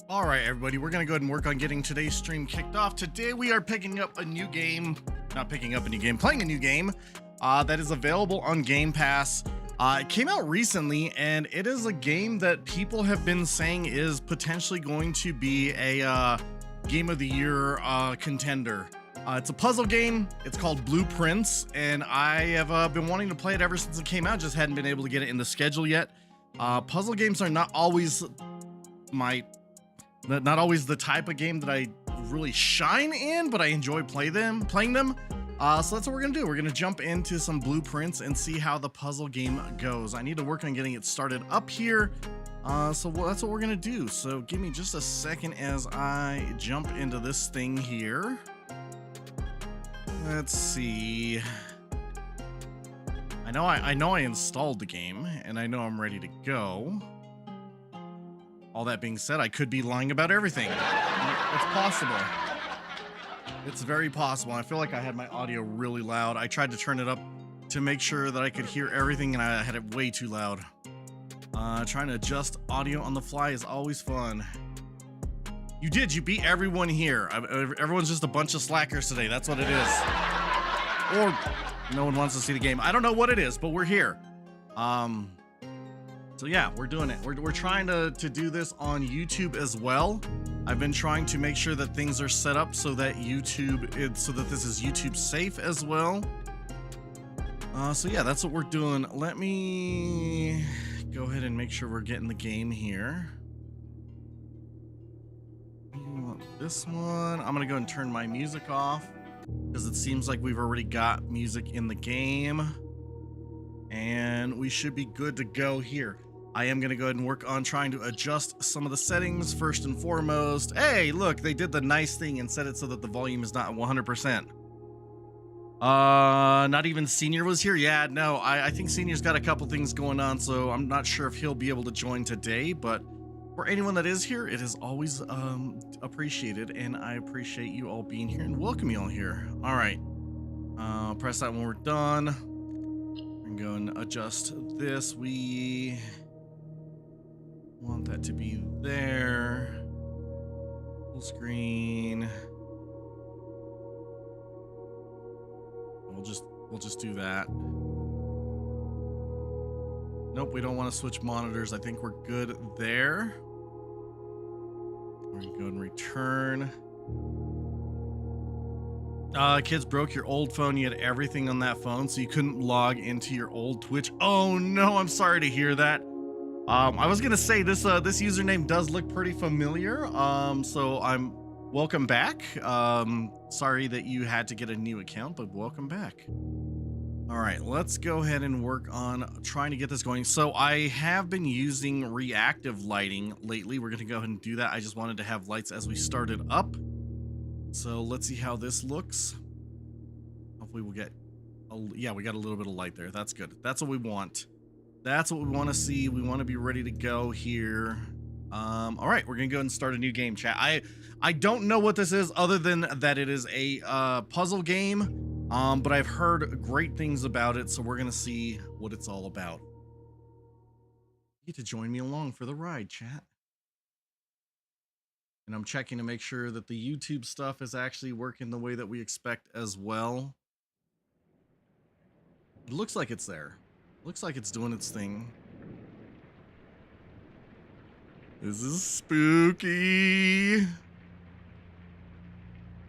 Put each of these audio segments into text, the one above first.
All right, everybody, we're going to go ahead and work on getting today's stream kicked off. Today, we are playing a new game that is available on Game Pass. It came out recently, and it is a game that people have been saying is potentially going to be a Game of the Year contender. It's a puzzle game. It's called Blueprints, and I have been wanting to play it ever since it came out, just hadn't been able to get it in the schedule yet. Puzzle games are not always not always the type of game that I really shine in, but I enjoy playing them. So that's what we're gonna do. We're gonna jump into some Blueprints and see how the puzzle game goes. I need to work on getting it started up here. So that's what we're gonna do. So give me just a second as I jump into this thing here. Let's see. I know I installed the game and I know I'm ready to go. All that being said, I could be lying about everything. It's possible. It's very possible. I feel like I had my audio really loud. I tried to turn it up to make sure that I could hear everything, and I had it way too loud. Trying to adjust audio on the fly is always fun. You beat everyone here. Everyone's just a bunch of slackers today. That's what it is. Or no one wants to see the game. I don't know what it is, but we're here. So yeah, we're doing it. We're trying to do this on YouTube as well. I've been trying to make sure that things are set up so that this is YouTube safe as well. So yeah, that's what we're doing. Let me go ahead and make sure we're getting the game here. You want this one? I'm gonna go and turn my music off because it seems like we've already got music in the game. And we should be good to go here. I am going to go ahead and work on trying to adjust some of the settings first and foremost. Hey, look, they did the nice thing and set it so that the volume is not 100%. Not even Senior was here. Yeah, no, I think Senior's got a couple things going on, so I'm not sure if he'll be able to join today, but for anyone that is here, it is always appreciated, and I appreciate you all being here and welcome you all here. All right, press that when we're done. I'm going to adjust this. We want that to be there. Full screen. We'll just do that. Nope, we don't want to switch monitors. I think we're good there. We're gonna go and return. Kids broke your old phone. You had everything on that phone, so you couldn't log into your old Twitch. Oh no, I'm sorry to hear that. I was gonna say this username does look pretty familiar. So I'm welcome back. Sorry that you had to get a new account, but welcome back. All right, let's go ahead and work on trying to get this going. So I have been using reactive lighting lately. We're gonna go ahead and do that. I just wanted to have lights as we started up. So let's see how this looks. Hopefully we'll get, yeah, we got a little bit of light there. That's good. That's what we want. That's what we want to see. We want to be ready to go here. All right, we're gonna go ahead and start a new game, chat. I don't know what this is other than that it is a puzzle game. But I've heard great things about it, so we're gonna see what it's all about. You get to join me along for the ride, chat. And I'm checking to make sure that the YouTube stuff is actually working the way that we expect as well. It looks like it's there. Looks like it's doing its thing. This is spooky.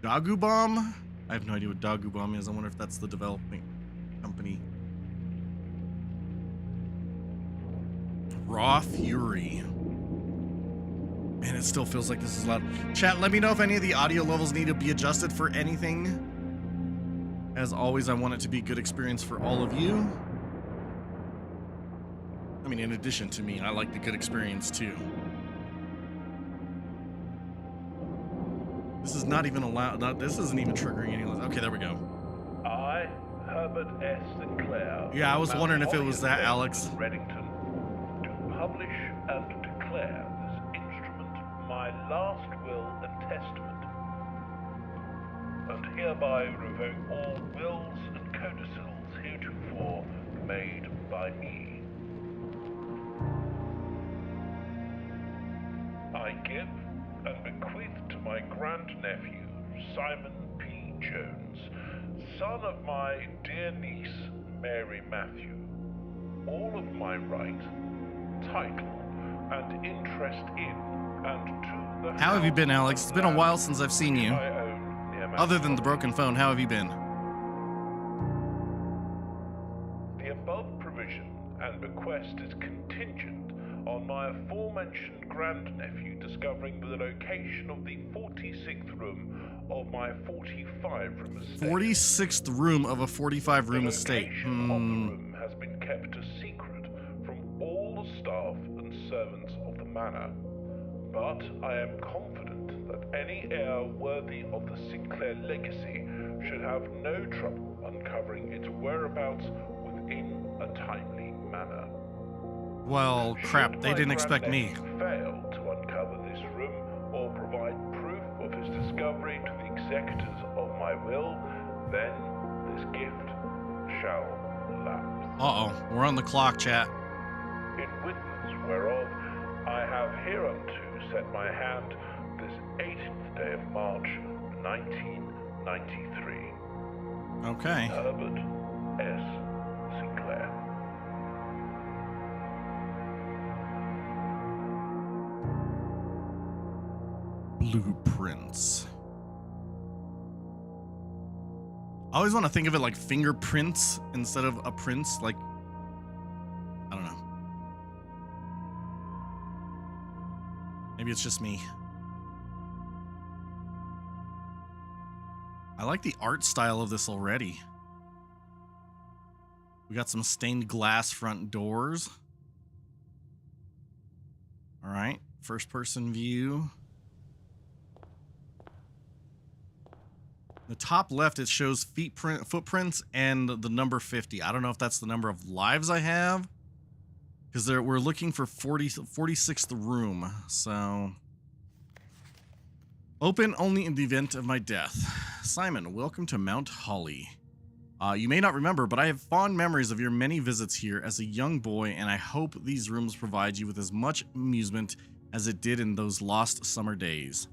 Dagu Bomb? I have no idea what Dagu Bomb is. I wonder if that's the developing company. Raw Fury. Man, it still feels like this is loud. Chat, let me know if any of the audio levels need to be adjusted for anything. As always, I want it to be a good experience for all of you. I mean, in addition to me, I like the good experience too. This is not even allowed. This isn't even triggering any. Okay, there we go. I, Herbert S. Sinclair. Yeah, I was wondering if it was that, Alex. Reddington, do publish and declare this instrument my last will and testament, and hereby revoke all wills and codicils heretofore made by me. I give and bequeath to my grandnephew, Simon P. Jones, son of my dear niece, Mary Matthew, all of my right, title, and interest in and to the How have you been, Alex? It's been a while since I've seen you. I own near Other than the Manchester. broken phone, how have you been? The above provision and bequest is contingent on my aforementioned grandnephew discovering the location of the 46th room of my 45-room estate. 46th room of a 45-room estate. The location of the room has been kept a secret from all the staff and servants of the manor, but I am confident that any heir worthy of the Sinclair legacy should have no trouble uncovering its whereabouts within a timely manner. Well, crap, Should they my didn't expect me. grandnephew fail to uncover this room or provide proof of his discovery to the executors of my will, then this gift shall lapse. Uh-oh, we're on the clock, chat. In witness whereof I have hereunto set my hand this 18th day of March, 1993. Okay. Herbert S. Sinclair. Blueprints. I always want to think of it like fingerprints instead of a prince, like, I don't know. Maybe it's just me. I like the art style of this already. We got some stained glass front doors. All right, first person view. The top left, it shows footprints and the number 50. I don't know if that's the number of lives I have, because we're looking for 46th room. So open only in the event of my death. Simon, welcome to Mount Holly. You may not remember, but I have fond memories of your many visits here as a young boy, and I hope these rooms provide you with as much amusement as it did in those lost summer days.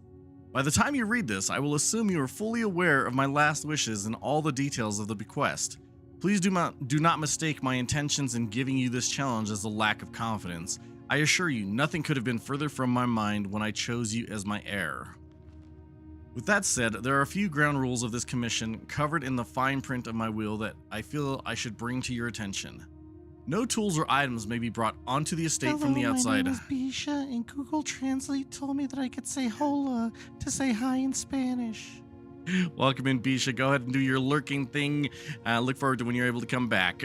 By the time you read this, I will assume you are fully aware of my last wishes and all the details of the bequest. Please do not mistake my intentions in giving you this challenge as a lack of confidence. I assure you, nothing could have been further from my mind when I chose you as my heir. With that said, there are a few ground rules of this commission covered in the fine print of my will that I feel I should bring to your attention. No tools or items may be brought onto the estate from the outside. My name is Bisha, and Google Translate told me that I could say hola to say hi in Spanish. Welcome in, Bisha. Go ahead and do your lurking thing. Look forward to when you're able to come back.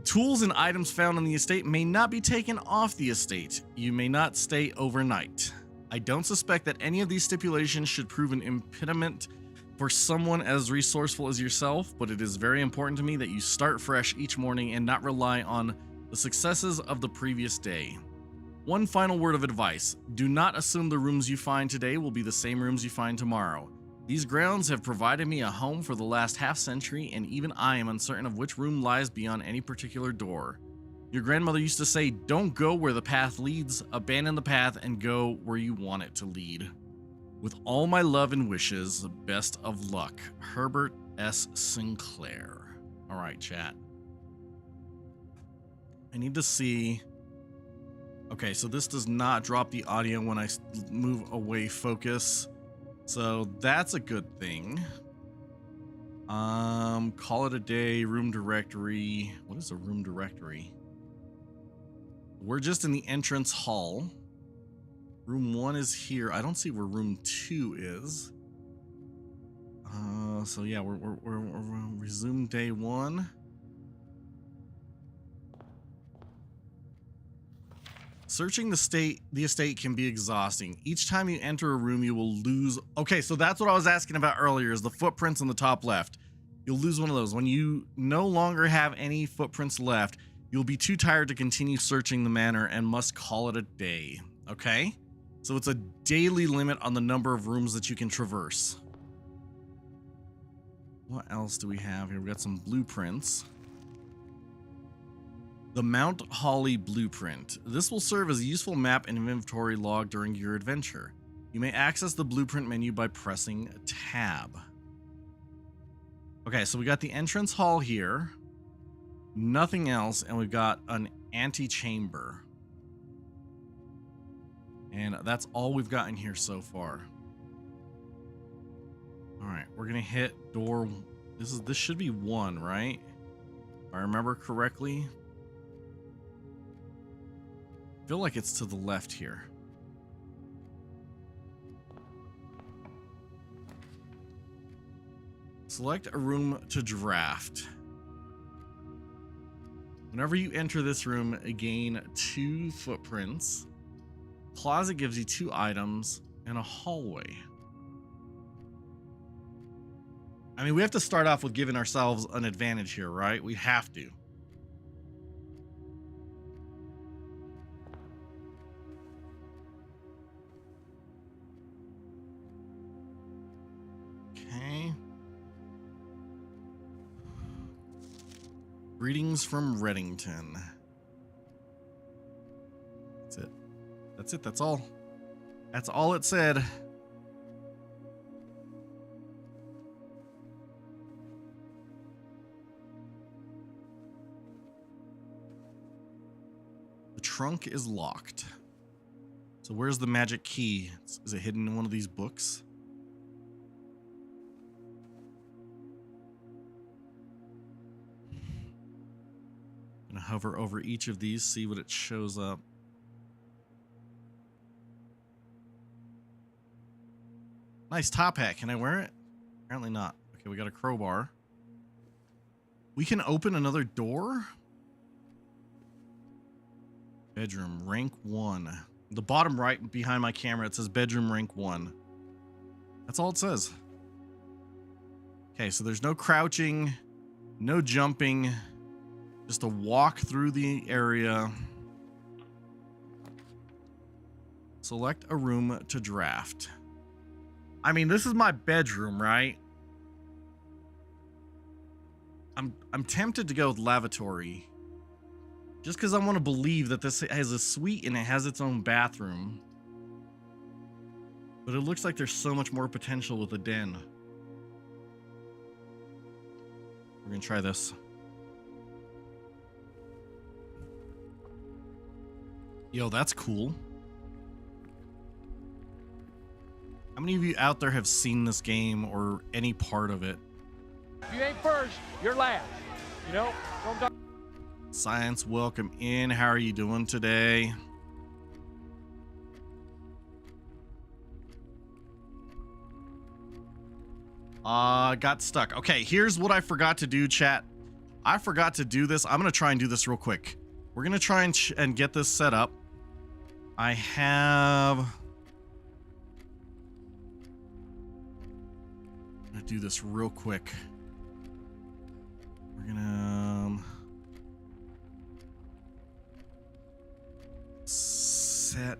Tools and items found on the estate may not be taken off the estate. You may not stay overnight. I don't suspect that any of these stipulations should prove an impediment for someone as resourceful as yourself, but it is very important to me that you start fresh each morning and not rely on the successes of the previous day. One final word of advice: do not assume the rooms you find today will be the same rooms you find tomorrow. These grounds have provided me a home for the last half century, and even I am uncertain of which room lies beyond any particular door. Your grandmother used to say, don't go where the path leads, abandon the path and go where you want it to lead. With all my love and wishes, best of luck. Herbert S. Sinclair. All right, chat. I need to see. Okay, so this does not drop the audio when I move away focus. So that's a good thing. Call it a day, room directory. What is a room directory? We're just in the entrance hall. Room 1 is here. I don't see where room 2 is. So yeah, we're resume day 1. Searching the estate can be exhausting. Each time you enter a room, you will lose. Okay, so that's what I was asking about earlier, is the footprints on the top left. You'll lose one of those. When you no longer have any footprints left, you'll be too tired to continue searching the manor and must call it a day. Okay? So it's a daily limit on the number of rooms that you can traverse. What else do we have here? We got some blueprints. The Mount Holly Blueprint. This will serve as a useful map and inventory log during your adventure. You may access the blueprint menu by pressing tab. Okay, so we got the entrance hall here. Nothing else, and we've got an antechamber. And that's all we've got in here so far. All right, we're gonna hit door. This should be 1, right? If I remember correctly. I feel like it's to the left here. Select a room to draft. Whenever you enter this room, gain 2 footprints. Closet gives you 2 items and a hallway. I mean, we have to start off with giving ourselves an advantage here, right? We have to. Okay. Greetings from Reddington. That's it. That's it. That's all. That's all it said. The trunk is locked. So where's the magic key? Is it hidden in one of these books? I'm gonna hover over each of these, see what it shows up. Nice top hat. Can I wear it? Apparently not. Okay, we got a crowbar. We can open another door? Bedroom, rank 1. The bottom right behind my camera, it says bedroom rank 1. That's all it says. Okay, so there's no crouching, no jumping, just a walk through the area. Select a room to draft. I mean, this is my bedroom, right? I'm tempted to go with lavatory. Just because I want to believe that this has a suite and it has its own bathroom. But it looks like there's so much more potential with a den. We're going to try this. Yo, that's cool. How many of you out there have seen this game or any part of it? If you ain't first, you're last. You know, don't talk. Science, welcome in. How are you doing today? Got stuck. Okay, here's what I forgot to do, chat. I forgot to do this. I'm gonna try and do this real quick. We're gonna try and get this set up. I have... I'm gonna do this real quick. We're gonna set.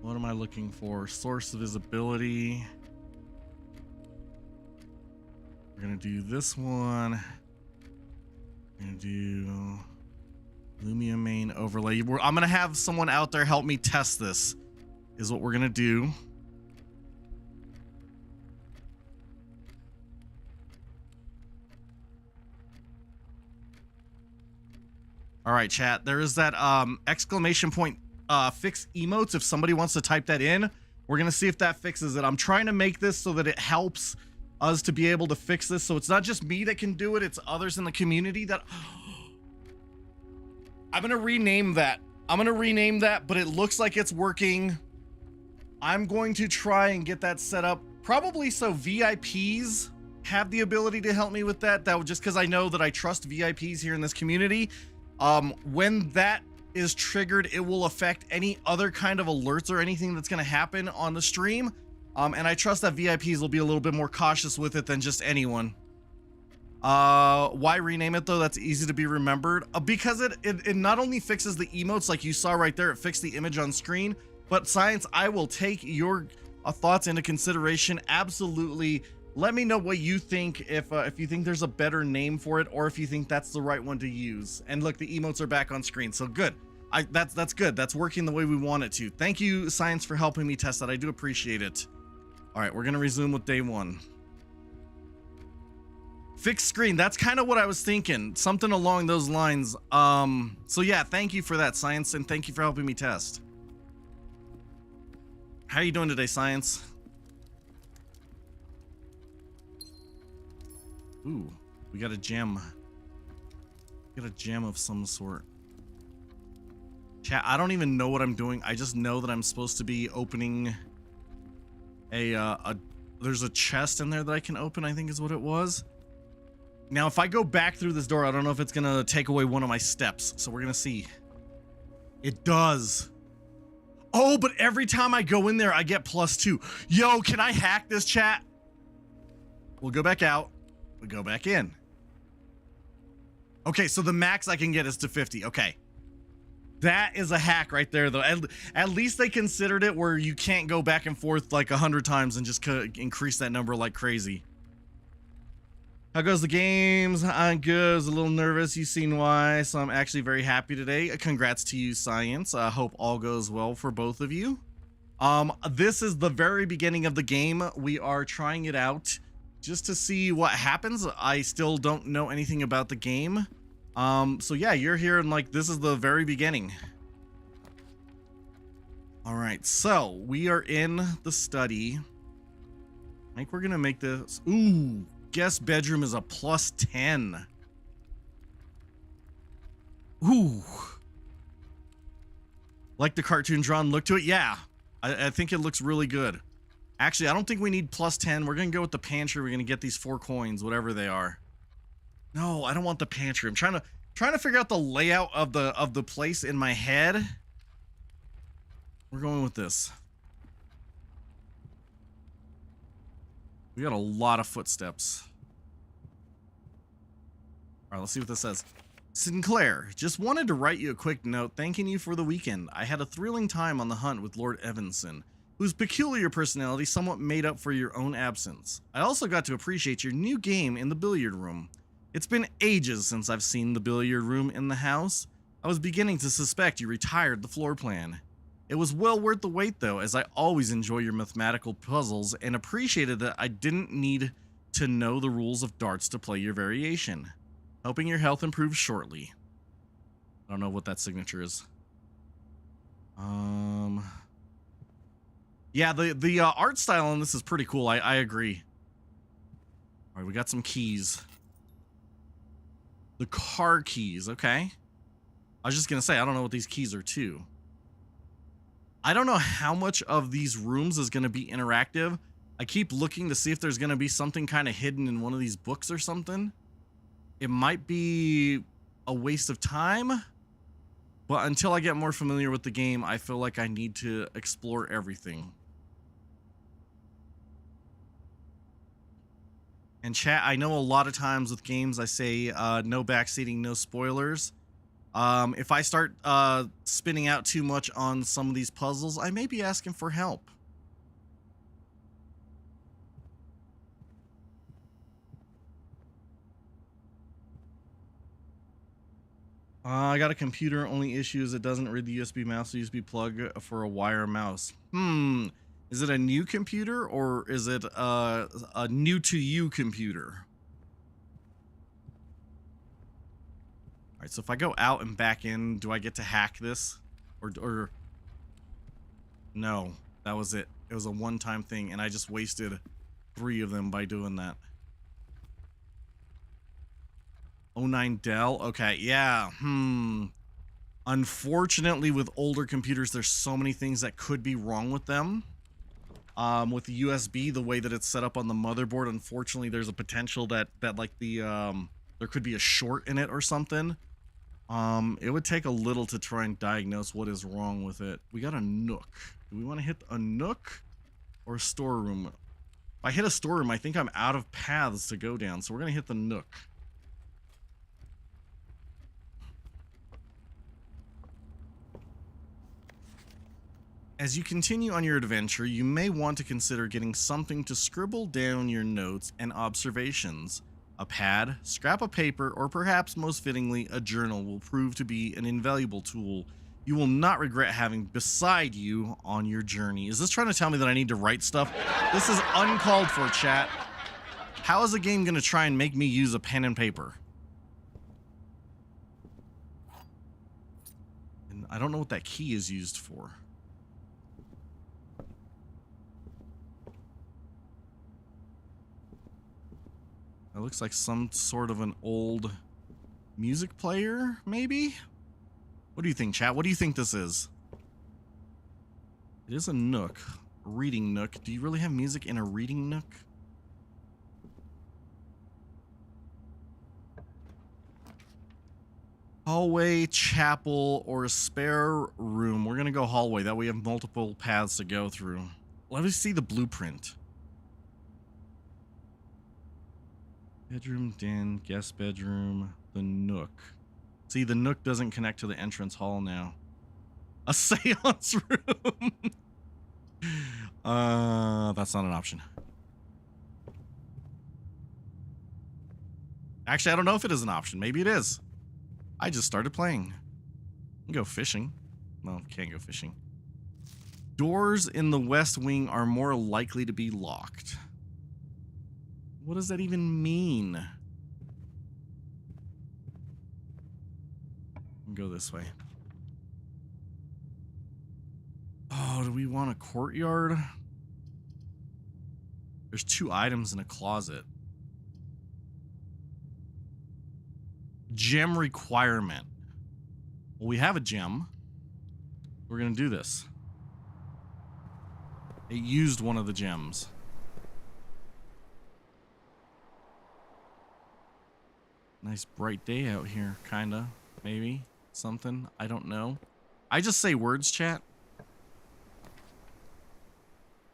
What am I looking for? Source visibility. We're gonna do this one. We're gonna do Lumia main overlay. I'm gonna have someone out there help me test this, is what we're gonna do. All right, chat. There is that exclamation point fix emotes. If somebody wants to type that in, we're gonna see if that fixes it. I'm trying to make this so that it helps us to be able to fix this, so it's not just me that can do it, it's others in the community that... I'm gonna rename that. But it looks like it's working. I'm going to try and get that set up, probably so VIPs have the ability to help me with that. That just because I know that I trust VIPs here in this community. When that is triggered, it will affect any other kind of alerts or anything that's going to happen on the stream. And I trust that VIPs will be a little bit more cautious with it than just anyone. Why rename it though? That's easy to be remembered. Because it not only fixes the emotes like you saw right there, it fixed the image on screen, but Science, I will take your thoughts into consideration. Absolutely. Let me know what you think, if you think there's a better name for it, or if you think that's the right one to use. And look, the emotes are back on screen, so good. That's good. That's working the way we want it to. Thank you, Science, for helping me test that. I do appreciate it. All right, we're gonna resume with day 1. Fixed screen. That's kind of what I was thinking. Something along those lines. So yeah, thank you for that, Science, and thank you for helping me test. How are you doing today, Science? Ooh, we got a gem. We got a gem of some sort. Chat, I don't even know what I'm doing. I just know that I'm supposed to be opening there's a chest in there that I can open, I think is what it was. Now, if I go back through this door, I don't know if it's gonna take away one of my steps. So we're gonna see. It does. Oh, but every time I go in there, I get +2. Yo, can I hack this, chat? We'll go back out. We go back in. Okay, so the max I can get is to 50. Okay. That is a hack right there, though. At least they considered it where you can't go back and forth like 100 times and just increase that number like crazy. How goes the games? I'm good. I was a little nervous. You've seen why, so I'm actually very happy today. Congrats to you, Science. I hope all goes well for both of you. This is the very beginning of the game. We are trying it out just to see what happens. I still don't know anything about the game. So yeah, you're here and like this is the very beginning. All right, so we are in the study. I think we're gonna make this. Ooh, guest bedroom is a +10. Ooh, like the cartoon drawn look to it. Yeah, I think it looks really good. Actually, I don't think we need +10. We're gonna go with the pantry. We're gonna get these 4 coins, whatever they are. No, I don't want the pantry. I'm trying to figure out the layout of the place in my head. We're going with this. We got a lot of footsteps. All right, let's see what this says. Sinclair, just wanted to write you a quick note thanking you for the weekend. I had a thrilling time on the hunt with Lord Evanson, whose peculiar personality somewhat made up for your own absence. I also got to appreciate your new game in the billiard room. It's been ages since I've seen the billiard room in the house. I was beginning to suspect you retired the floor plan. It was well worth the wait though, as I always enjoy your mathematical puzzles and appreciated that I didn't need to know the rules of darts to play your variation. Hoping your health improves shortly. I don't know what that signature is. Yeah, the art style on this is pretty cool. I agree. All right, we got some keys. The car keys, okay. I was just gonna say, I don't know what these keys are to. I don't know how much of these rooms is gonna be interactive. I keep looking to see if there's gonna be something kind of hidden in one of these books or something. It might be a waste of time, but until I get more familiar with the game, I feel like I need to explore everything. And chat, I know a lot of times with games I say no backseating, no spoilers. If I start spinning out too much on some of these puzzles, I may be asking for help. I got a computer, only issue is it doesn't read the USB mouse or USB plug for a wire mouse. Is it a new computer or is it a new to you computer? All right, so if I go out and back in, do I get to hack this? Or no, that was it. It was a one-time thing and I just wasted 3 of them by doing that. 09 Dell, okay, yeah, Unfortunately, with older computers, there's so many things that could be wrong with them. With the USB, the way that it's set up on the motherboard, unfortunately, there's a potential that like the there could be a short in it or something. It would take a little to try and diagnose what is wrong with it. We got a Nook. Do we want to hit a Nook or a storeroom? If I hit a storeroom, I think I'm out of paths to go down, so we're gonna hit the Nook. As you continue on your adventure, you may want to consider getting something to scribble down your notes and observations. A pad, scrap of paper, or perhaps most fittingly, a journal will prove to be an invaluable tool you will not regret having beside you on your journey. Is this trying to tell me that I need to write stuff? This is uncalled for, chat. How is the game going to try and make me use a pen and paper? And I don't know what that key is used for. It looks like some sort of an old music player, maybe? What do you think, chat? What do you think this is? It is a nook, a reading nook. Do you really have music in a reading nook? Hallway, chapel, or a spare room. We're gonna go hallway. That way we have multiple paths to go through. Let me see the blueprint. Bedroom, den, guest bedroom, the nook. See, the nook doesn't connect to the entrance hall now. A seance room. That's not an option. Actually, I don't know if it is an option. Maybe it is. I just started playing. You can go fishing. No, can't go fishing. Doors in the west wing are more likely to be locked. What does that even mean? Go this way. Oh, do we want a courtyard? There's 2 items in a closet. Gem requirement. Well, we have a gem. We're gonna do this. It used one of the gems. Nice bright day out here, kinda. Maybe. Something. I don't know. I just say words, chat.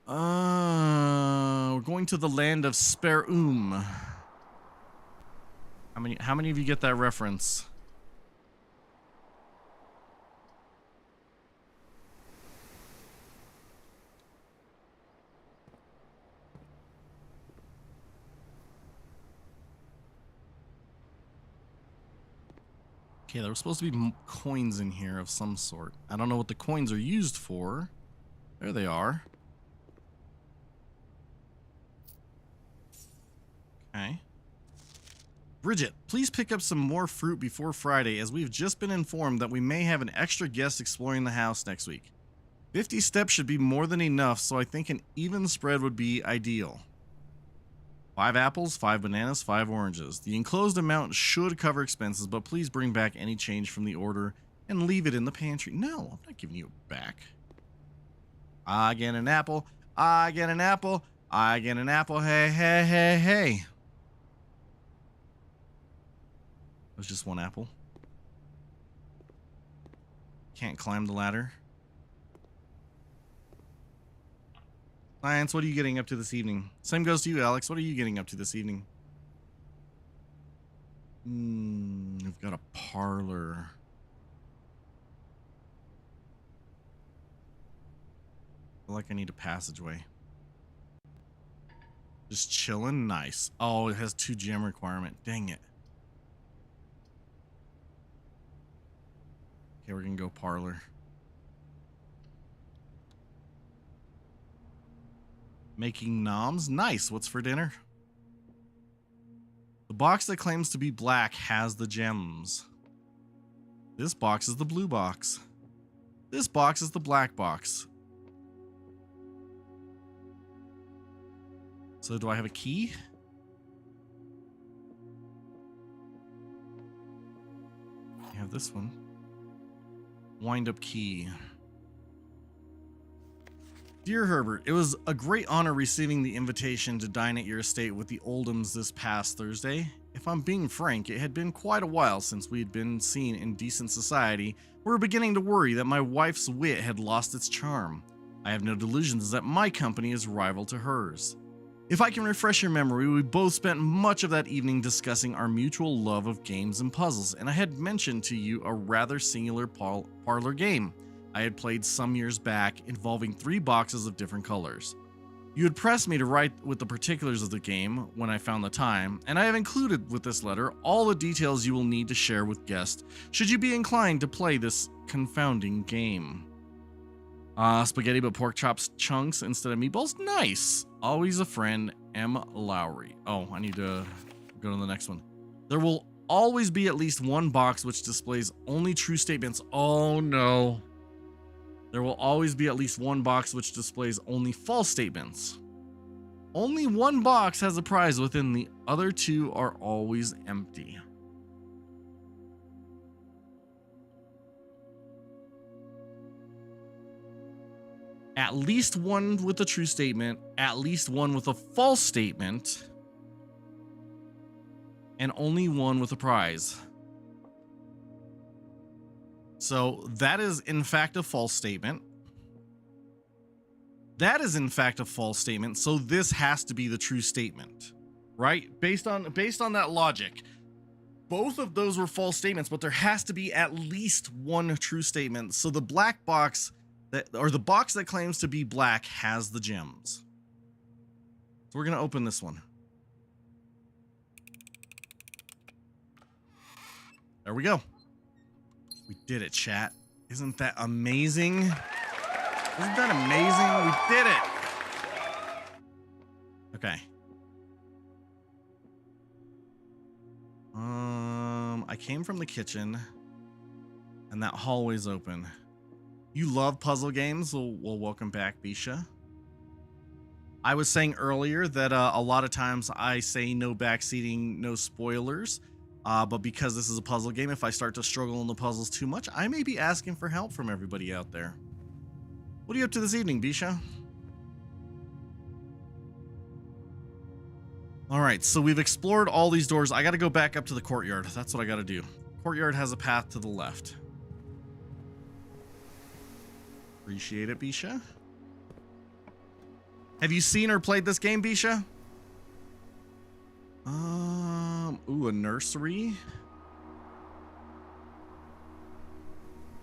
We're going to the land of Sperum. How many of you get that reference? Okay, there were supposed to be coins in here of some sort. I don't know what the coins are used for. There they are. Okay. Bridget, please pick up some more fruit before Friday, as we've just been informed that we may have an extra guest exploring the house next week. 50 steps should be more than enough, so I think an even spread would be ideal. 5 apples, 5 bananas, 5 oranges. The enclosed amount should cover expenses, but please bring back any change from the order and leave it in the pantry. No, I'm not giving you it back. I get an apple. I get an apple. I get an apple. Hey, hey, hey, hey. There's just 1 apple. Can't climb the ladder. Science, what are you getting up to this evening? Same goes to you, Alex. What are you getting up to this evening? We've got a parlor. I feel like I need a passageway. Just chilling. Nice. Oh, it has 2 gem requirement. Dang it. Okay, we're gonna go parlor. Making noms. Nice. What's for dinner? The box that claims to be black has the gems. This box is the blue box. This box is the black box. So do I have a key? I have this one. Wind up key. Dear Herbert, it was a great honor receiving the invitation to dine at your estate with the Oldhams this past Thursday. If I'm being frank, it had been quite a while since we had been seen in decent society. We were beginning to worry that my wife's wit had lost its charm. I have no delusions that my company is rival to hers. If I can refresh your memory, we both spent much of that evening discussing our mutual love of games and puzzles, and I had mentioned to you a rather singular parlor game. I had played some years back involving 3 boxes of different colors. You had pressed me to write with the particulars of the game when I found the time, and I have included with this letter all the details you will need to share with guests should you be inclined to play this confounding game. Spaghetti but pork chops chunks instead of meatballs? Nice! Always a friend, M. Lowry. Oh, I need to go to the next one. There will always be at least one box which displays only true statements. Oh no. There will always be at least one box which displays only false statements. Only one box has a prize within, the other 2 are always empty. At least one with a true statement, at least one with a false statement, and only one with a prize. So that is in fact a false statement. That is in fact a false statement. So this has to be the true statement, right? Based on that logic, both of those were false statements, but there has to be at least one true statement. So the black box or the box that claims to be black has the gems. So we're going to open this one. There we go. We did it, chat. Isn't that amazing? Isn't that amazing? We did it. Okay. I came from the kitchen and that hallway's open. You love puzzle games? Well, welcome back, Bisha. I was saying earlier that a lot of times I say no backseating, no spoilers. But because this is a puzzle game, if I start to struggle in the puzzles too much, I may be asking for help from everybody out there. What are you up to this evening, Bisha? All right, so we've explored all these doors. I got to go back up to the courtyard. That's what I got to do. Courtyard has a path to the left. Appreciate it, Bisha. Have you seen or played this game, Bisha? Ooh, a nursery.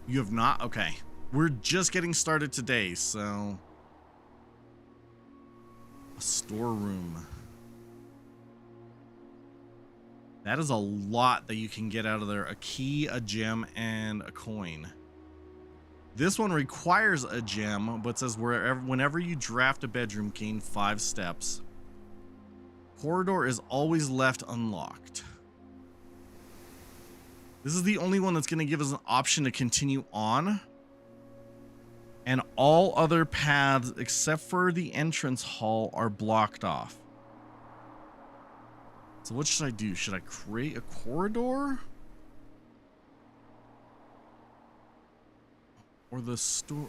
You have not? Okay. We're just getting started today, so. A storeroom. That is a lot that you can get out of there. A key, a gem, and a coin. This one requires a gem, but says whenever you draft a bedroom, gain 5 steps. Corridor is always left unlocked. This is the only one that's going to give us an option to continue on. And all other paths except for the entrance hall are blocked off. So what should I do? Should I create a corridor? Or the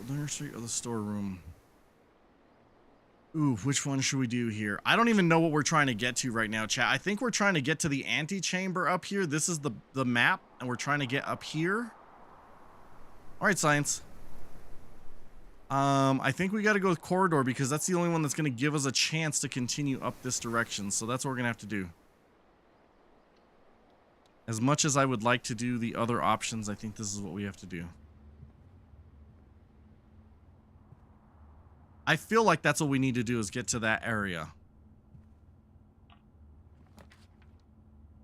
nursery or the storeroom? Ooh, which one should we do here? I don't even know what we're trying to get to right now, chat. I think we're trying to get to the antechamber up here. This is the map, and we're trying to get up here. All right, science. I think we got to go with corridor because that's the only one that's going to give us a chance to continue up this direction. So that's what we're going to have to do. As much as I would like to do the other options, I think this is what we have to do. I feel like that's what we need to do is get to that area.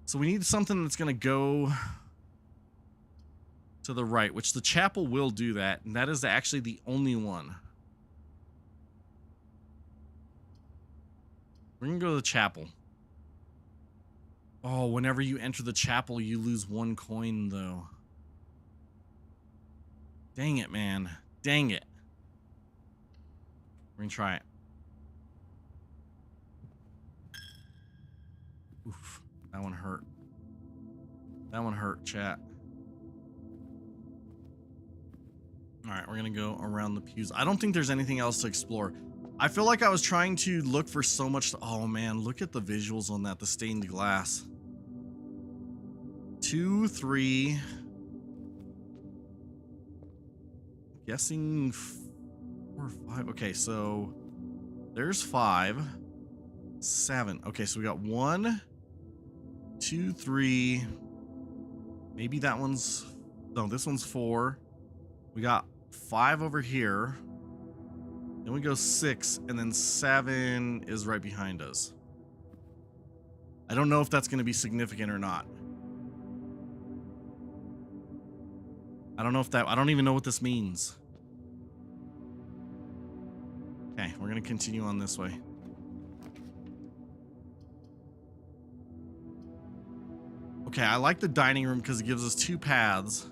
So we need something that's going to go to the right, which the chapel will do that. And that is actually the only one. We're going to go to the chapel. Oh, whenever you enter the chapel, you lose 1 coin, though. Dang it, man. Dang it. We're gonna try it. Oof, that one hurt. That one hurt, chat. All right, we're gonna go around the pews. I don't think there's anything else to explore. I feel like I was trying to look for so much. Oh man, look at the visuals on that, the stained glass. 2, 3. Guessing 4 or 5. Okay, so there's 5, 7. Okay, so we got 1, 2, 3. Maybe that one's, no, this one's 4. We got 5 over here. Then we go 6, and then 7 is right behind us. I don't know if that's going to be significant or not. I don't even know what this means. Okay, we're going to continue on this way. Okay, I like the dining room because it gives us 2 paths.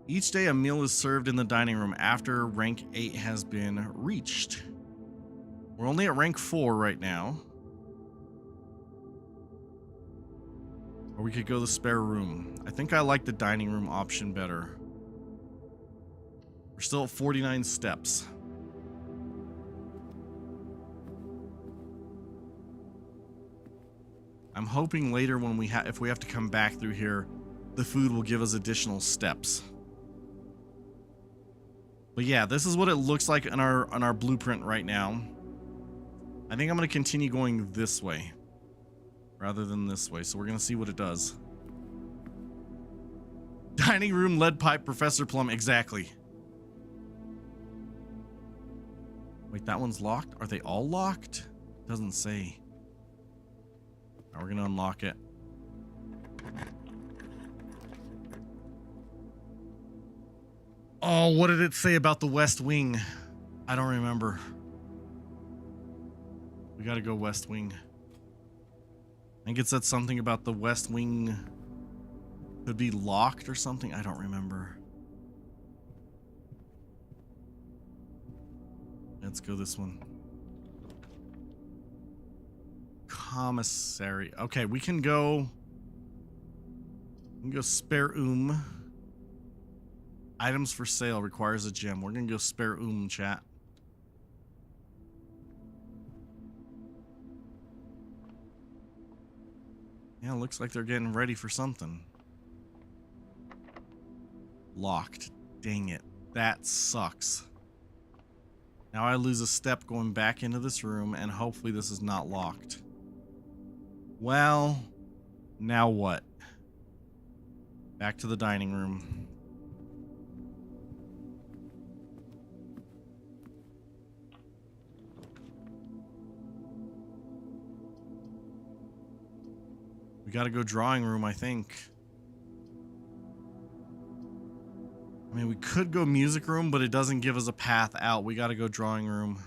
Each day a meal is served in the dining room after rank 8 has been reached. We're only at rank 4 right now. Or we could go the spare room. I think I like the dining room option better. We're still at 49 steps. I'm hoping later when if we have to come back through here, the food will give us additional steps. But yeah, this is what it looks like on our blueprint right now. I think I'm going to continue going this way rather than this way. So we're going to see what it does. Dining room, lead pipe, Professor Plum. Exactly. Wait, that one's locked? Are they all locked? Doesn't say. Now we're going to unlock it. Oh, what did it say about the West Wing? I don't remember. We got to go West Wing. I think it said something about the West Wing could be locked or something. I don't remember. Let's go this one. Commissary. Okay, we can go spare Items for sale requires a gem. We're gonna go spare chat. Yeah, looks like they're getting ready for something. Locked. Dang it. That sucks. Now I lose a step going back into this room, and hopefully this is not locked. Well, now what? Back to the dining room. We gotta go drawing room, I think. I mean, we could go music room, but it doesn't give us a path out. We gotta go drawing room.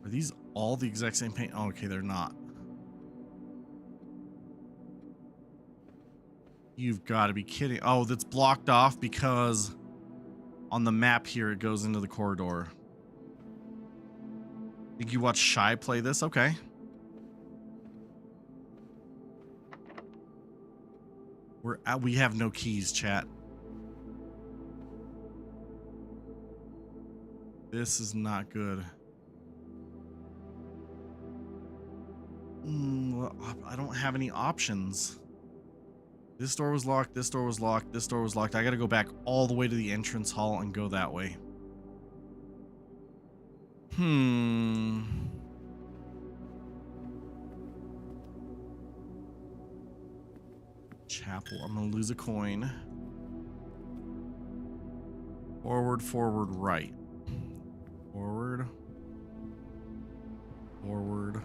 Are these all the exact same paint? Oh, okay, they're not. You've got to be kidding. Oh, that's blocked off because on the map here it goes into the corridor. Think you watched Shy play this? Okay. We have no keys, chat. This is not good. Well, I don't have any options. This door was locked. This door was locked. This door was locked. I got to go back all the way to the entrance hall and go that way. Chapel. I'm going to lose a coin. Forward, forward, right. Forward. Forward.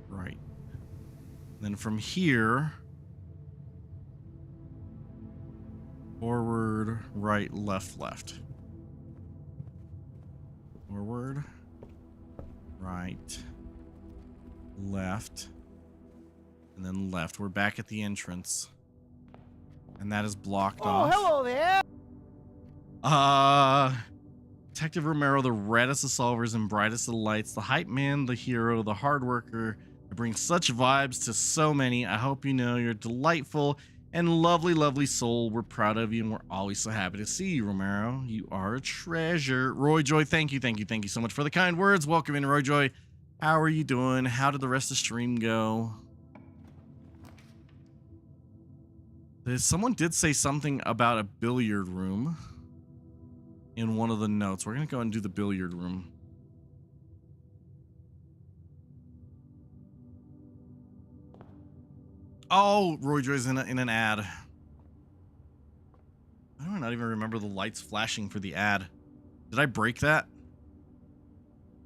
Right. Then from here, forward, right, left, left. Forward, right, left, and then left. We're back at the entrance. And that is blocked off. Oh, hello there. Detective Romero, the reddest of solvers and brightest of lights, the hype man, the hero, the hard worker, that brings such vibes to so many. I hope you know you're delightful and lovely, lovely soul. We're proud of you and we're always so happy to see you, Romero. You are a treasure. Roy Joy, thank you so much for the kind words. Welcome in, Roy Joy. How are you doing? How did the rest of the stream go? Someone did say something about a billiard room in one of the notes. We're gonna go and do the billiard room. Oh, Roy Joy's in an ad. Why do I not even remember the lights flashing for the ad? Did I break that?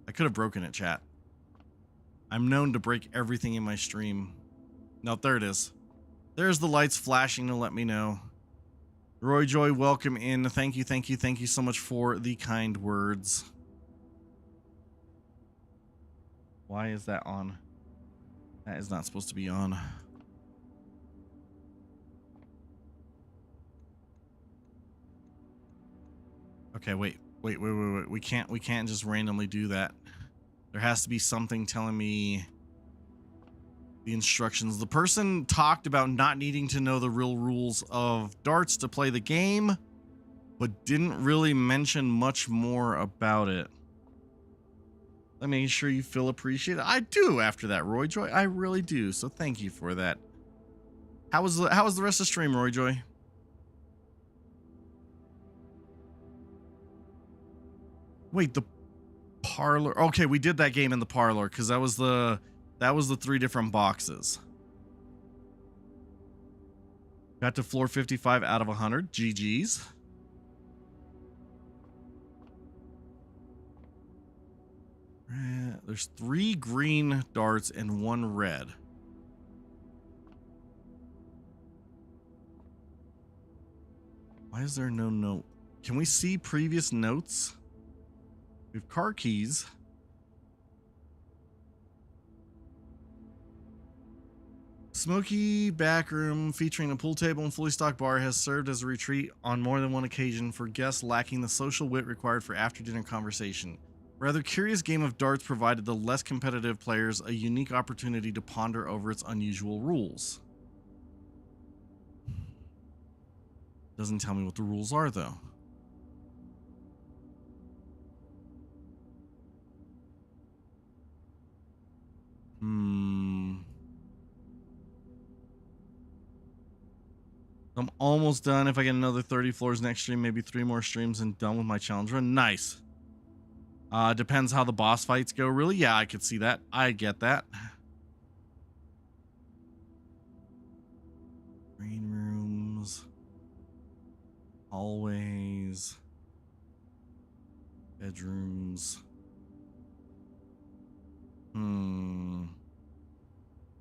I could have broken it, chat. I'm known to break everything in my stream. No, there it is. There's the lights flashing to let me know. Roy Joy, welcome in. Thank you, thank you, thank you so much for the kind words. Why is that on? That is not supposed to be on. Okay, wait. We can't just randomly do that. There has to be something telling me the instructions. The person talked about not needing to know the real rules of darts to play the game, but didn't really mention much more about it. Let me make sure you feel appreciated. I do after that, Roy Joy. I really do. So thank you for that. How was the rest of the stream, Roy Joy? Wait, the parlor. Okay, we did that game in the parlor because that was the 3 different boxes. Got to floor 55 out of 100. GG's. There's 3 green darts and 1 red. Why is there no note? Can we see previous notes? We have car keys. Smoky back room featuring a pool table and fully stocked bar has served as a retreat on more than one occasion for guests lacking the social wit required for after-dinner conversation. Rather curious game of darts provided the less competitive players a unique opportunity to ponder over its unusual rules. Doesn't tell me what the rules are, though. I'm almost done. If I get another 30 floors next stream, maybe 3 more streams and done with my challenge run. Nice. Depends how the boss fights go. Really? Yeah, I could see that. I get that. Green rooms. Hallways. Bedrooms.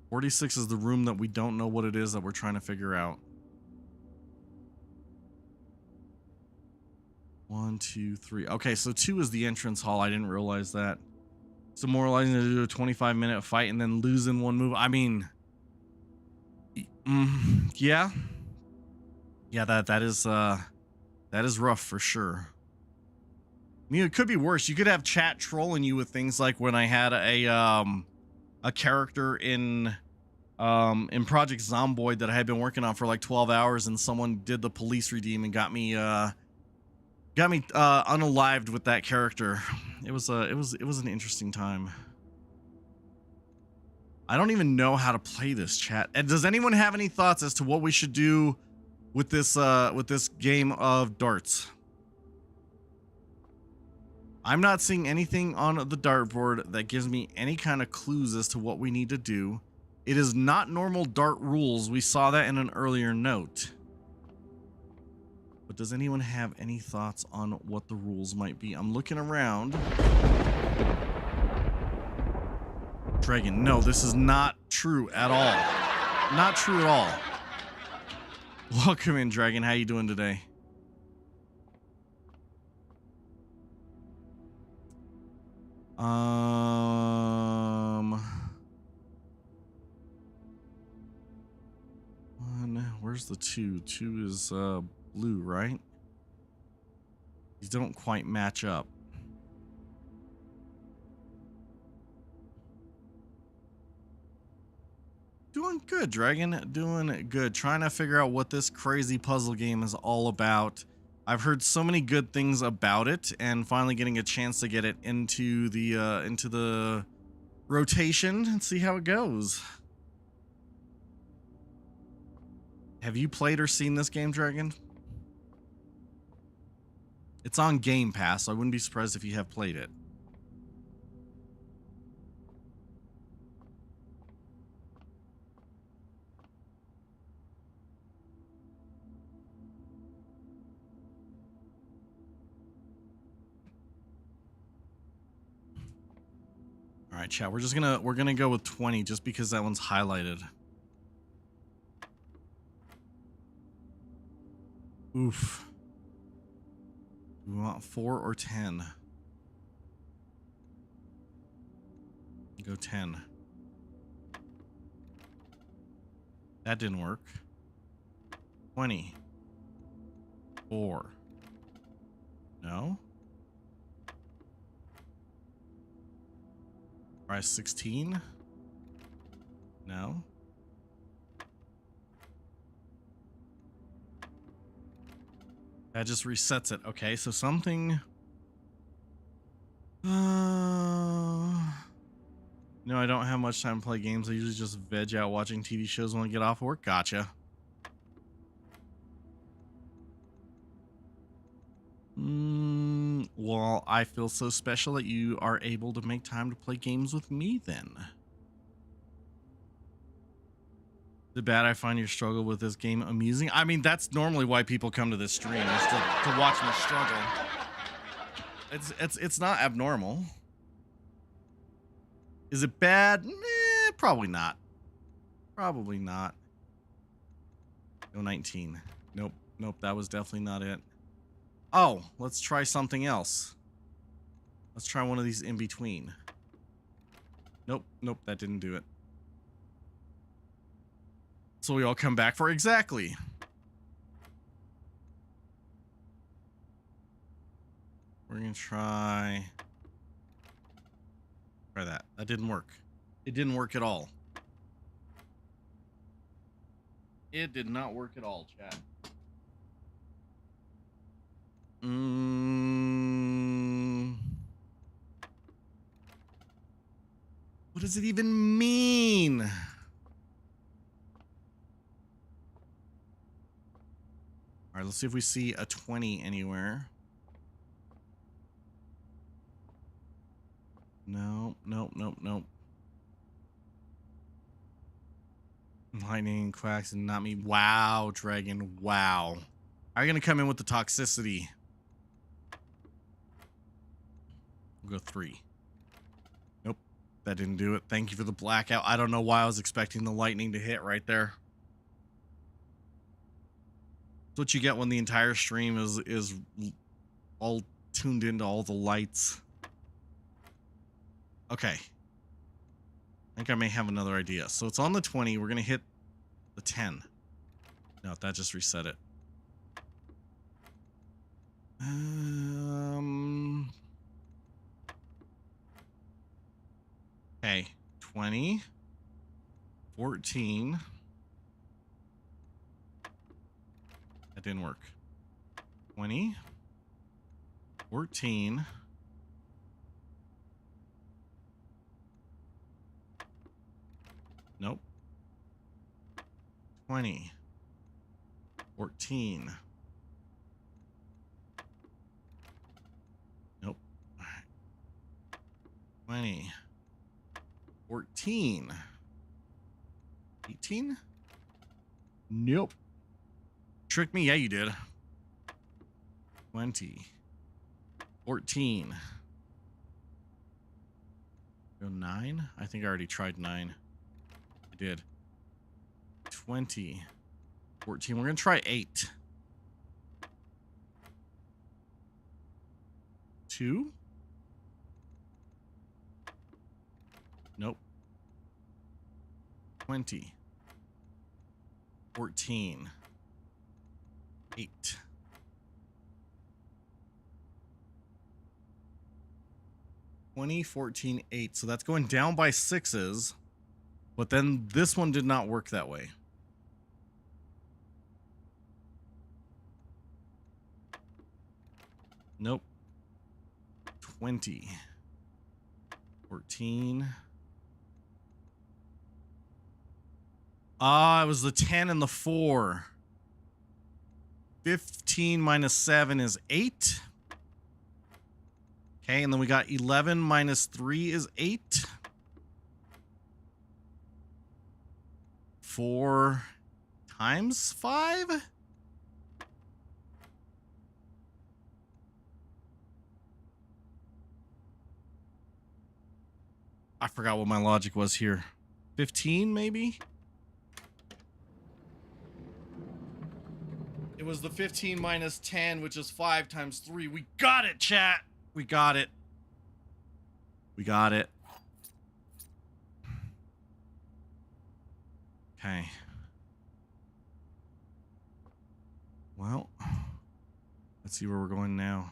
46 is the room that we don't know what it is that we're trying to figure out. 1, 2, 3. Okay, so 2 is the entrance hall. I didn't realize that. It's demoralizing to do a 25-minute fight and then lose in one move. I mean, yeah, that is rough for sure. I mean, it could be worse. You could have chat trolling you with things like when I had a character in Project Zomboid that I had been working on for like 12 hours, and someone did the police redeem and got me unalived with that character. It was an interesting time. I don't even know how to play this, chat. And does anyone have any thoughts as to what we should do with this game of darts? I'm not seeing anything on the dartboard that gives me any kind of clues as to what we need to do. It is not normal dart rules. We saw that in an earlier note. But does anyone have any thoughts on what the rules might be? I'm looking around. Dragon, no, this is not true at all. Not true at all. Welcome in, Dragon. How you doing today? Where's the 2? 2 is blue, right? These don't quite match up. Doing good, Dragon. Doing good. Trying to figure out what this crazy puzzle game is all about. I've heard so many good things about it, and finally getting a chance to get it into the rotation and see how it goes. Have you played or seen this game, Dragon? It's on Game Pass, so I wouldn't be surprised if you have played it. All right, chat. We're gonna go with 20 just because that one's highlighted. Oof. Do we want 4 or 10? Go 10. That didn't work. 20. 4. No. Try 16. No. That just resets it. Okay, so something. No, I don't have much time to play games. I usually just veg out watching TV shows when I get off work. Gotcha. Well, I feel so special that you are able to make time to play games with me then. The bad I find your struggle with this game amusing. I mean, that's normally why people come to this stream, is to watch me struggle. It's not abnormal. Is it bad? Probably not. Probably not. No 19. Nope. Nope, that was definitely not it. Oh, let's try something else. Let's try one of these in between. Nope, nope, that didn't do it. So we all come back for exactly. We're gonna try that. That didn't work. It didn't work at all. It did not work at all, chat. What does it even mean? All right, let's see if we see a 20 anywhere. No, nope, nope, nope. Lightning, quacks, and not me. Wow, Dragon, wow. Are you gonna come in with the toxicity? We'll go 3. Nope, that didn't do it. Thank you for the blackout. I don't know why I was expecting the lightning to hit right there. That's what you get when the entire stream is all tuned into all the lights. Okay. I think I may have another idea. So it's on the 20. We're going to hit the 10. No, that just reset it. Okay. 20. 14. That didn't work. 20. 14. Nope. 20. 14. Nope. All right. 20. 14. 18. Nope. Tricked me? Yeah, you did. 20. 14. Go 9? I think I already tried 9. I did. 20. 14. We're going to try 8. 2. Nope. 20. 14. 8. 20, 14, 8. So that's going down by 6s. But then this one did not work that way. Nope. 20. 14. Ah, it was the 10 and the 4. 15 minus 7 is 8. Okay, and then we got 11 minus 3 is 8. 4 times 5? I forgot what my logic was here. 15 maybe? It was the 15 minus 10, which is 5 times 3. We got it, chat. We got it. We got it. Okay. Well, let's see where we're going now.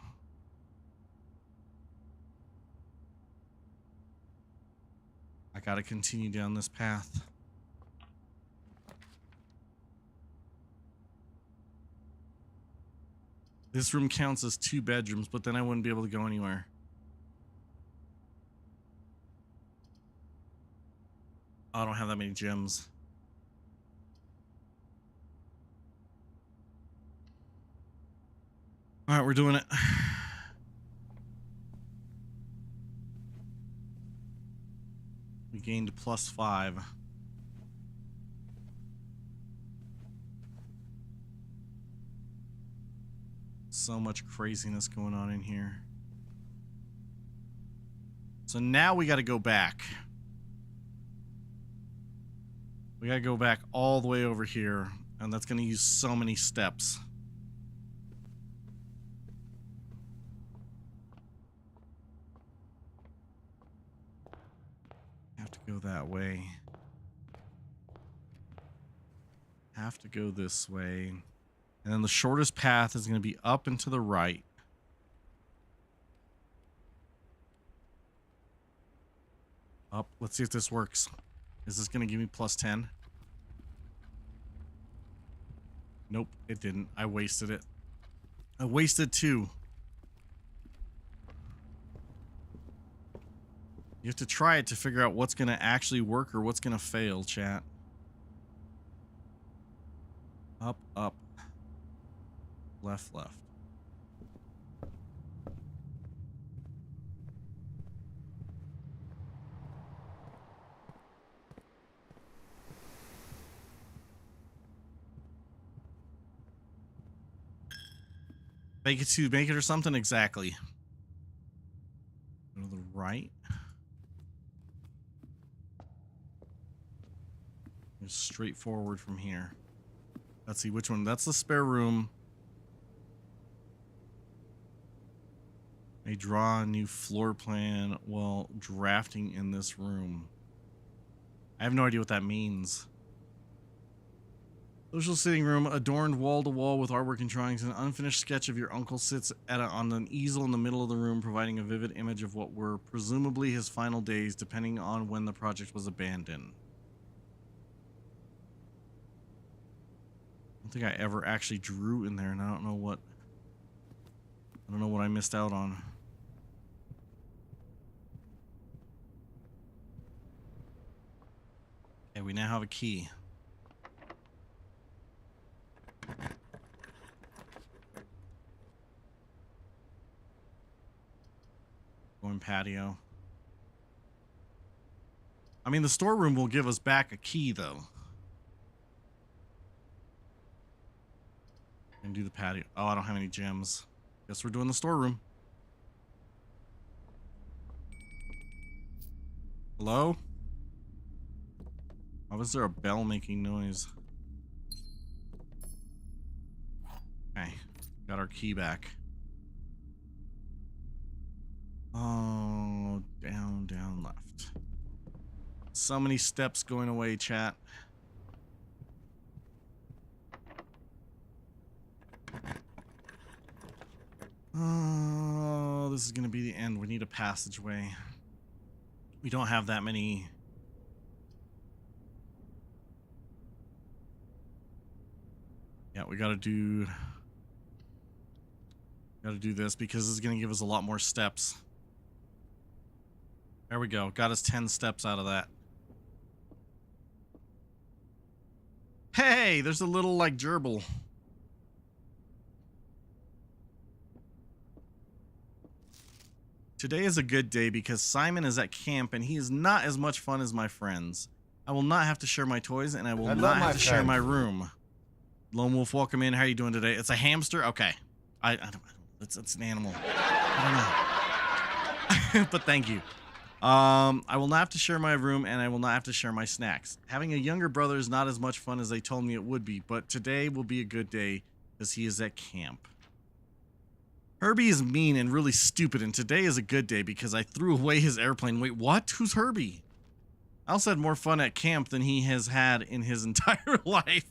I gotta continue down this path. This room counts as 2 bedrooms, but then I wouldn't be able to go anywhere. I don't have that many gems. All right, we're doing it. We gained +5. So much craziness going on in here. So now we got to go back. We got to go back all the way over here, and that's going to use so many steps. Have to go that way. Have to go this way. And then the shortest path is going to be up and to the right. Up. Let's see if this works. Is this going to give me +10? Nope, it didn't. I wasted it. I wasted 2. You have to try it to figure out what's going to actually work or what's going to fail, chat. Up, up. Left, left. Make it to make it or something? Exactly. Go to the right. Just straight forward from here. Let's see which one. That's the spare room. May draw a new floor plan while drafting in this room. I have no idea what that means. Social sitting room, adorned wall to wall with artwork and drawings. An unfinished sketch of your uncle sits on an easel in the middle of the room, providing a vivid image of what were presumably his final days, depending on when the project was abandoned. I don't think I ever actually drew in there, and I don't know what I missed out on. Okay, we now have a key. Going patio. I mean, the storeroom will give us back a key, though. And do the patio. Oh, I don't have any gems. Guess we're doing the storeroom. Hello? Why was there a bell making noise? Okay, got our key back. Oh, down, down, left. So many steps going away, chat. Oh, this is gonna be the end. We need a passageway. We don't have that many. Yeah, we gotta do this because this is gonna give us a lot more steps. There we go. Got us 10 steps out of that. Hey, there's a little like gerbil. Today is a good day because Simon is at camp and he is not as much fun as my friends. I will not have to share my toys and I will not have to share my room. Lone Wolf, welcome in. How are you doing today? It's a hamster? Okay. I don't, it's an animal. I don't know. But thank you. I will not have to share my room, and I will not have to share my snacks. Having a younger brother is not as much fun as they told me it would be, but today will be a good day because he is at camp. Herbie is mean and really stupid, and today is a good day because I threw away his airplane. Wait, what? Who's Herbie? I also had more fun at camp than he has had in his entire life.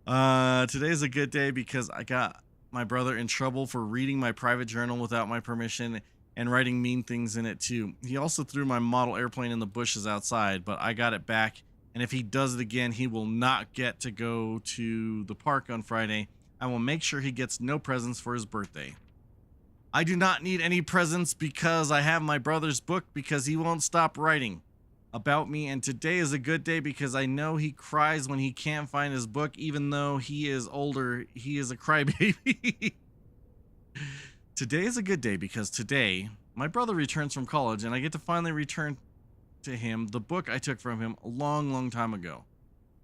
Today is a good day because I got my brother in trouble for reading my private journal without my permission and writing mean things in it too. He also threw my model airplane in the bushes outside, but I got it back, and if he does it again, he will not get to go to the park on Friday. I will make sure he gets no presents for his birthday. I do not need any presents because I have my brother's book because he won't stop writing about me, and today is a good day because I know he cries when he can't find his book. Even though he is older, he is a crybaby. Today is a good day because today my brother returns from college and I get to finally return to him the book I took from him a long time ago.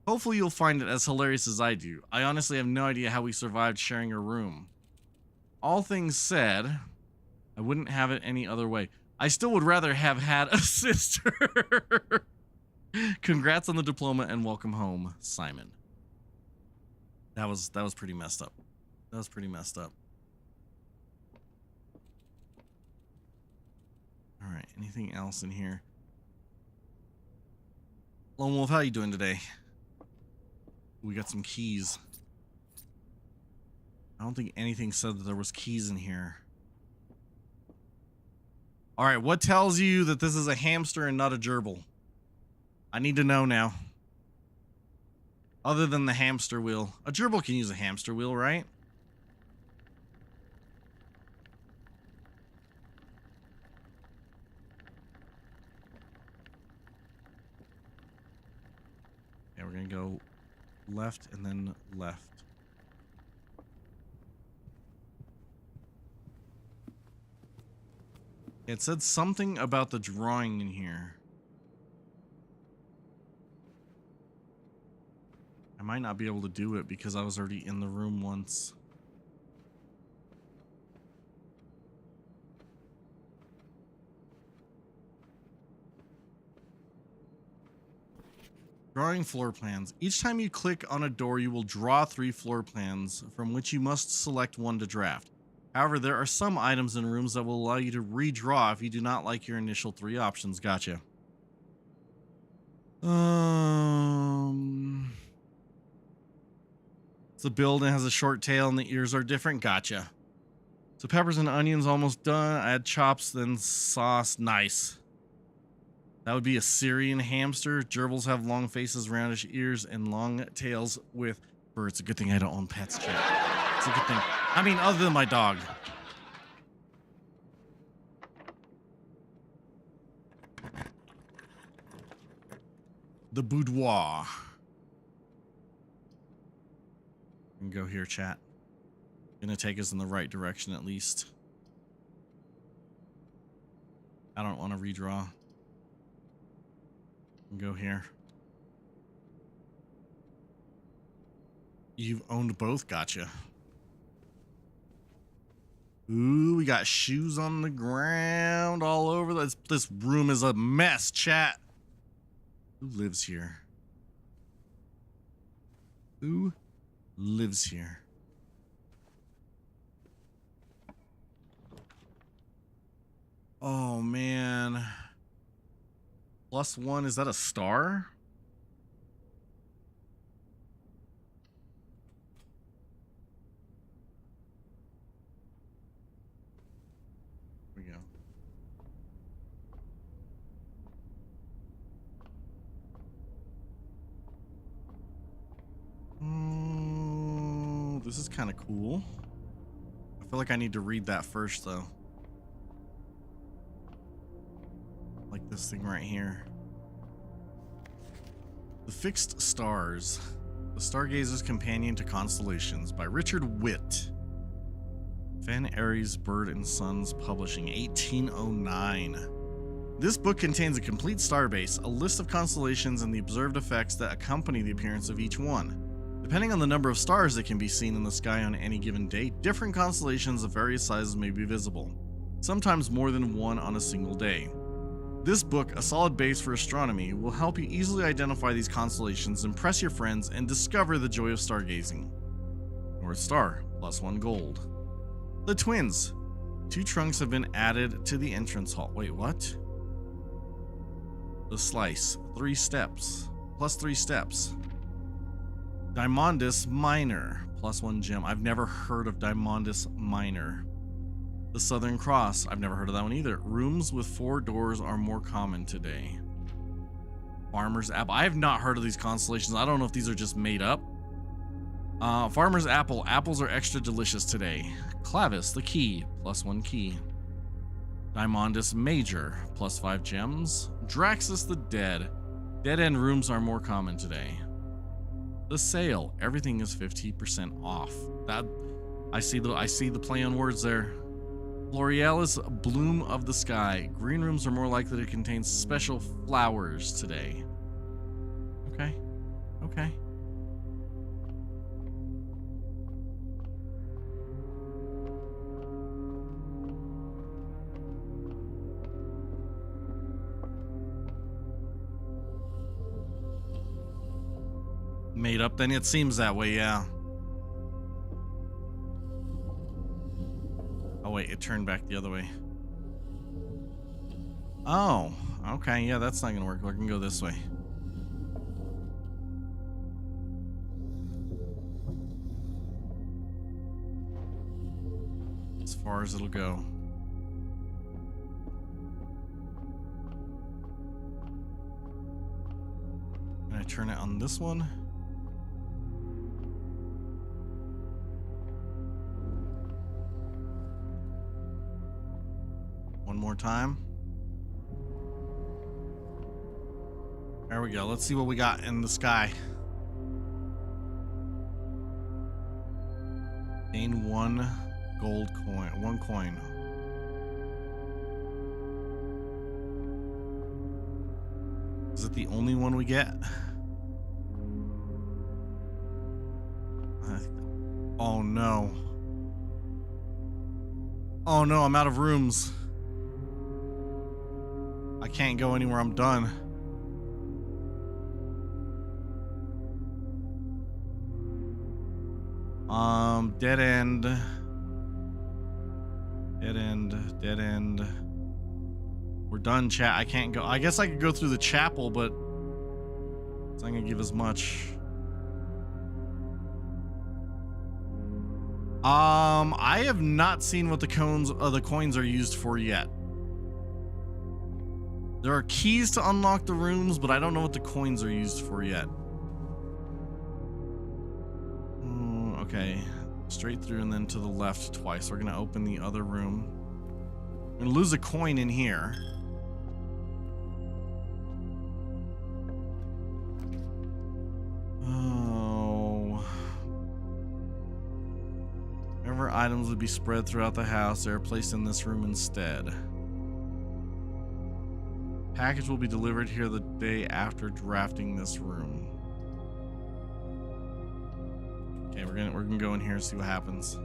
Hopefully you'll find it as hilarious as I do. I honestly have no idea how we survived sharing a room. All things said, I wouldn't have it any other way. I still would rather have had a sister. Congrats on the diploma and welcome home, Simon. That was pretty messed up. That was pretty messed up. All right, anything else in here? Lone Wolf, how you doing today? We got some keys. I don't think anything said that there was keys in here. All right, what tells you that this is a hamster and not a gerbil? I need to know now. Other than the hamster wheel. A gerbil can use a hamster wheel, right? Yeah, we're gonna go left and then left. It said something about the drawing in here. I might not be able to do it because I was already in the room once. Drawing floor plans. Each time you click on a door, you will draw 3 floor plans from which you must select one to draft. However, there are some items in rooms that will allow you to redraw if you do not like your initial 3 options. Gotcha. The building has a short tail and the ears are different. Gotcha. So peppers and onions almost done. Add chops, then sauce. Nice. That would be a Syrian hamster. Gerbils have long faces, roundish ears, and long tails with fur. It's a good thing I don't own pets, chat. It's a good thing. I mean, other than my dog. The boudoir. We can go here, chat. Gonna take us in the right direction at least. I don't want to redraw. Go here. You've owned both. Gotcha. Ooh, we got shoes on the ground all over. This room is a mess, chat. Who lives here? Who lives here? Oh, man. +1, is that a star? Here we go. Oh, this is kind of cool. I feel like I need to read that first, though. Like this thing right here. The Fixed Stars. The Stargazer's Companion to Constellations by Richard Witt. Van Aries Bird and Sons Publishing, 1809. This book contains a complete starbase, a list of constellations, and the observed effects that accompany the appearance of each one. Depending on the number of stars that can be seen in the sky on any given day, different constellations of various sizes may be visible. sometimes more than one on a single day. This book, a solid base for astronomy, will help you easily identify these constellations, impress your friends, and discover the joy of stargazing. North Star, +1 gold. The Twins. 2 trunks have been added to the entrance hall. Wait, what? The Slice, 3 steps, +3 steps. Diamondus Minor, +1 gem. I've never heard of Diamondus Minor. The Southern Cross, I've never heard of that one either. Rooms with 4 doors are more common today. Farmer's Apple, I have not heard of these constellations. I don't know if these are just made up. Farmer's Apple, apples are extra delicious today. Clavis, the Key, +1 key. Diamondus Major, +5 gems. Draxus the Dead, dead end rooms are more common today. The Sale, everything is 50% off. That I see the play on words there. L'Orealis Bloom of the Sky, green rooms are more likely to contain special flowers today. Okay. Okay. Made up, then it seems that way, yeah. Oh wait, it turned back the other way. Oh, okay, yeah, that's not gonna work. We can go this way. As far as it'll go. Can I turn it on this one? One more time. There we go. Let's see what we got in the sky. Gain 1 gold coin. 1 coin. Is it the only one we get? Oh no. Oh no, I'm out of rooms. I can't go anywhere, I'm done. Dead end. Dead end, dead end. We're done, chat. I can't go. I guess I could go through the chapel, but it's not gonna give as much. I have not seen what the coins are used for yet. There are keys to unlock the rooms, but I don't know what the coins are used for yet. Okay, straight through and then to the left twice. We're gonna open the other room. I'm gonna lose a coin in here. Oh. Whatever items would be spread throughout the house, they are placed in this room instead. Package will be delivered here the day after drafting this room. Okay, we're gonna go in here and see what happens.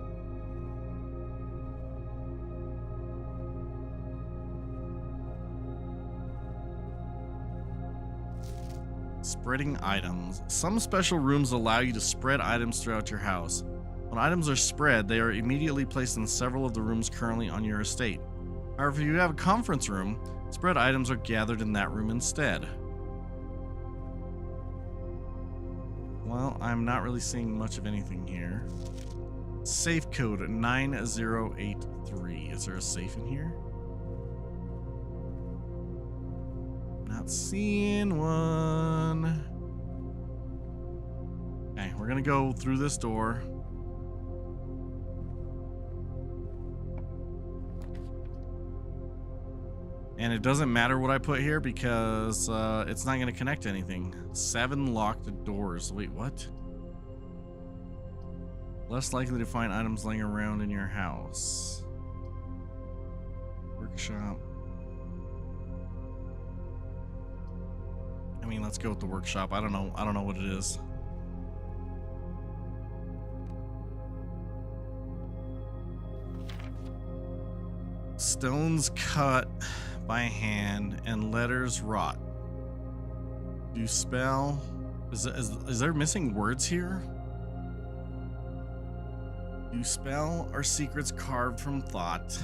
Spreading items. Some special rooms allow you to spread items throughout your house. When items are spread, they are immediately placed in several of the rooms currently on your estate. However, if you have a conference room, spread items are gathered in that room instead. Well, I'm not really seeing much of anything here. Safe code 9083. Is there a safe in here? Not seeing one. Okay, we're gonna go through this door. And it doesn't matter what I put here because it's not going to connect to anything. 7 locked doors. Wait, what? Less likely to find items laying around in your house. Workshop. I mean, let's go with the workshop. I don't know what it is. Stones cut by hand and letters rot. Do spell? Is there missing words here? Do spell are secrets carved from thought.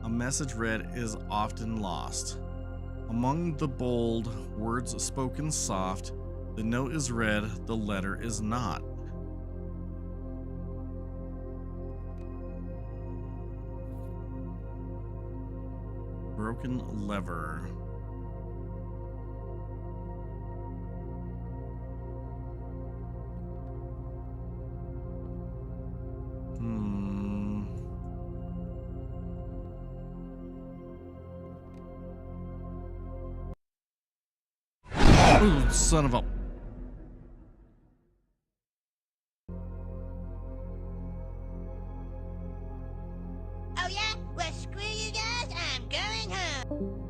A message read is often lost. Among the bold words spoken soft, the note is read, the letter is not. Broken lever. Ooh, son of a... Oh yeah? Well, screw you guys, I'm going home.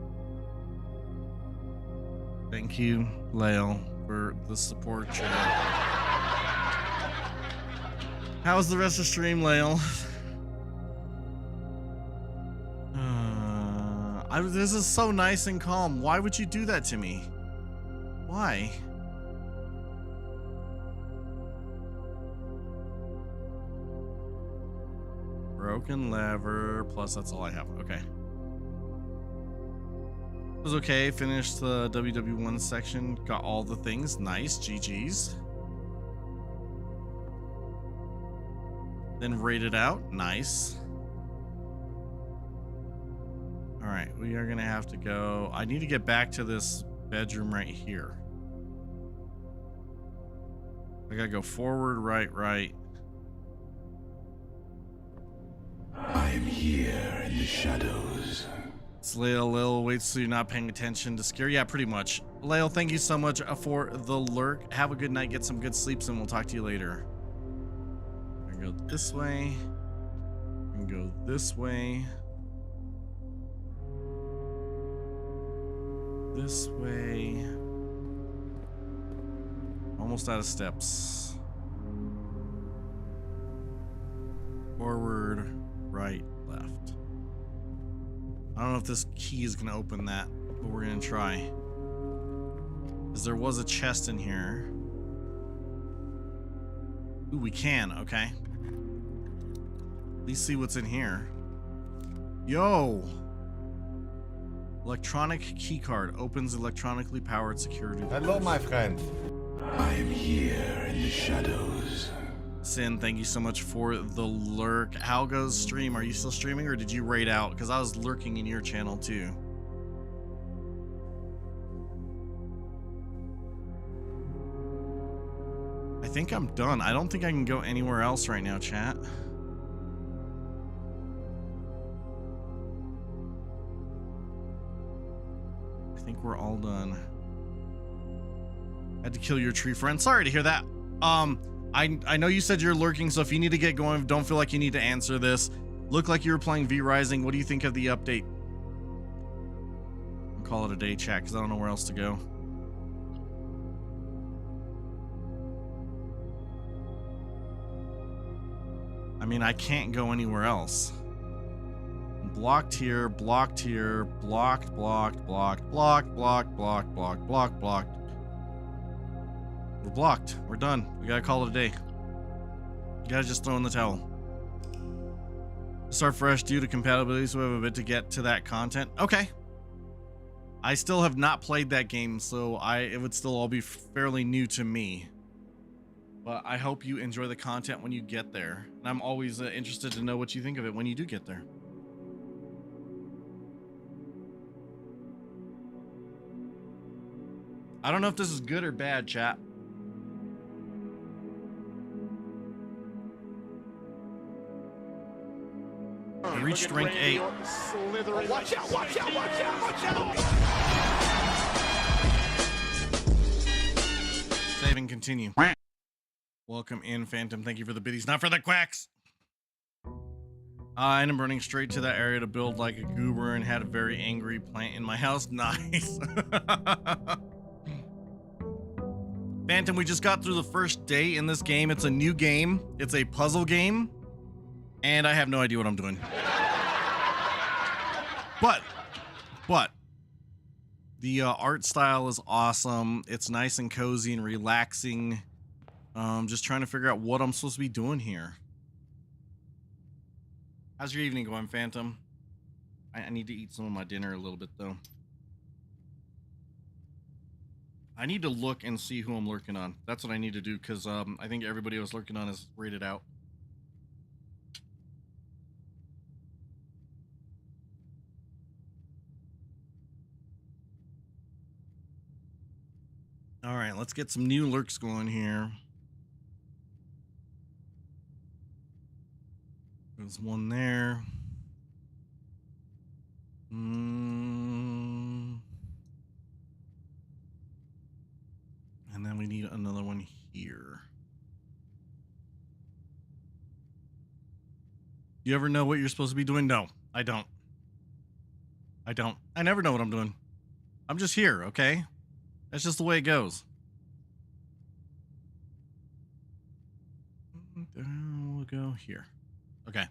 Thank you, Lale, for the support chat. How's the rest of the stream, Lale? This is so nice and calm. Why would you do that to me? Why? Broken lever, plus that's all I have. Okay. It was okay. Finished the WW1 section. Got all the things. Nice. GG's. Then rated out. Nice. Alright, we are going to have to go. I need to get back to this bedroom right here. I gotta go forward, right. I'm here in the shadows. It's Lale waits so you're not paying attention to scare. Yeah, pretty much. Lale, thank you so much for the lurk. Have a good night, get some good sleeps, and we'll talk to you later. I can go this way. I can go this way. This way. Almost out of steps. Forward, right, left. I don't know if this key is going to open that, but we're going to try. Because there was a chest in here. Ooh, we can, okay. At least see what's in here. Yo! Electronic keycard opens electronically powered security. Hello, my friend. I'm here in the shadows. Sin, thank you so much for the lurk. How goes stream? Are you still streaming or did you raid out? Because I was lurking in your channel too. I think I'm done. I don't think I can go anywhere else right now, chat. I think we're all done. Had to kill your tree friend. Sorry to hear that. I know you said you're lurking, so if you need to get going, don't feel like you need to answer this. Looked like you were playing V Rising. What do you think of the update? I'll call it a day, chat, because I don't know where else to go. I mean, I can't go anywhere else. Blocked here, blocked here, blocked, blocked, blocked, blocked, blocked, blocked, blocked, blocked, blocked. We're blocked. We're done. We gotta call it a day. You gotta just throw in the towel. Start fresh due to compatibility, so we have a bit to get to that content. Okay. I still have not played that game, so it would still all be fairly new to me. But I hope you enjoy the content when you get there. And I'm always interested to know what you think of it when you do get there. I don't know if this is good or bad, chat. I reached rank 8. Watch out, watch out, watch out, watch out! Save and continue. Welcome in, Phantom. Thank you for the biddies, not for the quacks. I ended up running straight to that area to build like a goober and had a very angry plant in my house. Nice. Phantom, we just got through the first day in this game. It's a new game. It's a puzzle game. And I have no idea what I'm doing. But the art style is awesome. It's nice and cozy and relaxing. Just trying to figure out what I'm supposed to be doing here. How's your evening going, Phantom? I need to eat some of my dinner a little bit, though. I need to look and see who I'm lurking on. That's what I need to do, because I think everybody I was lurking on is rated out. All right, let's get some new lurks going here. There's one there. And then we need another one here. You ever know what you're supposed to be doing? No, I don't. I never know what I'm doing. I'm just here, okay? That's just the way it goes. We'll go here. Okay.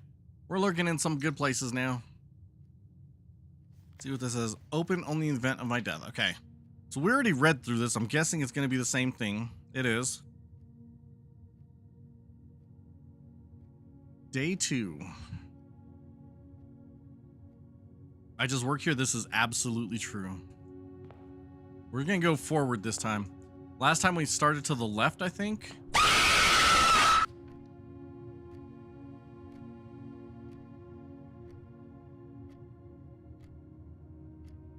We're lurking in some good places now. See what this says. Open only in the event of my death. Okay. So we already read through this. I'm guessing it's going to be the same thing. It is. Day 2. I just work here. This is absolutely true. We're going to go forward this time. Last time we started to the left, I think.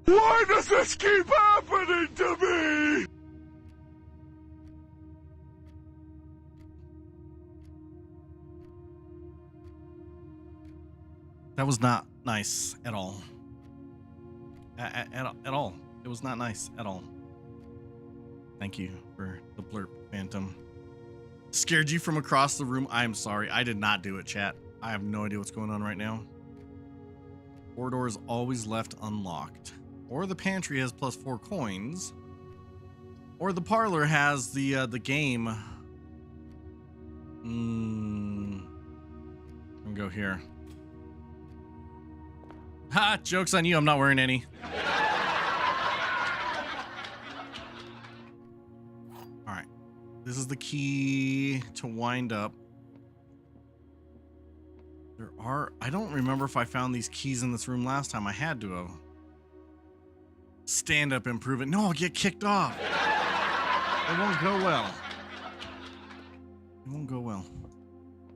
Why does this keep happening to me? That was not nice at all. At all. It was not nice at all. Thank you for the blurb, Phantom. Scared you from across the room? I'm sorry. I did not do it, chat. I have no idea what's going on right now. Corridor is always left unlocked. Or the pantry has +4 coins. Or the parlor has the game. I'm gonna go here. Ha! Joke's on you, I'm not wearing any. Alright. This is the key to wind up. I don't remember if I found these keys in this room last time. I had to have. Stand up and prove it. No, I'll get kicked off. It won't go well. It won't go well.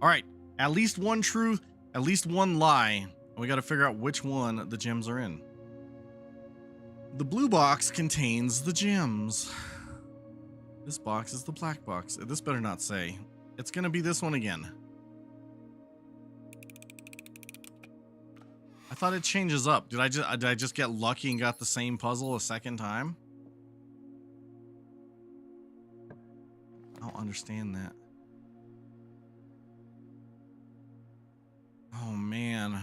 Alright. At least one truth, at least one lie. We got to figure out which one the gems are in. The blue box contains the gems. This box is the black box. This better not say. It's going to be this one again. I thought it changes up. Did I just get lucky and got the same puzzle a second time? I don't understand that. Oh, man.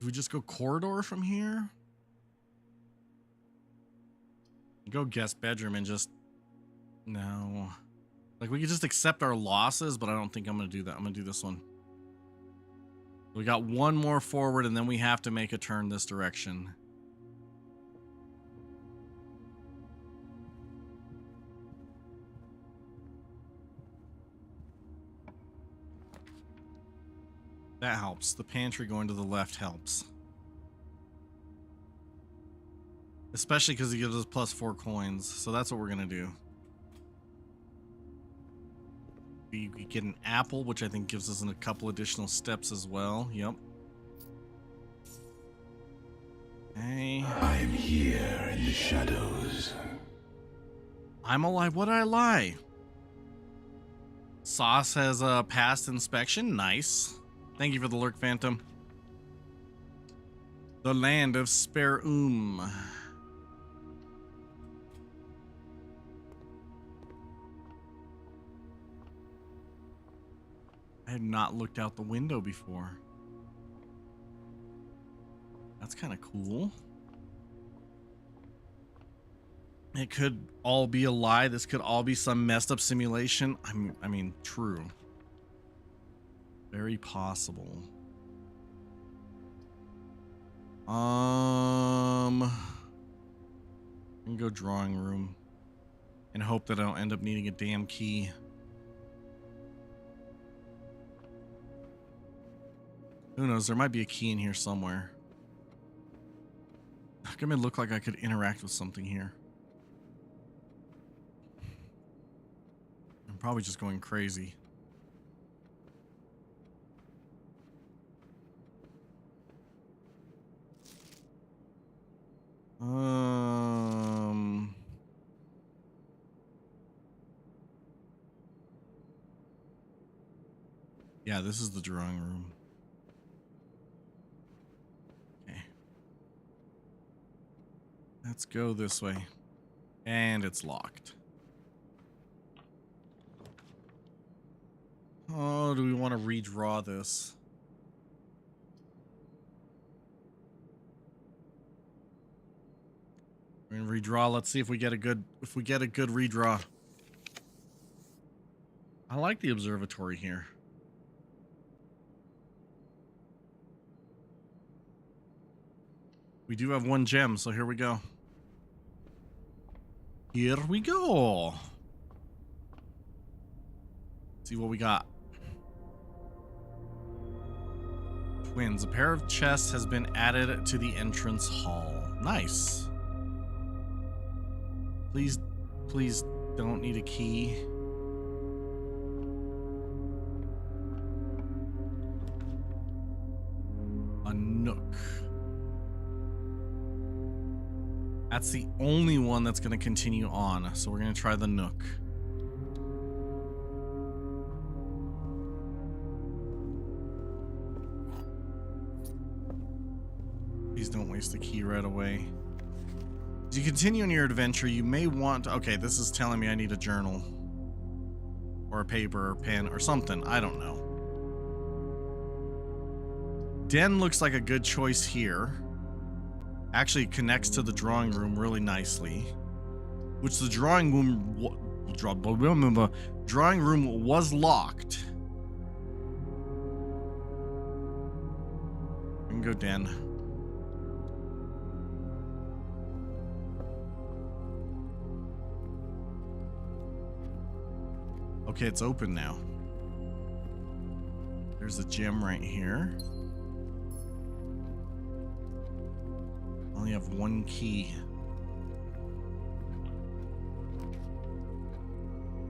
Do we just go corridor from here? Go guest bedroom and just... No. Like, we could just accept our losses, but I don't think I'm going to do that. I'm going to do this one. We got one more forward, and then we have to make a turn this direction. That helps. The pantry going to the left helps. Especially because it gives us +4 coins. So that's what we're going to do. We get an apple, which I think gives us a couple additional steps as well. Yep. Hey. I'm here in the shadows. I'm alive. What did I lie? Sauce has passed inspection. Nice. Thank you for the lurk, Phantom. The land of Spare I had not looked out the window before. That's kind of cool. It could all be a lie. This could all be some messed up simulation. I mean, true. Very possible. I can go drawing room and hope that I don't end up needing a damn key. Who knows? There might be a key in here somewhere. How come it look like I could interact with something here? I'm probably just going crazy. Yeah, this is the drawing room. Okay. Let's go this way. And it's locked. Oh, do we want to redraw this? We're gonna redraw. Let's see if we get a good redraw. I like the observatory here. We do have one gem, so here we go. Here we go. Let's see what we got. Twins. A pair of chests has been added to the entrance hall. Nice. Please don't need a key. A nook. That's the only one that's going to continue on, so we're going to try the nook. Please don't waste the key right away. As you continue on your adventure, you may want to... Okay, this is telling me I need a journal. Or a paper or pen or something. I don't know. Den looks like a good choice here. Actually connects to the drawing room really nicely. Which the drawing room was locked. We can go den. Okay, it's open now. There's a gem right here. Only have one key.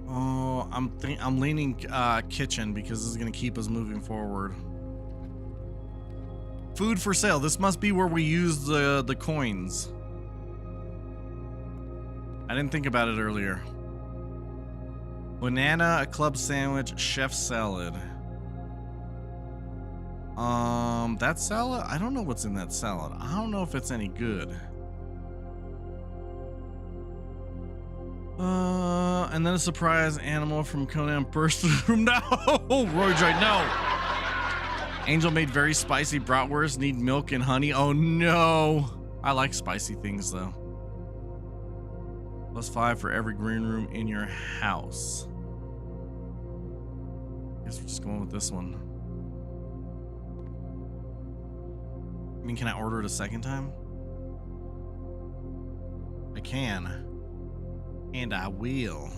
Oh, I'm leaning kitchen because this is gonna keep us moving forward. Food for sale. This must be where we use the coins. I didn't think about it earlier. Banana, a club sandwich, chef salad. That salad? I don't know what's in that salad. I don't know if it's any good. And then a surprise animal from Conan burst through the room. No! Roy Joy, no! Angel made very spicy bratwurst. Need milk and honey. Oh no! I like spicy things though. +5 for every green room in your house. Guess we're just going with this one. I mean, can I order it a second time? I can. And I will.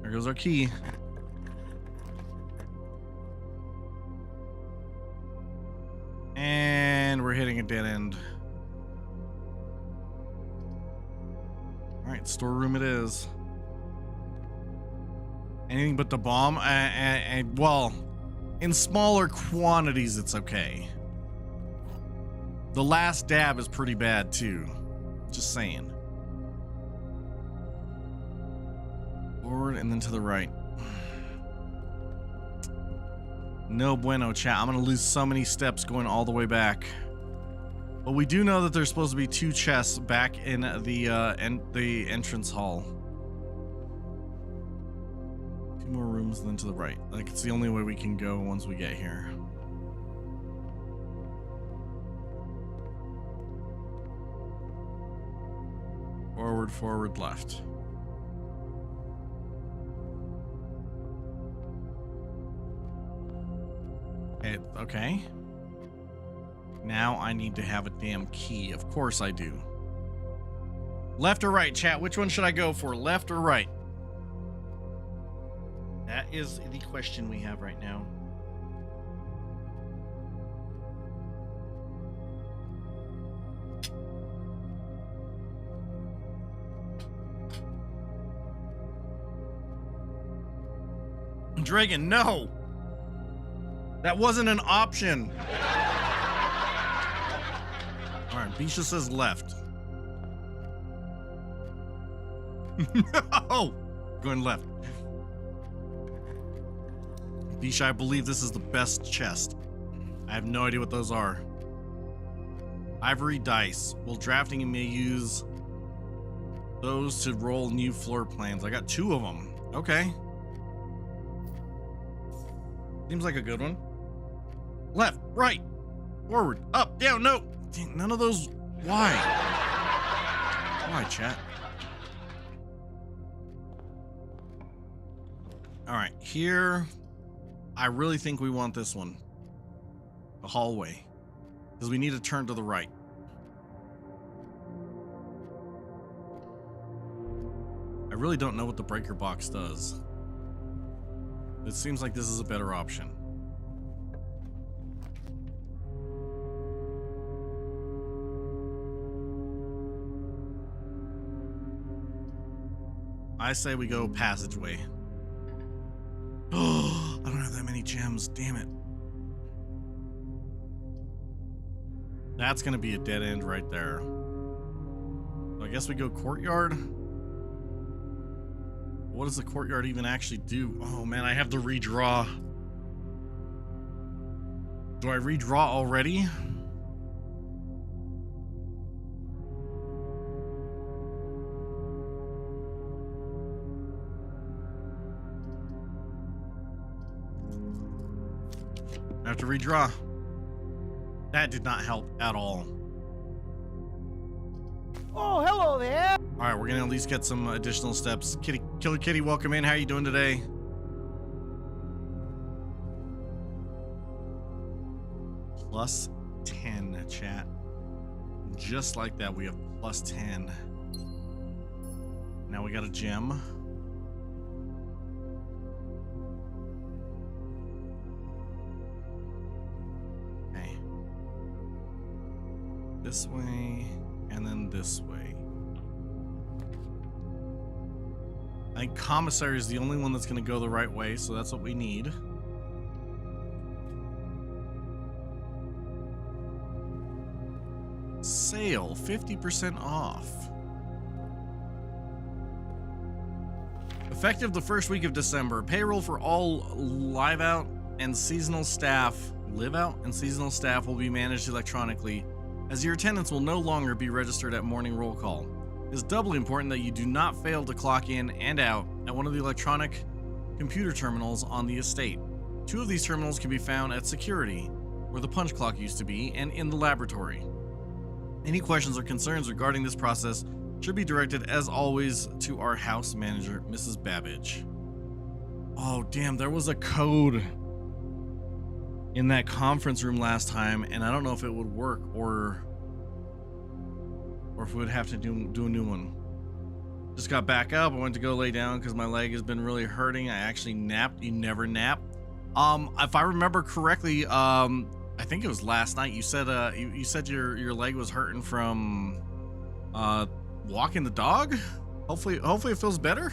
There goes our key. And we're hitting a dead end. All right, storeroom it is. Anything but the bomb? Well, in smaller quantities, it's okay. The last dab is pretty bad too. Just saying. Forward and then to the right. No bueno, chat. I'm gonna lose so many steps going all the way back. But we do know that there's supposed to be 2 chests back in the entrance hall. 2 2 more rooms, then to the right. Like, it's the only way we can go once we get here. Forward, forward, left. Okay. Now I need to have a damn key. Of course I do. Left or right, chat? Which one should I go for? Left or right? That is the question we have right now. Dragon, no! That wasn't an option. All right, Bisha says left. No! Going left. Bisha, I believe this is the best chest. I have no idea what those are. Ivory dice. While drafting, you may use those to roll new floor plans. I got 2 of them. Okay. Seems like a good one. Left, right, forward, up, down, no. Dang, none of those. Why? Why, chat? All right, here. I really think we want this one. The hallway. Because we need to turn to the right. I really don't know what the breaker box does. It seems like this is a better option. I say we go passageway. Oh, I don't have that many gems. Damn it. That's going to be a dead end right there. So I guess we go courtyard. What does the courtyard even actually do? Oh man, I have to redraw. Do I redraw already? I have to redraw. That did not help at all. Oh, hello there. All right, we're gonna at least get some additional steps. Kitty, Killer Kitty, welcome in. How you doing today? Plus 10, chat. Just like that, we have plus 10. Now we got a gem. Okay. This way, and then this way. I think commissary is the only one that's going to go the right way, so that's what we need. Sale, 50% off. Effective the first week of December, payroll for all live out and seasonal staff will be managed electronically, as your attendance will no longer be registered at morning roll call. It is doubly important that you do not fail to clock in and out at one of the electronic computer terminals on the estate. 2 of these terminals can be found at security, where the punch clock used to be, and in the laboratory. Any questions or concerns regarding this process should be directed, as always, to our house manager, Mrs. Babbage. Oh, damn, there was a code in that conference room last time, and I don't know if it would work or if we would have to do a new one. Just got back up. I went to go lay down because my leg has been really hurting. I actually napped. You never nap. If I remember correctly, I think it was last night. You said you said your leg was hurting from walking the dog. Hopefully it feels better.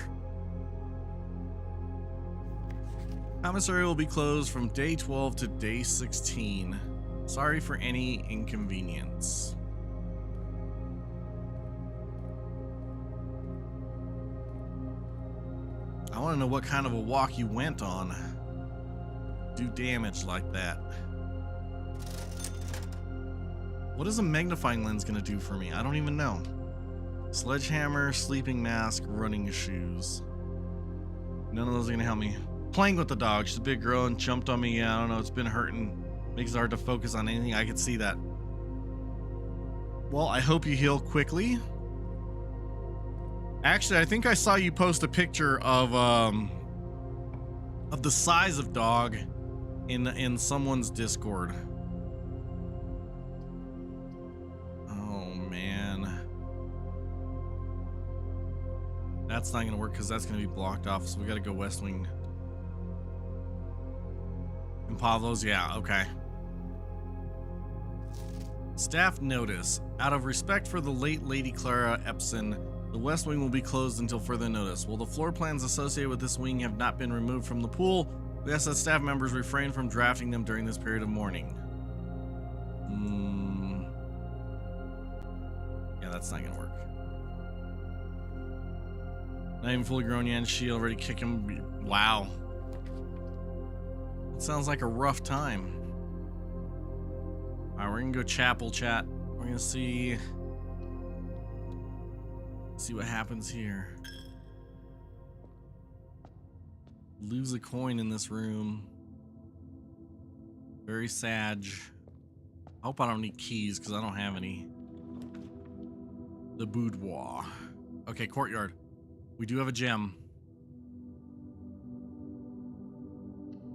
Commissary will be closed from day 12 to day 16. Sorry for any inconvenience. I want to know what kind of a walk you went on. Do damage like that. What is a magnifying lens gonna do for me? I don't even know. Sledgehammer, sleeping mask, running shoes. None of those are gonna help me. Playing with the dog. She's a big girl and jumped on me. I don't know. It's been hurting. Makes it hard to focus on anything. I can see that. Well, I hope you heal quickly. Actually, I think I saw you post a picture of the size of dog in someone's Discord. Oh man. That's not gonna work because that's gonna be blocked off, so we gotta go West Wing. And Pavlos, yeah, okay. Staff notice. Out of respect for the late Lady Clara Epson, the West Wing will be closed until further notice. While the floor plans associated with this wing have not been removed from the pool, we ask that staff members refrain from drafting them during this period of mourning. Yeah, that's not gonna work. Not even fully grown yet, and she already kicked him. Wow. It sounds like a rough time. Alright, we're gonna go chapel, chat. We're gonna see what happens here. Lose a coin in this room. Very sad. I hope I don't need keys because I don't have any. The boudoir. Okay, courtyard. We do have a gem.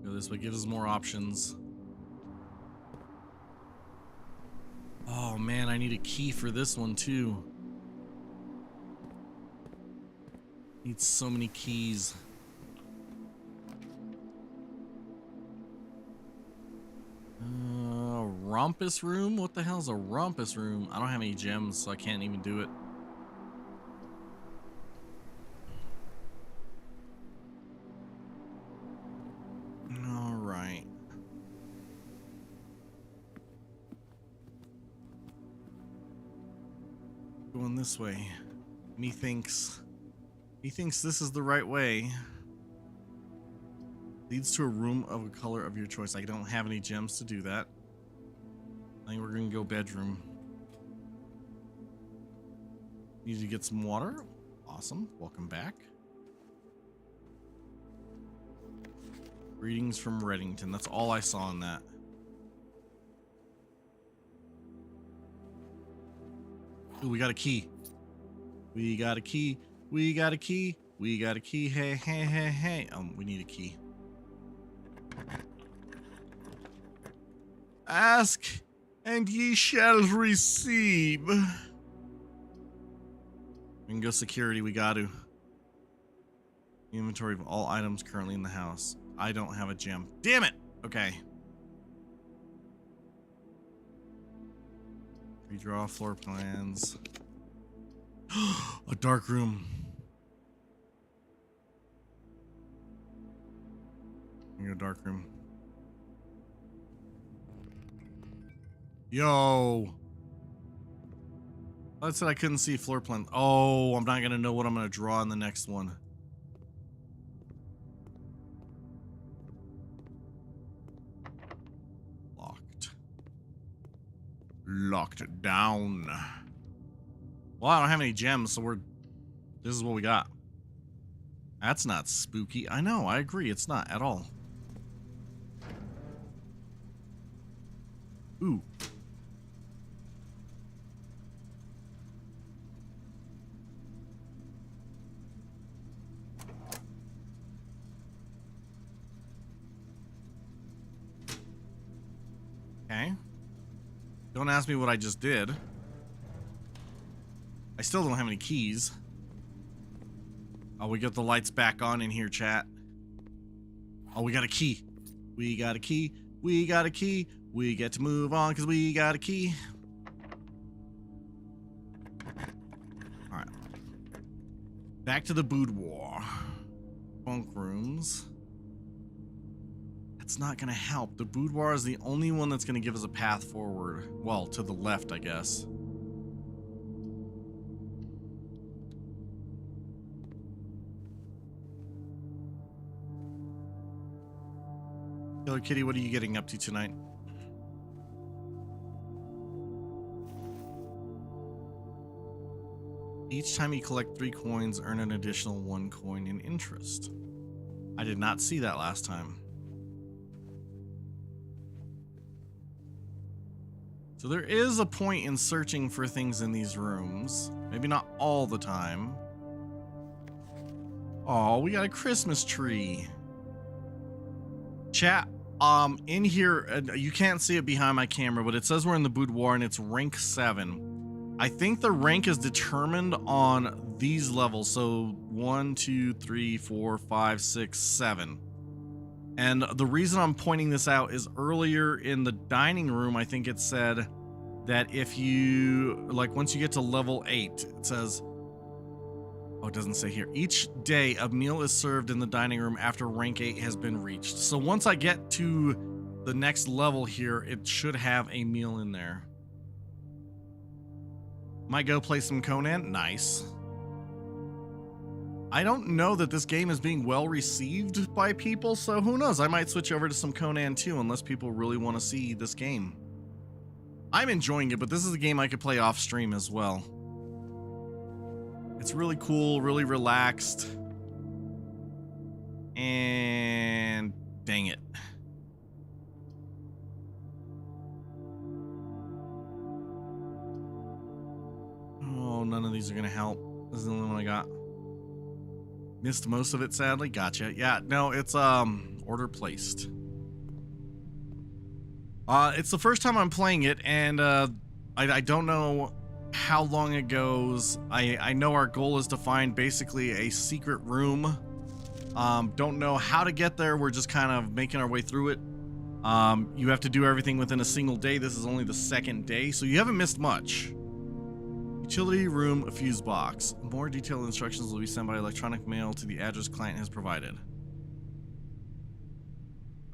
Go this way, gives us more options. Oh man, I need a key for this one too. Need so many keys. Rumpus room? What the hell's a rumpus room? I don't have any gems, so I can't even do it. All right. Going this way. Methinks this is the right way. Leads to a room of a color of your choice. I don't have any gems to do that. I think we're gonna go bedroom. Need to get some water. Awesome. Welcome back. Greetings from Reddington. That's all I saw in that. Ooh, we got a key. We got a key. We got a key. We got a key. Hey, hey, hey, hey. We need a key. Ask and ye shall receive. We can go security. We got to. Inventory of all items currently in the house. I don't have a gem. Damn it. Okay. Redraw floor plans. A dark room. Go dark room. Yo. I said I couldn't see floor plan. Oh, I'm not gonna know what I'm gonna draw in the next one. Locked down. Well, I don't have any gems, so this is what we got. That's not spooky. I know, I agree, it's not at all. Ooh. Okay. Don't ask me what I just did. I still don't have any keys. Oh, we got the lights back on in here, chat. Oh, we got a key. We got a key. We got a key. We get to move on because we got a key. Alright. Back to the boudoir. Bunk rooms. That's not gonna help. The boudoir is the only one that's gonna give us a path forward. Well, to the left, I guess. Killer Kitty, what are you getting up to tonight? Each time you collect 3 coins, earn an additional 1 coin in interest. I did not see that last time. So there is a point in searching for things in these rooms. Maybe not all the time. Oh, we got a Christmas tree. Chat, in here, you can't see it behind my camera, but it says we're in the boudoir and it's rank 7. I think the rank is determined on these levels. So 1, 2, 3, 4, 5, 6, 7. And the reason I'm pointing this out is earlier in the dining room, I think it said that if you, like, once you get to level 8, it says, oh, it doesn't say here. Each day, a meal is served in the dining room after rank 8 has been reached. So once I get to the next level here, it should have a meal in there. Might go play some Conan. Nice. I don't know that this game is being well received by people, so who knows? I might switch over to some Conan too, unless people really want to see this game. I'm enjoying it, but this is a game I could play off stream as well. It's really cool, really relaxed. And dang it. Oh, none of these are gonna help. This is the only one I got. Missed most of it, sadly. Gotcha. Yeah, no, it's order placed. It's the first time I'm playing it, and I don't know how long it goes. I know our goal is to find basically a secret room. Don't know how to get there. We're just kind of making our way through it. You have to do everything within a single day. This is only the second day, so you haven't missed much. Utility room, a fuse box. More detailed instructions will be sent by electronic mail to the address client has provided.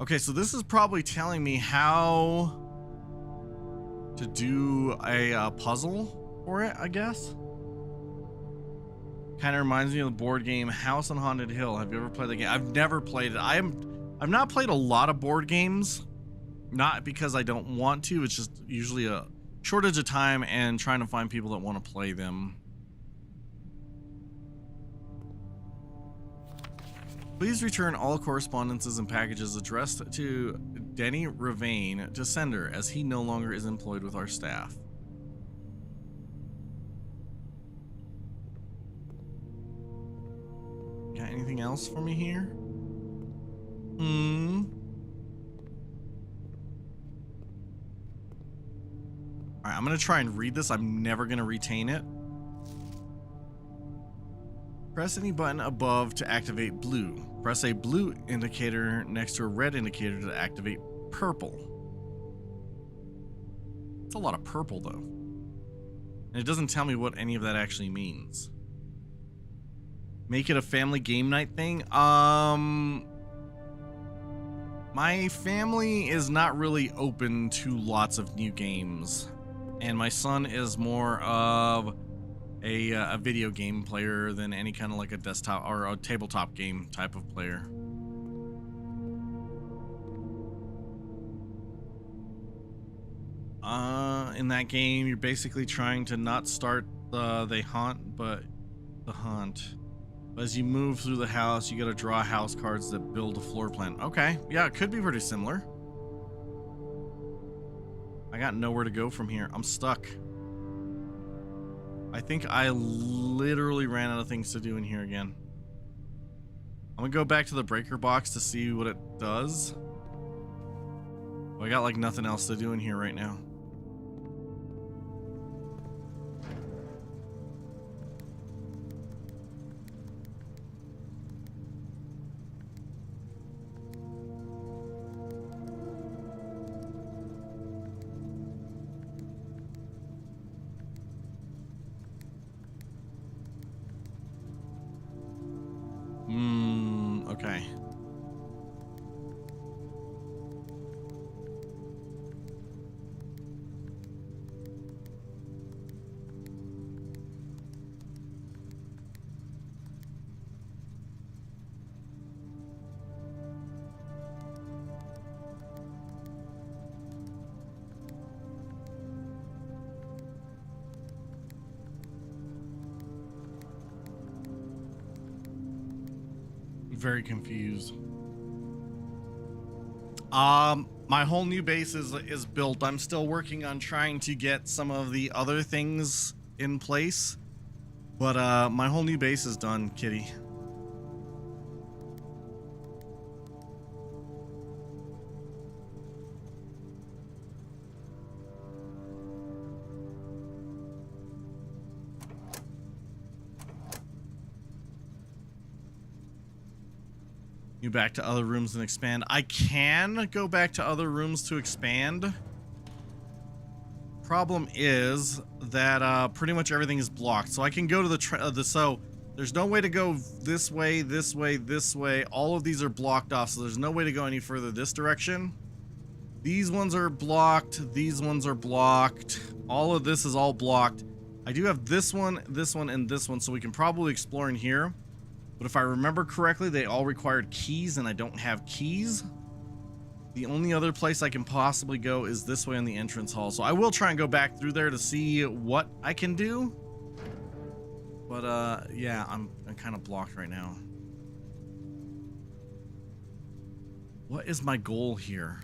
Okay, so this is probably telling me how to do a puzzle for it, I guess. Kind of reminds me of the board game House on Haunted Hill. Have you ever played the game? I've never played it. I've not played a lot of board games, not because I don't want to. It's just usually a shortage of time and trying to find people that want to play them. Please return all correspondences and packages addressed to Denny Ravane to sender, as he no longer is employed with our staff. Got anything else for me here? Alright, I'm gonna try and read this. I'm never gonna retain it. Press any button above to activate blue. Press a blue indicator next to a red indicator to activate purple. It's a lot of purple though. And it doesn't tell me what any of that actually means. Make it a family game night thing? My family is not really open to lots of new games. And my son is more of a video game player than any kind of like a desktop or a tabletop game type of player. In that game, you're basically trying to not start the hunt, but the hunt. But as you move through the house, you gotta draw house cards that build a floor plan. Okay, yeah, it could be pretty similar. I got nowhere to go from here. I'm stuck. I think I literally ran out of things to do in here again. I'm gonna go back to the breaker box to see what it does. Well, I got like nothing else to do in here right now. Okay. very confused. My whole new base is built. I'm still working on trying to get some of the other things in place, but my whole new base is done, kitty. You back to other rooms and expand. I can go back to other rooms to expand. Problem is that pretty much everything is blocked. So I can go to so there's no way to go this way, this way, this way. All of these are blocked off, so there's no way to go any further this direction. These ones are blocked. These ones are blocked. All of this is all blocked. I do have this one, and this one, so we can probably explore in here. But if I remember correctly, they all required keys, and I don't have keys. The only other place I can possibly go is this way on the entrance hall. So I will try and go back through there to see what I can do. But yeah, I'm kind of blocked right now. What is my goal here?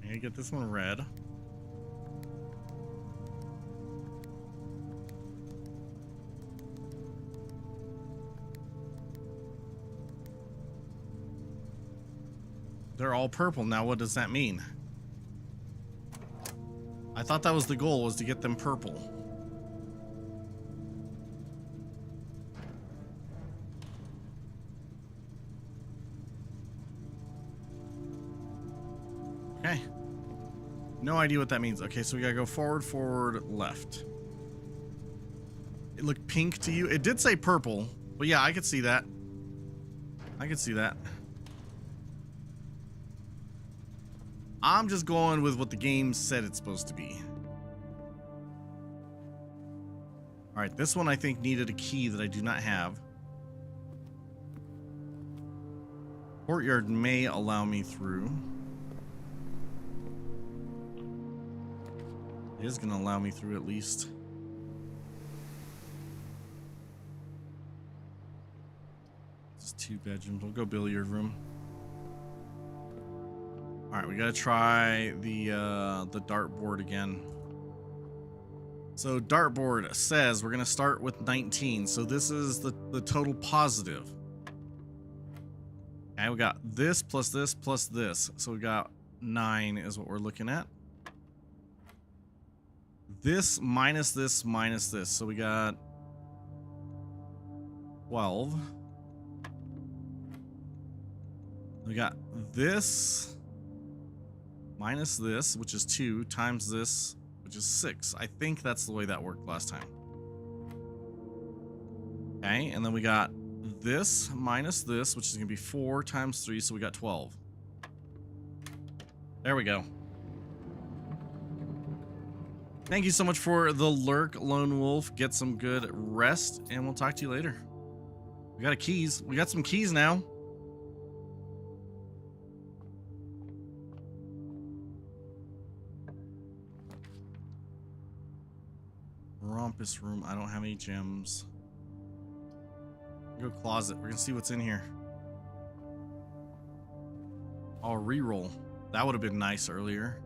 I gotta get this one red. They're all purple. Now what does that mean? I thought that was the goal, was to get them purple. Okay. No idea what that means. Okay, so we gotta go forward, forward, left. It looked pink to you? It did say purple, but yeah, I could see that. I could see that. I'm just going with what the game said it's supposed to be. All right, this one I think needed a key that I do not have. Courtyard may allow me through. It is going to allow me through at least. This is 2 bedrooms. We'll go billiard room. All right, we got to try the dartboard again. So dartboard says we're going to start with 19. So this is the total positive. And we got this plus this plus this. So we got 9 is what we're looking at. This minus this minus this. So we got 12. We got this minus this, which is 2, times this, which is 6. I think that's the way that worked last time. Okay, and then we got this minus this, which is going to be 4 times 3, so we got 12. There we go. Thank you so much for the lurk, Lone Wolf. Get some good rest, and we'll talk to you later. We got keys. We got some keys now. Rumpus room. I don't have any gems. Go closet. We're gonna see what's in here. Oh, reroll. That would have been nice earlier.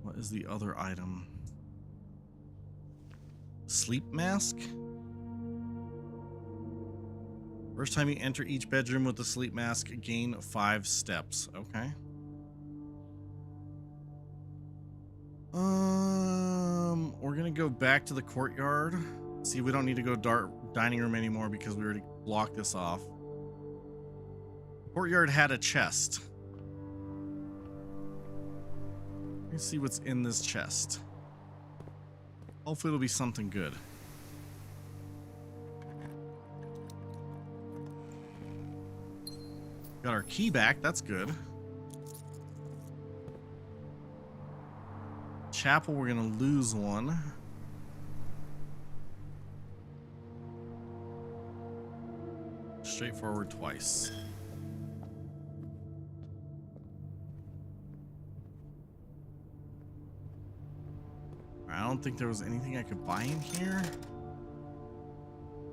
What is the other item? Sleep mask? First time you enter each bedroom with the sleep mask, gain 5 steps. Okay. We're gonna go back to the courtyard. See, we don't need to go dining room anymore because we already blocked this off. Courtyard had a chest. Let's see what's in this chest. Hopefully it'll be something good. Got our key back, that's good. Chapel, we're gonna lose one. Straightforward twice. I don't think there was anything I could buy in here.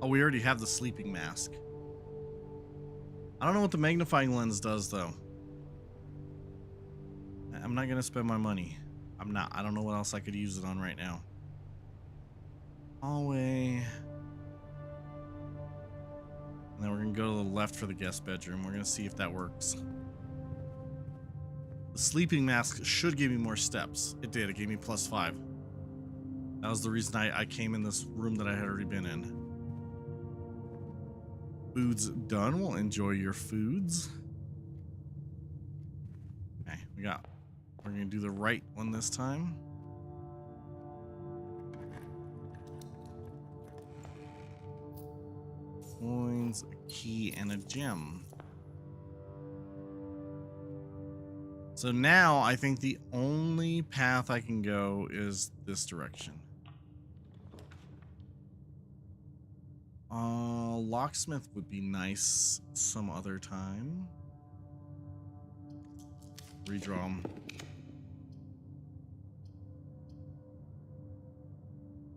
Oh, we already have the sleeping mask. I don't know what the magnifying lens does, though. I'm not gonna spend my money. I'm not. I don't know what else I could use it on right now. Hallway. And then we're gonna go to the left for the guest bedroom. We're gonna see if that works. The sleeping mask should give me more steps. It did. It gave me +5. That was the reason I came in this room that I had already been in. Food's done. We'll enjoy your foods. Okay, we're gonna do the right one this time. Coins, a key, and a gem. So now I think the only path I can go is this direction. Locksmith would be nice some other time. Redraw them.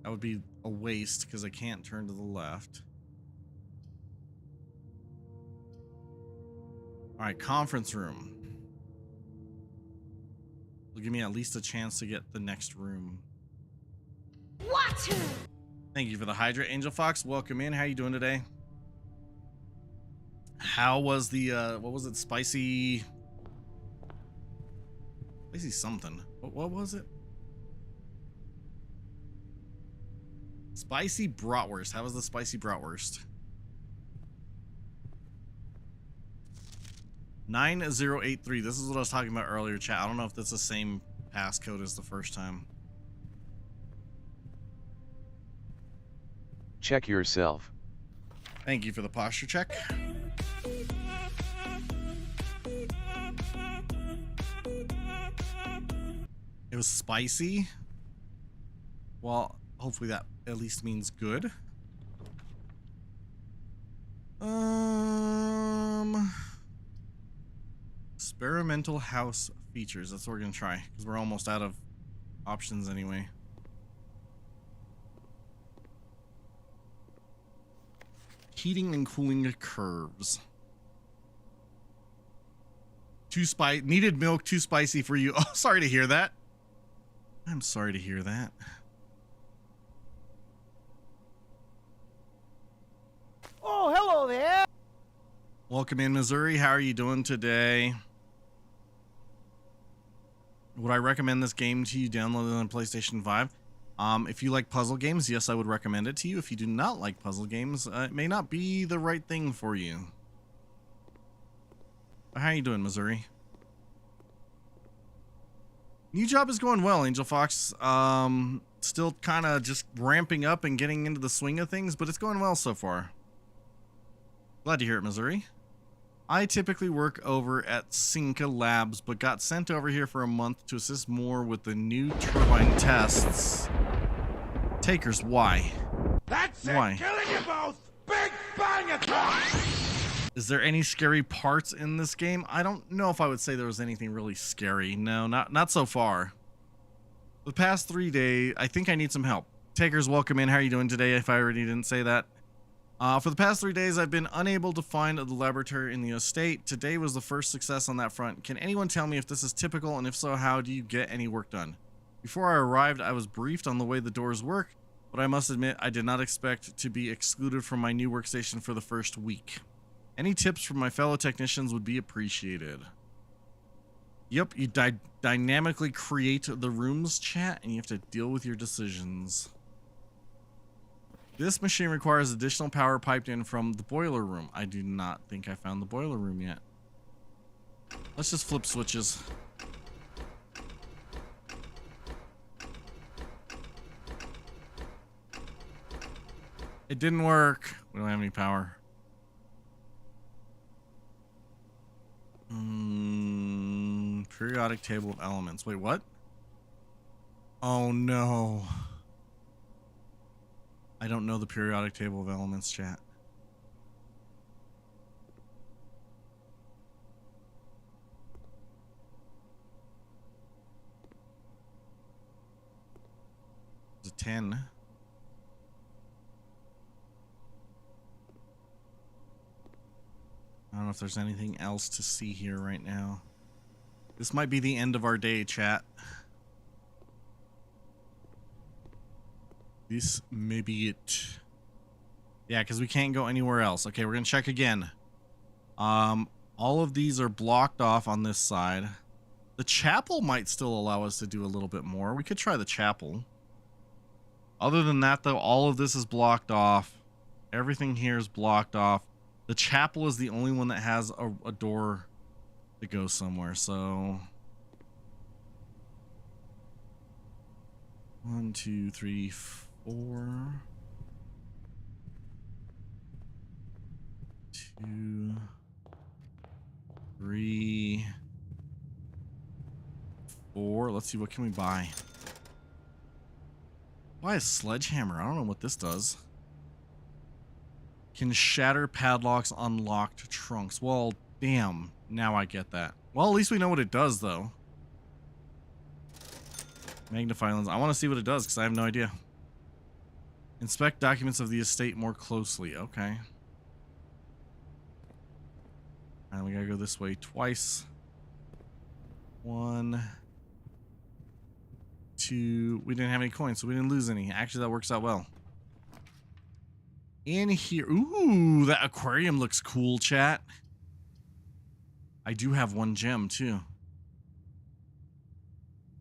That would be a waste because I can't turn to the left. All right, conference room. Will give me at least a chance to get the next room. Water! Thank you for the Hydra. Angel Fox, welcome in. How you doing today? How was the, what was it? Spicy something. What was it? Spicy bratwurst. How was the spicy bratwurst? 9083. This is what I was talking about earlier, chat. I don't know if that's the same passcode as the first time. Check yourself. Thank you for the posture check. It was spicy. Well, hopefully that at least means good. Experimental house features. That's what we're gonna try because we're almost out of options anyway. Heating and cooling curves. Needed milk, too spicy for you. Oh, sorry to hear that. I'm sorry to hear that. Oh, hello there. Welcome in, Missouri. How are you doing today? Would I recommend this game to you? Download it on PlayStation 5. If you like puzzle games, yes, I would recommend it to you. If you do not like puzzle games, it may not be the right thing for you. How you doing, Missouri? New job is going well, Angel Fox. Still kind of just ramping up and getting into the swing of things, but it's going well so far. Glad to hear it, Missouri. I typically work over at Cinca Labs, but got sent over here for a month to assist more with the new turbine tests. Takers, why? That's it! Why? Killing you both! Big bang attack! Is there any scary parts in this game? I don't know if I would say there was anything really scary. No, not so far. The past 3 days, I think I need some help. Takers, welcome in. How are you doing today, if I already didn't say that? For the past 3 days, I've been unable to find the laboratory in the estate. Today was the first success on that front. Can anyone tell me if this is typical, and if so, how do you get any work done? Before I arrived, I was briefed on the way the doors work, but I must admit I did not expect to be excluded from my new workstation for the first week. Any tips from my fellow technicians would be appreciated. Yep, you dynamically create the rooms, chat, and you have to deal with your decisions. This machine requires additional power piped in from the boiler room. I do not think I found the boiler room yet. Let's just flip switches. It didn't work. We don't have any power. Periodic table of elements. Wait, what? Oh no. I don't know the periodic table of elements, chat. It's a 10. I don't know if there's anything else to see here right now. This might be the end of our day, chat. This may be it. Yeah, because we can't go anywhere else. Okay, we're going to check again. All of these are blocked off on this side. The chapel might still allow us to do a little bit more. We could try the chapel. Other than that, though, all of this is blocked off. Everything here is blocked off. The chapel is the only one that has a door to go somewhere, so 1, 2, 3, 4. 2, 3, 4. Let's see, what can we buy? Buy a sledgehammer. I don't know what this does. Can shatter padlocks, unlocked trunks. Well, damn. Now I get that. Well, at least we know what it does, though. Magnify lens. I want to see what it does, because I have no idea. Inspect documents of the estate more closely. Okay. And we gotta go this way twice. 1, 2. We didn't have any coins, so we didn't lose any. Actually, that works out well. In here. Ooh, that aquarium looks cool, chat. I do have 1 gem, too.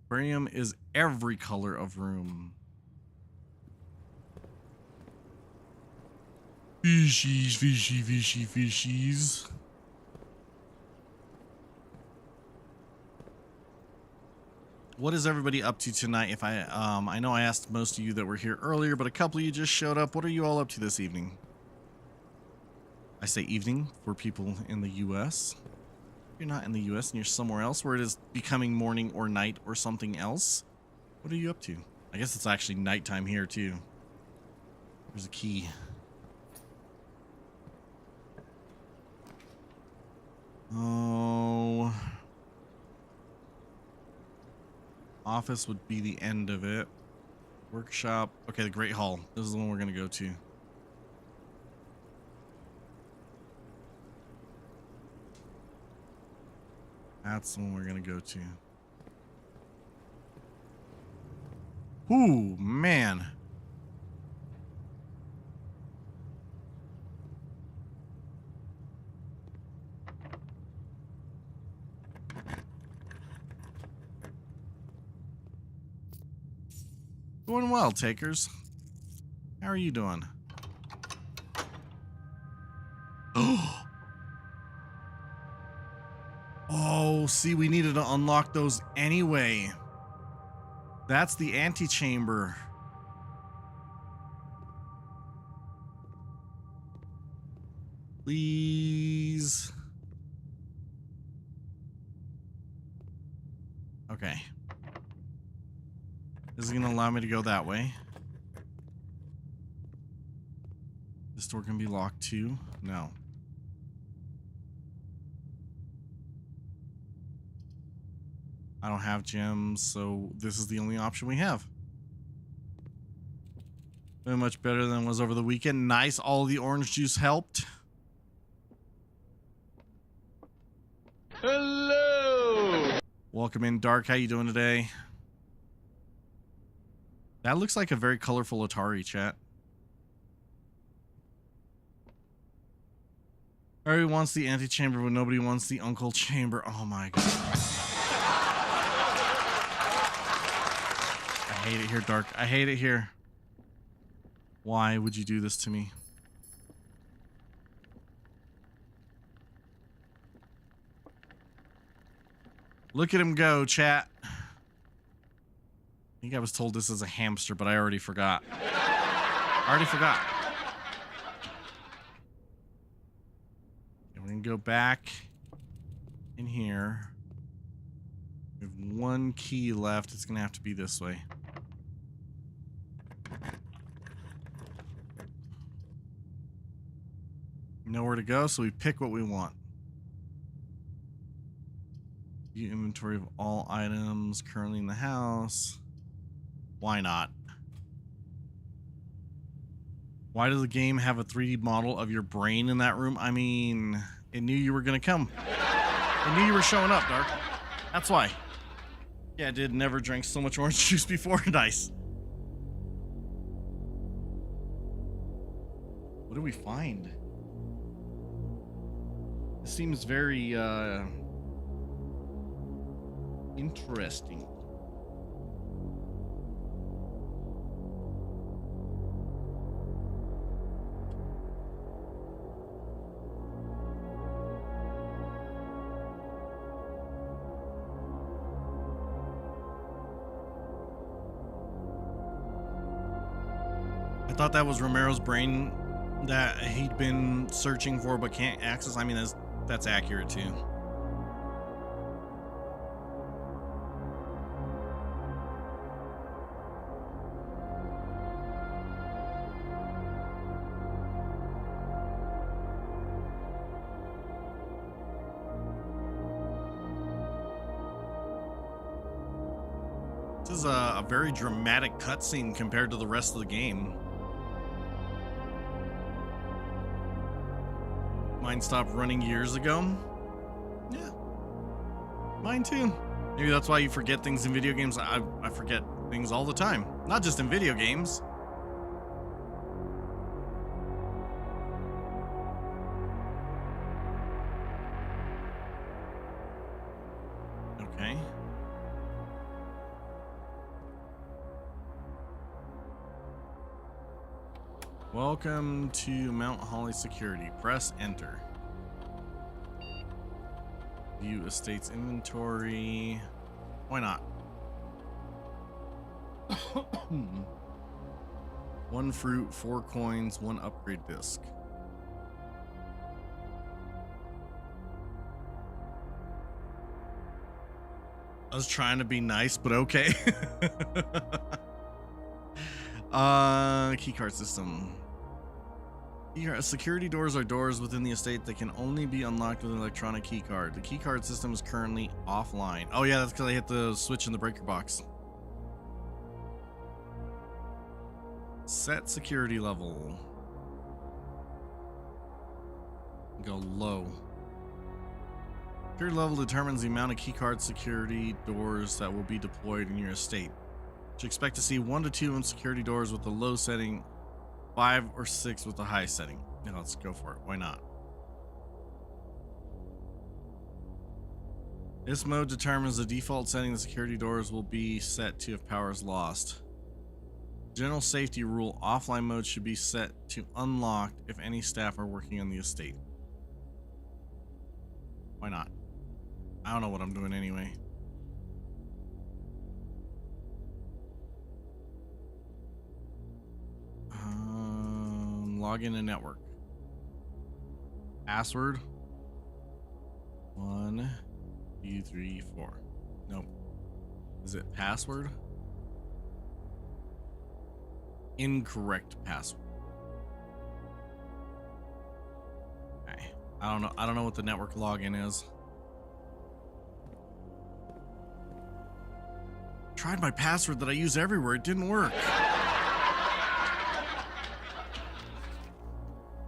Aquarium is every color of room. Fishies, fishy, fishy, fishies. What is everybody up to tonight? If I know I asked most of you that were here earlier, but a couple of you just showed up. What are you all up to this evening? I say evening for people in the U.S. If you're not in the U.S. and you're somewhere else where it is becoming morning or night or something else, what are you up to? I guess it's actually nighttime here too. There's a key. Oh. Office would be the end of it. Workshop. Okay, the Great Hall. This is the one we're going to go to. That's the one we're going to go to. Ooh, man. Doing well, takers. How are you doing? Oh, see, we needed to unlock those anyway. That's the antechamber. Please. Okay. This is going to allow me to go that way. This door can be locked too? No. I don't have gems, so this is the only option we have. Very much better than it was over the weekend. Nice. All the orange juice helped. Hello. Welcome in, Dark. How you doing today? That looks like a very colorful Atari, chat. Everybody wants the antechamber, but nobody wants the uncle chamber. Oh my god. I hate it here, Dark. I hate it here. Why would you do this to me? Look at him go, chat. I think I was told this is a hamster, but I already forgot. We're gonna go back in here. We have one key left. It's gonna have to be this way. Nowhere to go, so we pick what we want. View inventory of all items currently in the house. Why not? Why does the game have a 3D model of your brain in that room? I mean, it knew you were gonna come. It knew you were showing up, Dark. That's why. Yeah, I did. Never drank so much orange juice before. Nice. What do we find? This seems very, interesting. I thought that was Romero's brain that he'd been searching for but can't access. I mean, that's accurate too. This is a very dramatic cutscene compared to the rest of the game. Mine stopped running years ago. Yeah, mine too. Maybe that's why you forget things in video games. I forget things all the time, not just in video games. Okay. Welcome to Mount Holly Security. Press enter. View estate's inventory. Why not? One fruit, 4 coins, 1 upgrade disc. I was trying to be nice, but okay. Keycard system. Security doors are doors within the estate that can only be unlocked with an electronic keycard. The keycard system is currently offline. Oh yeah, that's because I hit the switch in the breaker box. Set security level. Go low. Security level determines the amount of keycard security doors that will be deployed in your estate. You expect to see 1 to 2 in security doors with the low setting, 5 or 6 with the high setting. Now let's go for it. Why not? This mode determines the default setting the security doors will be set to if power is lost. General safety rule, offline mode should be set to unlocked if any staff are working on the estate. Why not? I don't know what I'm doing anyway. Log in a network. Password 1 2 3 4. Nope. Is it password? Incorrect password. Okay. I don't know what the network login is. Tried my password that I use everywhere. It didn't work.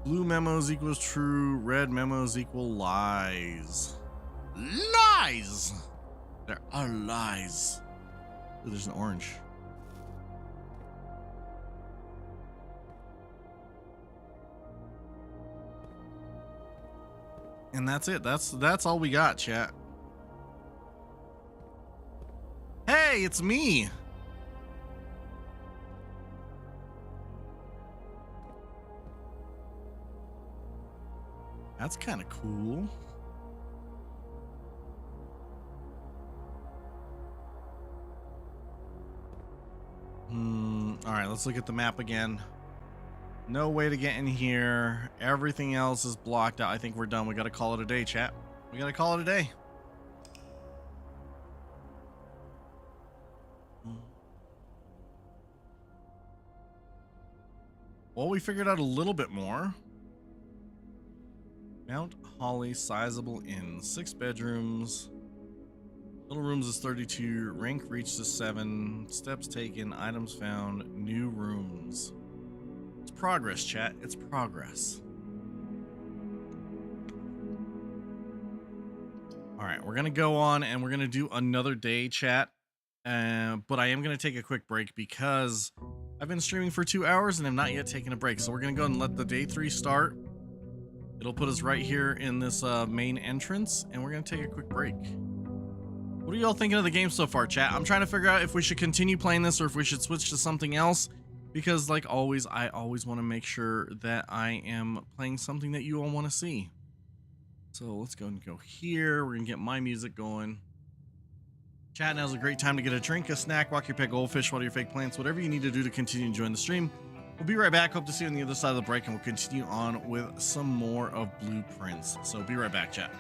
Blue memos equals true, red memos equal lies. Lies! There are lies. Ooh, there's an orange. And that's it. That's all we got, chat. Hey, it's me. That's kind of cool. All right, let's look at the map again. No way to get in here. Everything else is blocked out. I think we're done. We got to call it a day, chat. We got to call it a day. Well, we figured out a little bit more. Mount Holly Sizable Inn. 6 bedrooms. Little rooms is 32. Rank reached to 7. Steps taken. Items found. New rooms. It's progress, chat. It's progress. All right, we're going to go on and we're going to do another day, chat. But I am going to take a quick break because I've been streaming for 2 hours and have not yet taken a break. So we're going to go and let the day 3 start. It'll put us right here in this main entrance, and we're going to take a quick break. What are y'all thinking of the game so far, chat? I'm trying to figure out if we should continue playing this or if we should switch to something else. Because, like always, I always want to make sure that I am playing something that you all want to see. So let's go and go here. We're going to get my music going. Chat, now's a great time to get a drink, a snack, walk your pet goldfish, water your fake plants, whatever you need to do to continue enjoying the stream. We'll be right back. Hope to see you on the other side of the break, and we'll continue on with some more of Blueprints. So be right back, chat.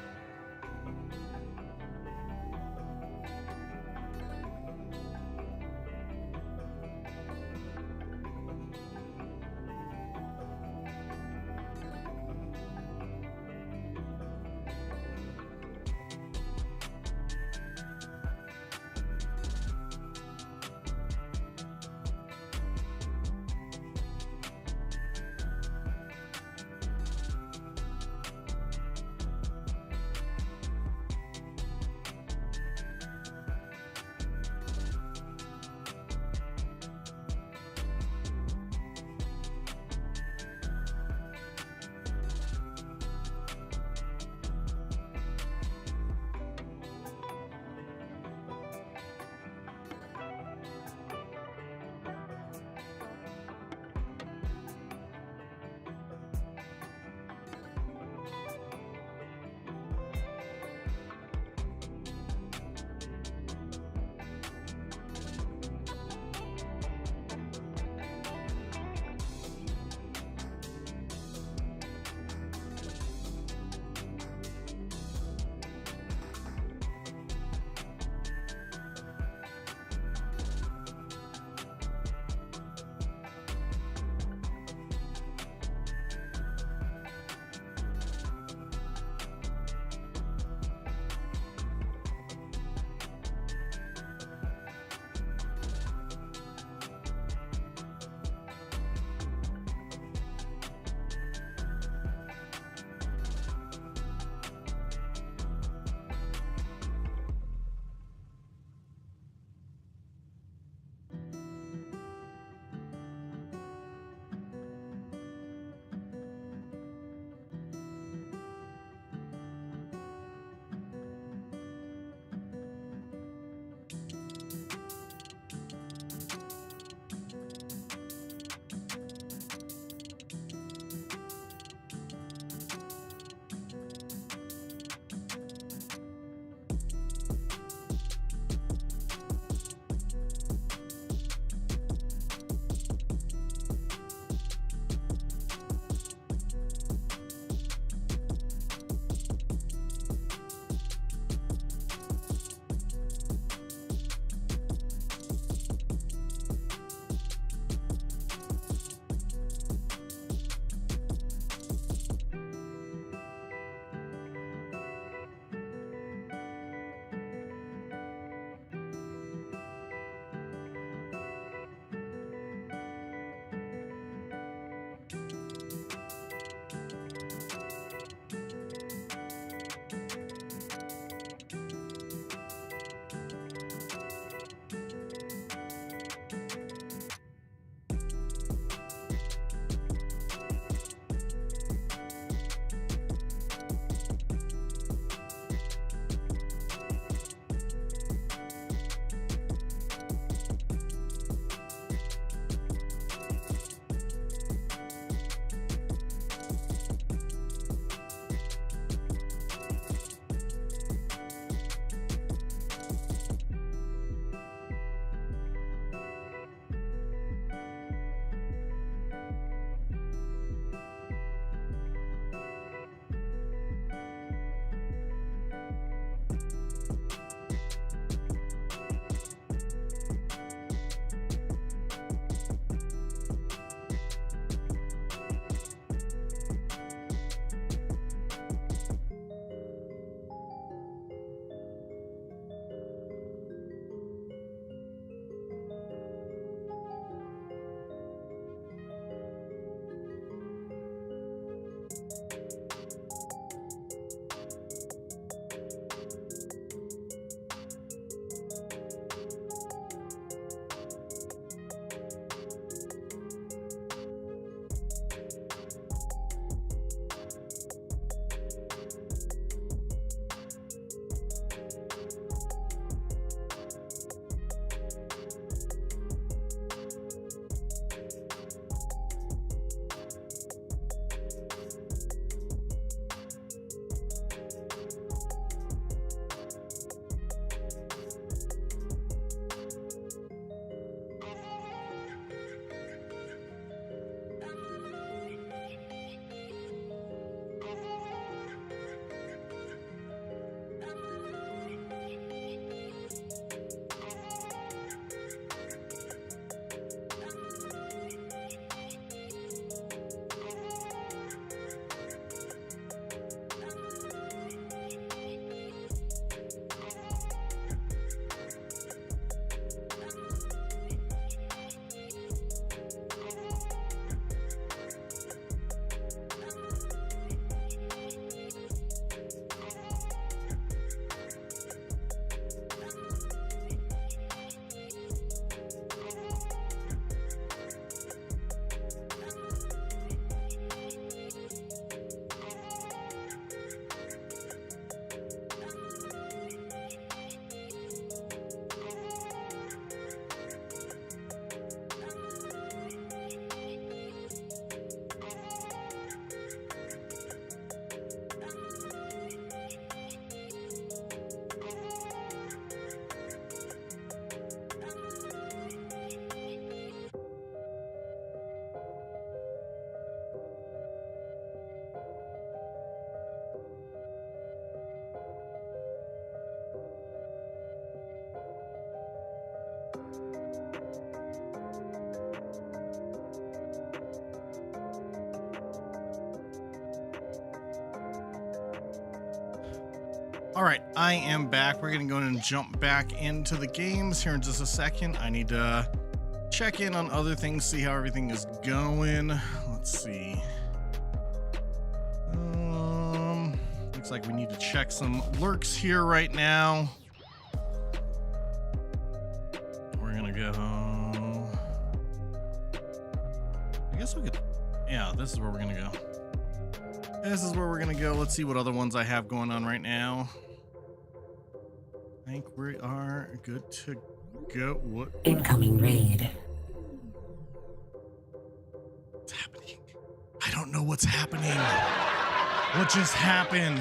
All right, I am back. We're gonna go and jump back into the games here in just a second. I need to check in on other things, see how everything is going. Let's see. Looks like we need to check some lurks here right now. We're gonna go. I guess we could. Yeah, this is where we're gonna go. This is where we're gonna go. Let's see what other ones I have going on right now. I think we are good to go. What? Incoming raid. What's happening? I don't know what's happening. What just happened?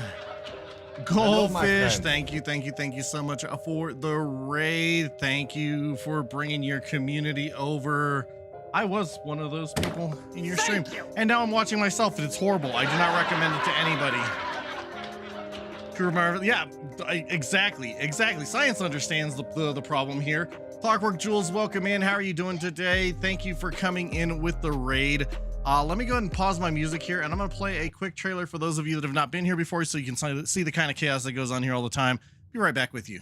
Goldfish, thank you so much for the raid. Thank you for bringing your community over. I was one of those people in your stream, and now I'm watching myself, and it's horrible. I do not recommend it to anybody. Yeah, exactly. Science understands the problem here. Clockwork Jules, welcome in. How are you doing today? Thank you for coming in with the raid. Let me go ahead and pause my music here, and I'm going to play a quick trailer for those of you that have not been here before, so you can see the kind of chaos that goes on here all the time. Be right back with you.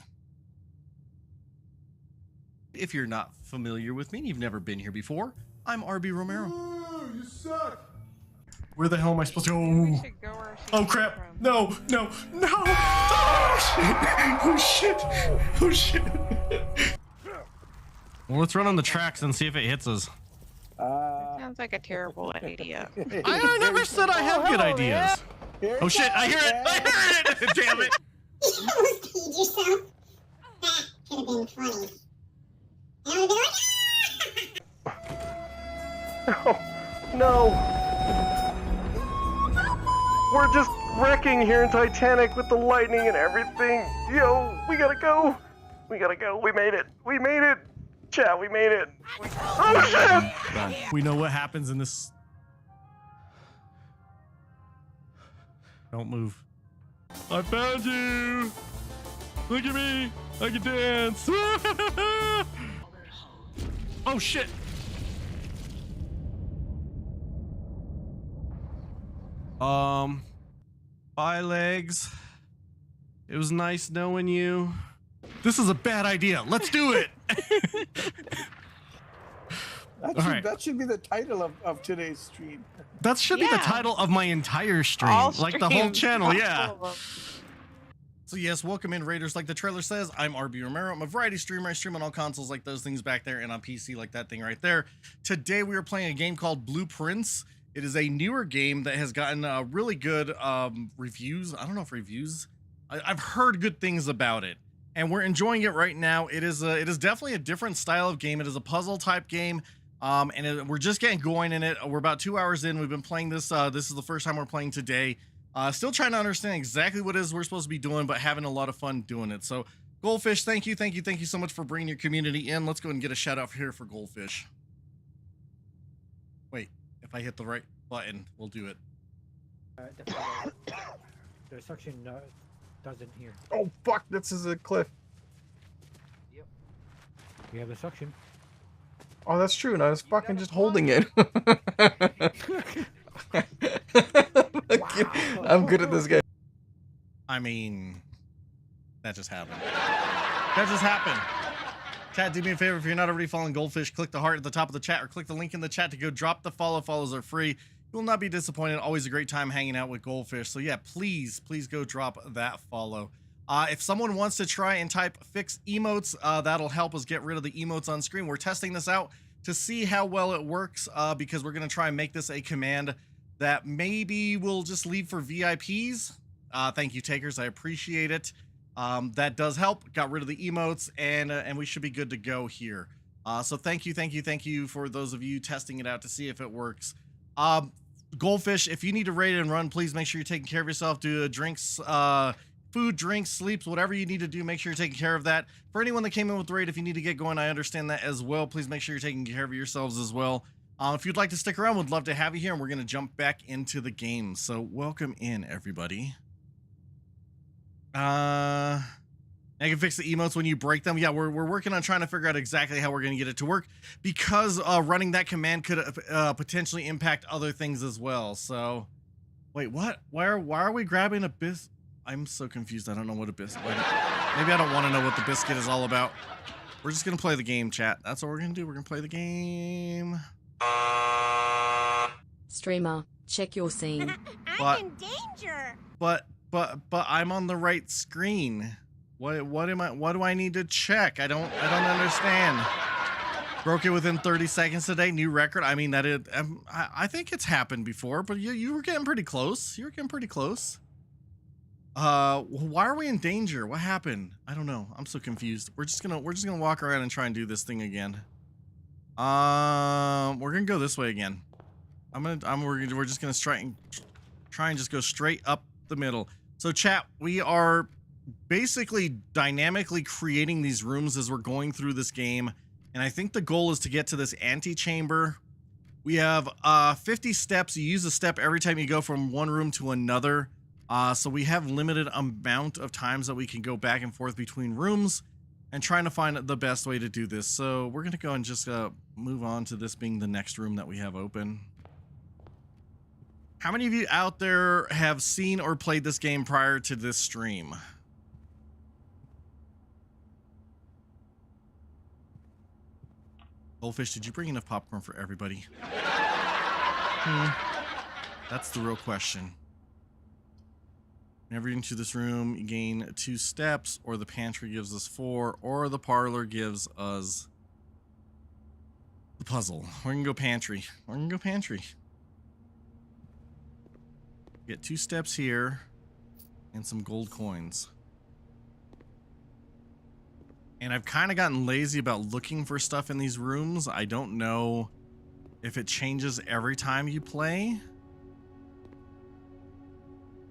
If you're not familiar with me and you've never been here before, I'm RB Romero. Ooh, you suck. Where the hell am I supposed to go? Oh crap! No! Oh shit! Well, let's run on the tracks and see if it hits us. Sounds like a terrible idea. I never said I have good ideas. Oh shit! I hear it! Damn it! You almost peed yourself. That could have been funny. And I would have been like, No. We're just wrecking here in Titanic with the lightning and everything. Yo, we gotta go. We made it. Chat, we made it. Oh shit! We know what happens in this. Don't move. I found you. Look at me. I can dance. Oh shit. Bye, legs. It was nice knowing you. This is a bad idea. Let's do it. That should be the title of today's stream. That should be the title of my entire stream. Like the whole channel, yeah. So yes, welcome in, Raiders. Like the trailer says, I'm RB Romero. I'm a variety streamer. I stream on all consoles like those things back there and on PC like that thing right there. Today we are playing a game called Blueprints. It is a newer game that has gotten really good reviews. I don't know if reviews. I've heard good things about it, and we're enjoying it right now. It is definitely a different style of game. It is a puzzle type game, we're just getting going in it. We're about 2 hours in. We've been playing this. This is the first time we're playing today. Still trying to understand exactly what it is we're supposed to be doing, but having a lot of fun doing it. So, Goldfish, thank you so much for bringing your community in. Let's go and get a shout out here for Goldfish. Wait. If I hit the right button, we'll do it. The suction doesn't here. Oh fuck! This is a cliff. Yep. We have the suction. Oh, that's true. And I was fucking just holding it. I'm good at this game. I mean, that just happened. That just happened. Chat, do me a favor, if you're not already following Goldfish, click the heart at the top of the chat or click the link in the chat to go drop the follow. Follows are free. You will not be disappointed. Always a great time hanging out with Goldfish. So yeah, please go drop that follow. If someone wants to try and type fix emotes, that'll help us get rid of the emotes on screen. We're testing this out to see how well it works because we're going to try and make this a command that maybe we'll just leave for VIPs. Thank you, takers. I appreciate it. That does help. Got rid of the emotes, and we should be good to go here. So thank you for those of you testing it out to see if it works. Goldfish, if you need to raid and run, please make sure you're taking care of yourself. Do drinks, food, drinks, sleeps, whatever you need to do, make sure you're taking care of that. For anyone that came in with the raid, if you need to get going, I understand that as well. Please make sure you're taking care of yourselves as well. If you'd like to stick around, we'd love to have you here, and we're going to jump back into the game. So welcome in, everybody. I can fix the emotes when you break them. Yeah, we're working on trying to figure out exactly how we're going to get it to work because running that command could potentially impact other things as well. So, wait, what? Why are we grabbing Abyss? I'm so confused. I don't know what a biscuit. Maybe I don't want to know what the biscuit is all about. We're just gonna play the game, chat. That's what we're gonna do. We're gonna play the game. Streamer, check your scene. But, I'm in danger. But I'm on the right screen. What do I need to check? I don't understand. Broke it within 30 seconds today, new record. I mean, I think it's happened before, but you were getting pretty close. You were getting pretty close. Why are we in danger? What happened? I don't know. I'm so confused. We're just gonna walk around and try and do this thing again. We're gonna go this way again. We're just gonna try and just go straight up the middle. So chat, we are basically dynamically creating these rooms as we're going through this game. And I think the goal is to get to this antechamber. We have 50 steps. You use a step every time you go from one room to another. So we have limited amount of times that we can go back and forth between rooms and trying to find the best way to do this. So we're going to go and just move on to this being the next room that we have open. How many of you out there have seen or played this game prior to this stream? Goldfish, did you bring enough popcorn for everybody? That's the real question. Whenever you enter this room, you gain 2 steps, or the pantry gives us 4, or the parlor gives us the puzzle. We're gonna go pantry. We're gonna go pantry. Get 2 steps here and some gold coins. And I've kind of gotten lazy about looking for stuff in these rooms. I don't know if it changes every time you play.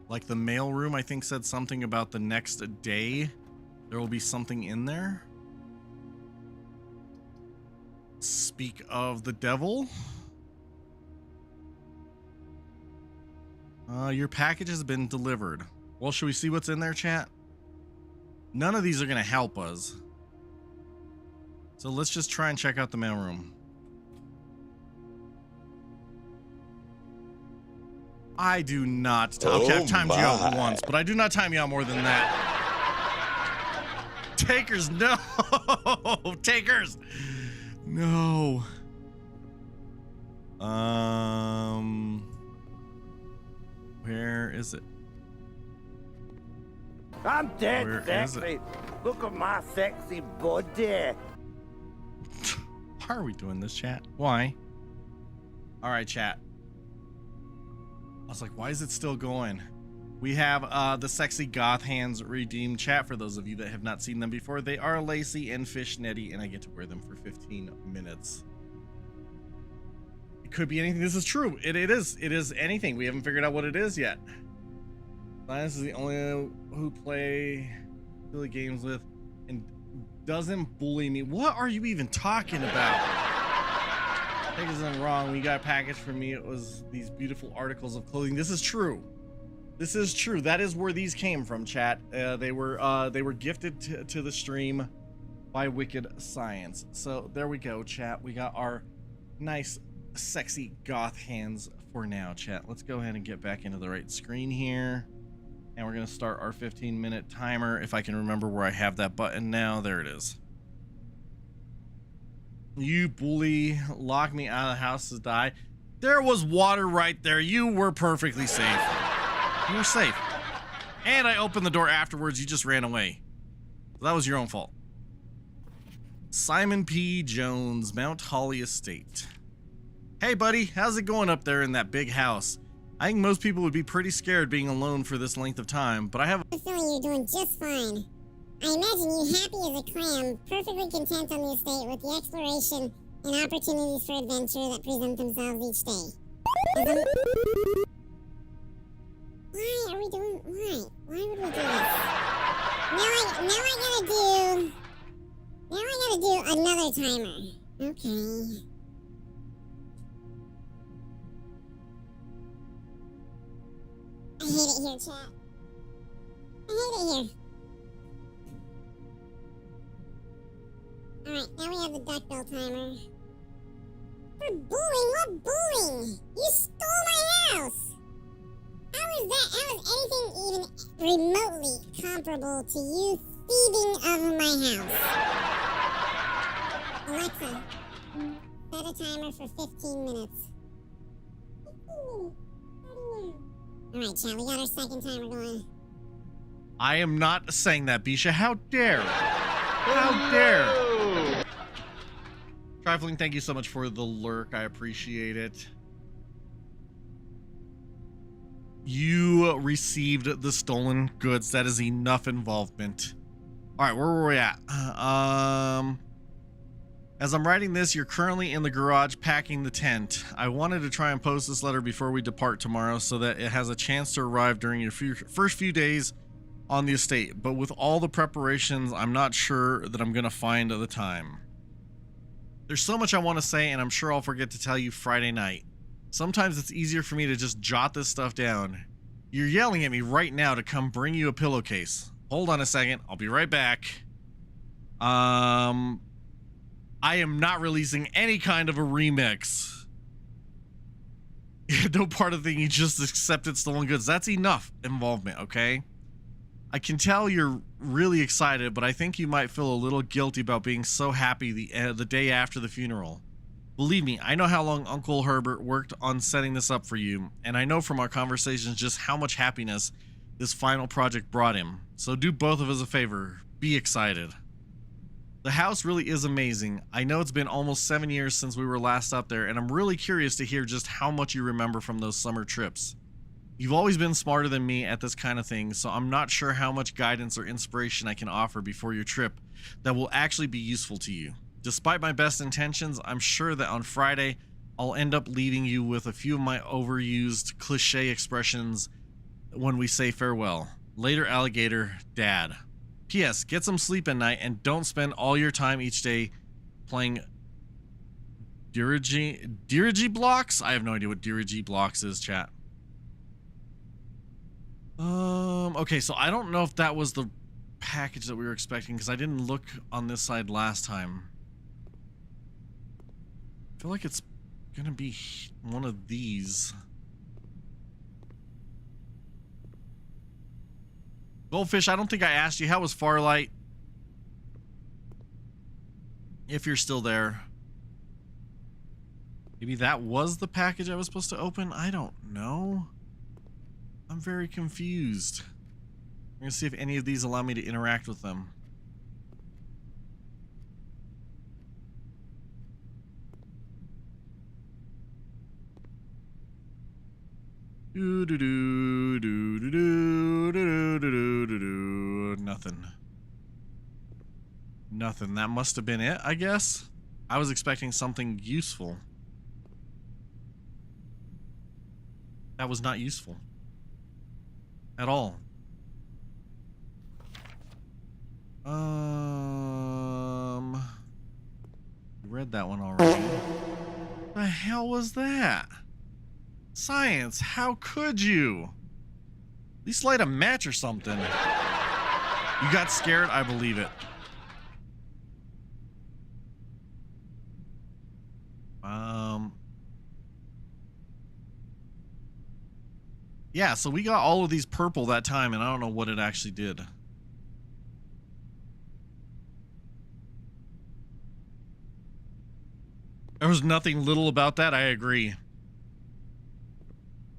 Like the mail room, I think, said something about the next day there will be something in there. Speak of the devil. Your package has been delivered. Well, should we see what's in there, chat? None of these are going to help us. So let's just try and check out the mailroom. I do not. Okay, I've timed you out once, but I do not time you out more than that. Takers, no! Takers! No. Where is it? I'm dead Where sexy. Look at my sexy body. Why are we doing this, chat? Why? All right, chat. I was like, why is it still going? We have the sexy goth hands redeemed, chat. For those of you that have not seen them before, they are lacy and fishnetty, and I get to wear them for 15 minutes. It could be anything. This is true. It is anything. We haven't figured out what it is yet. Linus is the only who play silly games with and doesn't bully me. What are you even talking about? Take isn't wrong. We got a package for me. It was these beautiful articles of clothing. This is true. This is true. That is where these came from, chat. They were gifted to the stream by Wicked Science. So there we go, chat. We got our nice, sexy goth hands for now, chat. Let's go ahead and get back into the right screen here. And we're going to start our 15-minute timer. If I can remember where I have that button now. There it is. You bully. Lock me out of the house to die. There was water right there. You were perfectly safe. You were safe. And I opened the door afterwards. You just ran away. So that was your own fault. Simon P. Jones, Mount Holly Estate. Hey, buddy. How's it going up there in that big house? I think most people would be pretty scared being alone for this length of time, but I have a feeling you're doing just fine. I imagine you happy as a clam, perfectly content on the estate with the exploration and opportunities for adventure that present themselves each day. Why are we doing? Why? Why would we do this? Now I gotta do another timer. Okay. I hate it here, chat. I hate it here. Alright, now we have the duckbill timer. For bullying? What bullying? You stole my house! How is that how is anything even remotely comparable to you thieving over my house? Alexa, set a timer for 15 minutes. 15 minutes. Alright, chat, we got our second timer going. I am not saying that, Bisha. How dare? How dare? Trifling, thank you so much for the lurk. I appreciate it. You received the stolen goods. That is enough involvement. All right, where were we at? As I'm writing this, you're currently in the garage packing the tent. I wanted to try and post this letter before we depart tomorrow so that it has a chance to arrive during your first few days on the estate. But with all the preparations, I'm not sure that I'm going to find the time. There's so much I want to say, and I'm sure I'll forget to tell you Friday night. Sometimes it's easier for me to just jot this stuff down. You're yelling at me right now to come bring you a pillowcase. Hold on a second. I'll be right back. I am not releasing any kind of a remix. No part of the thing, you just accepted stolen goods. That's enough involvement, okay? I can tell you're really excited, but I think you might feel a little guilty about being so happy the day after the funeral. Believe me, I know how long Uncle Herbert worked on setting this up for you, and I know from our conversations just how much happiness this final project brought him. So do both of us a favor. Be excited. The house really is amazing. I know it's been almost 7 years since we were last up there, and I'm really curious to hear just how much you remember from those summer trips. You've always been smarter than me at this kind of thing, so I'm not sure how much guidance or inspiration I can offer before your trip that will actually be useful to you. Despite my best intentions, I'm sure that on Friday, I'll end up leaving you with a few of my overused cliche expressions when we say farewell. Later, alligator, Dad. P.S. Get some sleep at night and don't spend all your time each day playing Dirigi blocks? I have no idea what Dirigi blocks is, chat. Okay, so I don't know if that was the package that we were expecting because I didn't look on this side last time. I feel like it's gonna be one of these. Goldfish, I don't think I asked you, how was Farlight? If you're still there. Maybe that was the package I was supposed to open? I don't know. I'm very confused. I'm gonna see if any of these allow me to interact with them. Nothing. Nothing. That must have been it, I guess. I was expecting something useful. That was not useful. At all. Read that one already. What the hell was that? Science, how could you? At least light a match or something. You got scared? I believe it. Yeah, so we got all of these purple that time, and I don't know what it actually did. There was nothing little about that, I agree.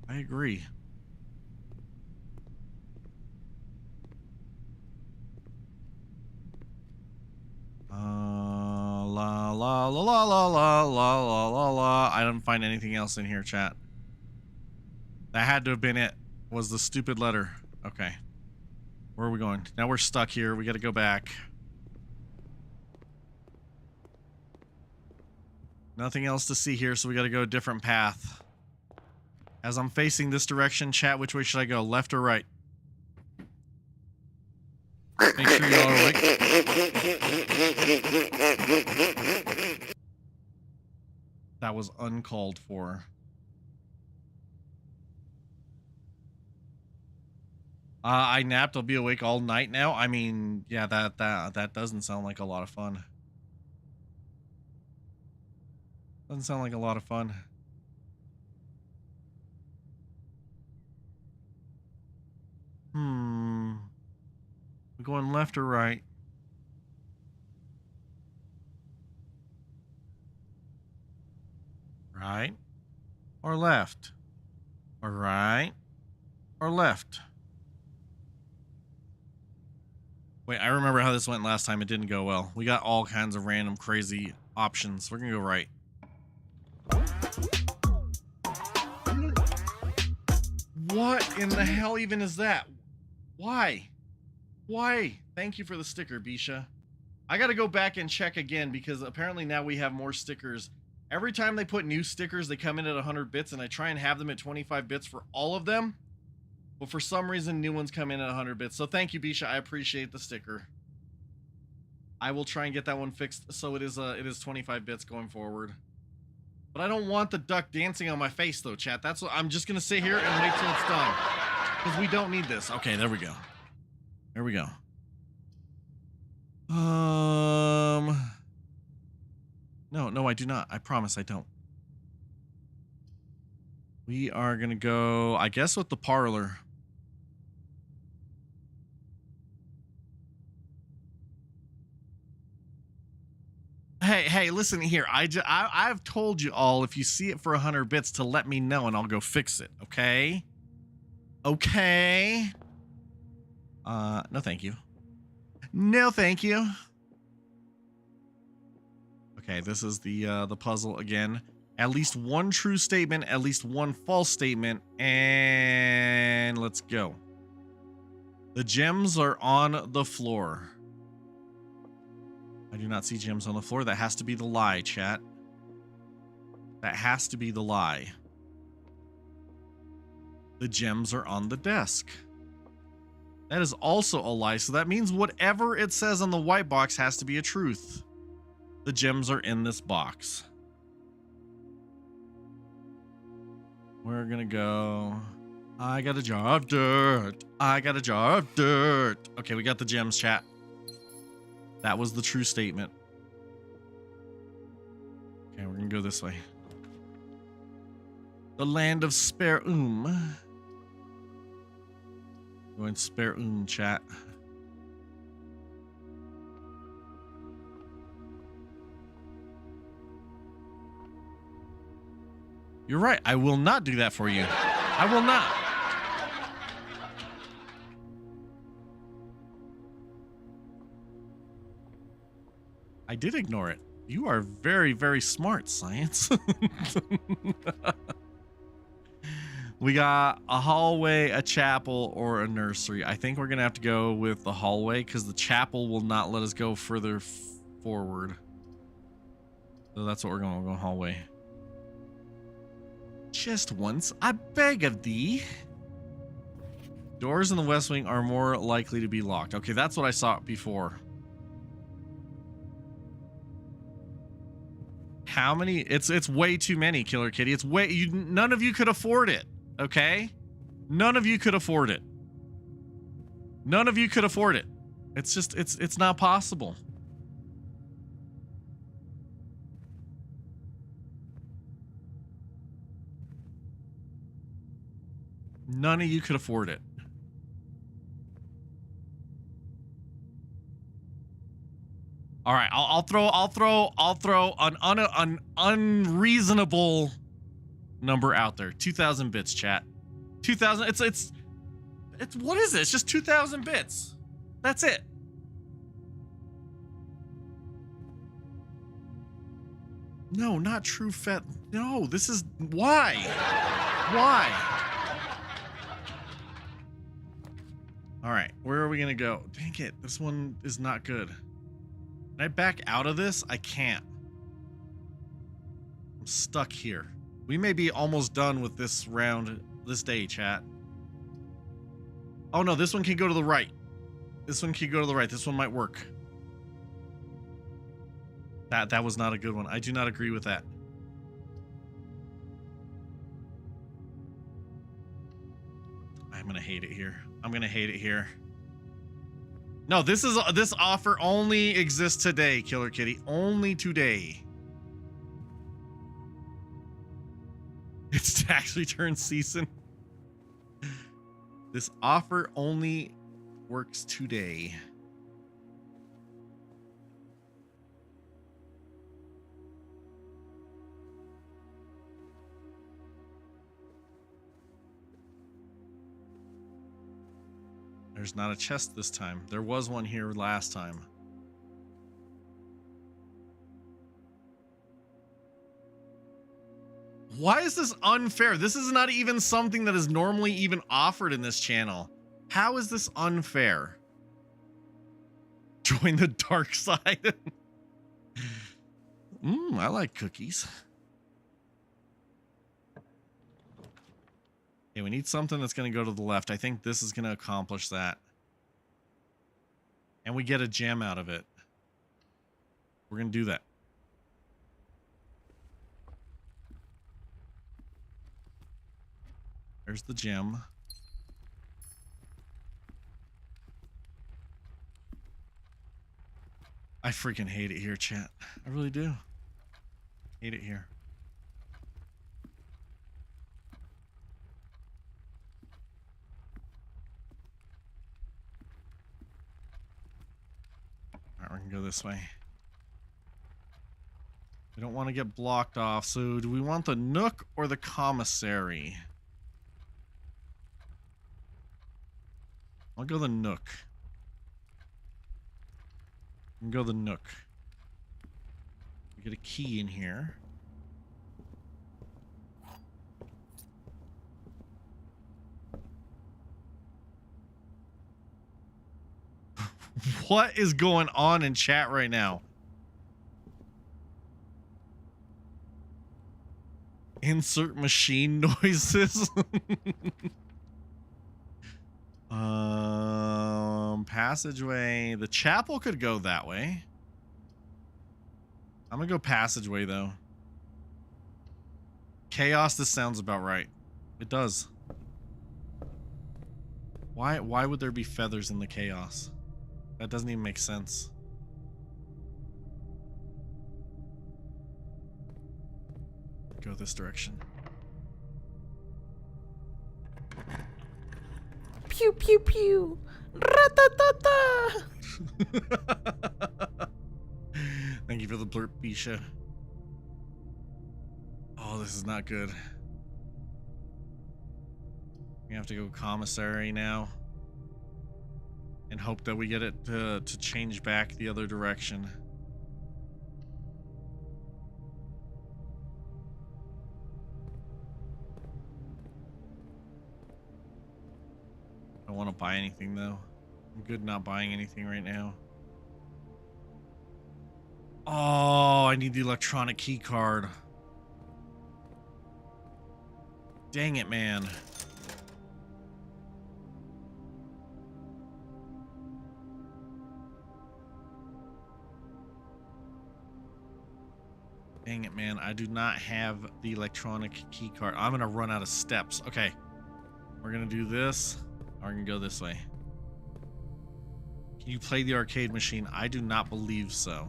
I agree. La la la la la la la la la la. I don't find anything else in here, chat. That had to have been it. Was the stupid letter. Okay. Where are we going? Now we're stuck here. We got to go back. Nothing else to see here, so we got to go a different path. As I'm facing this direction, chat, which way should I go? Left or right? Make sure you're all right. That was uncalled for. I napped. I'll be awake all night now. I mean, yeah, that doesn't sound like a lot of fun. Doesn't sound like a lot of fun. We're going left or right? Right or left? Or right or left? Wait, I remember how this went last time. It didn't go well. We got all kinds of random crazy options. We're gonna go right. What in the hell even is that? Why? Why? Thank you for the sticker, Bisha. I gotta go back and check again because apparently now we have more stickers. Every time they put new stickers, they come in at 100 bits and I try and have them at 25 bits for all of them. But for some reason, new ones come in at 100 bits. So thank you, Bisha. I appreciate the sticker. I will try and get that one fixed so it is 25 bits going forward. But I don't want the duck dancing on my face though, chat. That's what I'm just gonna sit here and wait till it's done. Because we don't need this. Okay, there we go. There we go. No, I do not. I promise I don't. We are gonna go, I guess, with the parlor. Hey, listen here. I've told you all if you see it for 100 bits to let me know and I'll go fix it. Okay? Okay? No, thank you. No, thank you. Okay, this is the puzzle again. At least one true statement, at least one false statement, and let's go. The gems are on the floor. I do not see gems on the floor. That has to be the lie, chat. That has to be the lie. The gems are on the desk. That is also a lie, so that means whatever it says on the white box has to be a truth. The gems are in this box. We're gonna go. I got a jar of dirt. I got a jar of dirt. Okay, we got the gems, chat. That was the true statement. Okay, we're gonna go this way. The land of Spare Going Spare chat. You're right. I will not do that for you. I will not. I did ignore it. You are very, very smart, Science. We got a hallway, a chapel, or a nursery. I think we're going to have to go with the hallway because the chapel will not let us go further forward. So that's what we're going to go hallway. Just once, I beg of thee. Doors in the West Wing are more likely to be locked. Okay, that's what I saw before. How many? It's way too many, Killer Kitty. It's way none of you could afford it. Okay? None of you could afford it. None of you could afford it. It's just it's not possible. None of you could afford it. All right, I'll throw an unreasonable number out there. 2,000 bits, chat. 2,000. It's what is it? It's just 2,000 bits. That's it. No, not true fet. No, this is why. Why? All right, where are we gonna go? Dang it, this one is not good. Can I back out of this? I can't. I'm stuck here. We may be almost done with this round, this day, chat. Oh no, this one can go to the right. This one can go to the right. This one might work. That was not a good one. I do not agree with that. I'm gonna hate it here. I'm gonna hate it here. No, this offer only exists today, Killer Kitty. Only today. It's tax return season. This offer only works today. There's not a chest this time. There was one here last time. Why is this unfair? This is not even something that is normally even offered in this channel. How is this unfair? Join the dark side. I like cookies. Okay, we need something that's going to go to the left. I think this is going to accomplish that. And we get a gem out of it. We're going to do that. There's the gem. I freaking hate it here, chat. I really do. Hate it here. Alright, we can go this way. We don't want to get blocked off, so do we want the Nook or the commissary? I'll go the Nook. We can go the Nook. We get a key in here. What is going on in chat right now? Insert machine noises. Passageway. The chapel could go that way. I'm gonna go passageway though. Chaos, this sounds about right. It does. Why would there be feathers in the chaos? That doesn't even make sense. Go this direction. Pew pew pew. Ratatata. Thank you for the blurp, Bisha. Oh, this is not good. We have to go commissary now. And hope that we get it to change back the other direction. I don't want to buy anything though. I'm good not buying anything right now. Oh, I need the electronic key card. Dang it, man. Dang it, man. I do not have the electronic key card. I'm going to run out of steps. Okay. We're going to do this. Or we're going to go this way. Can you play the arcade machine? I do not believe so.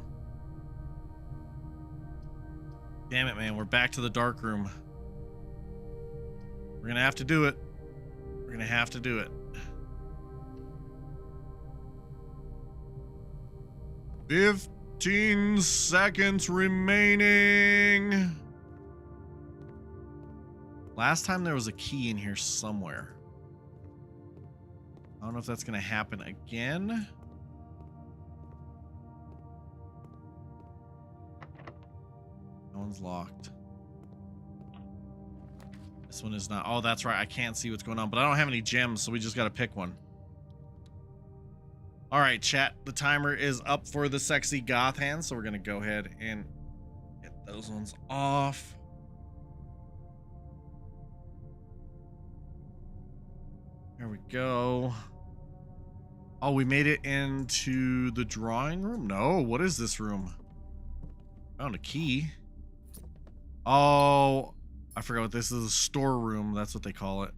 Damn it, man. We're back to the dark room. We're going to have to do it. We're going to have to do it. 15 seconds remaining. Last time there was a key in here somewhere. I don't know if that's going to happen again. No one's locked. This one is not. Oh, that's right. I can't see what's going on, but I don't have any gems, so we just got to pick one. All right, chat. The timer is up for the sexy goth hands, so we're going to go ahead and get those ones off. There we go. Oh, we made it into the drawing room? No, what is this room? Found a key. Oh, I forgot what this is. A storeroom. That's what they call it.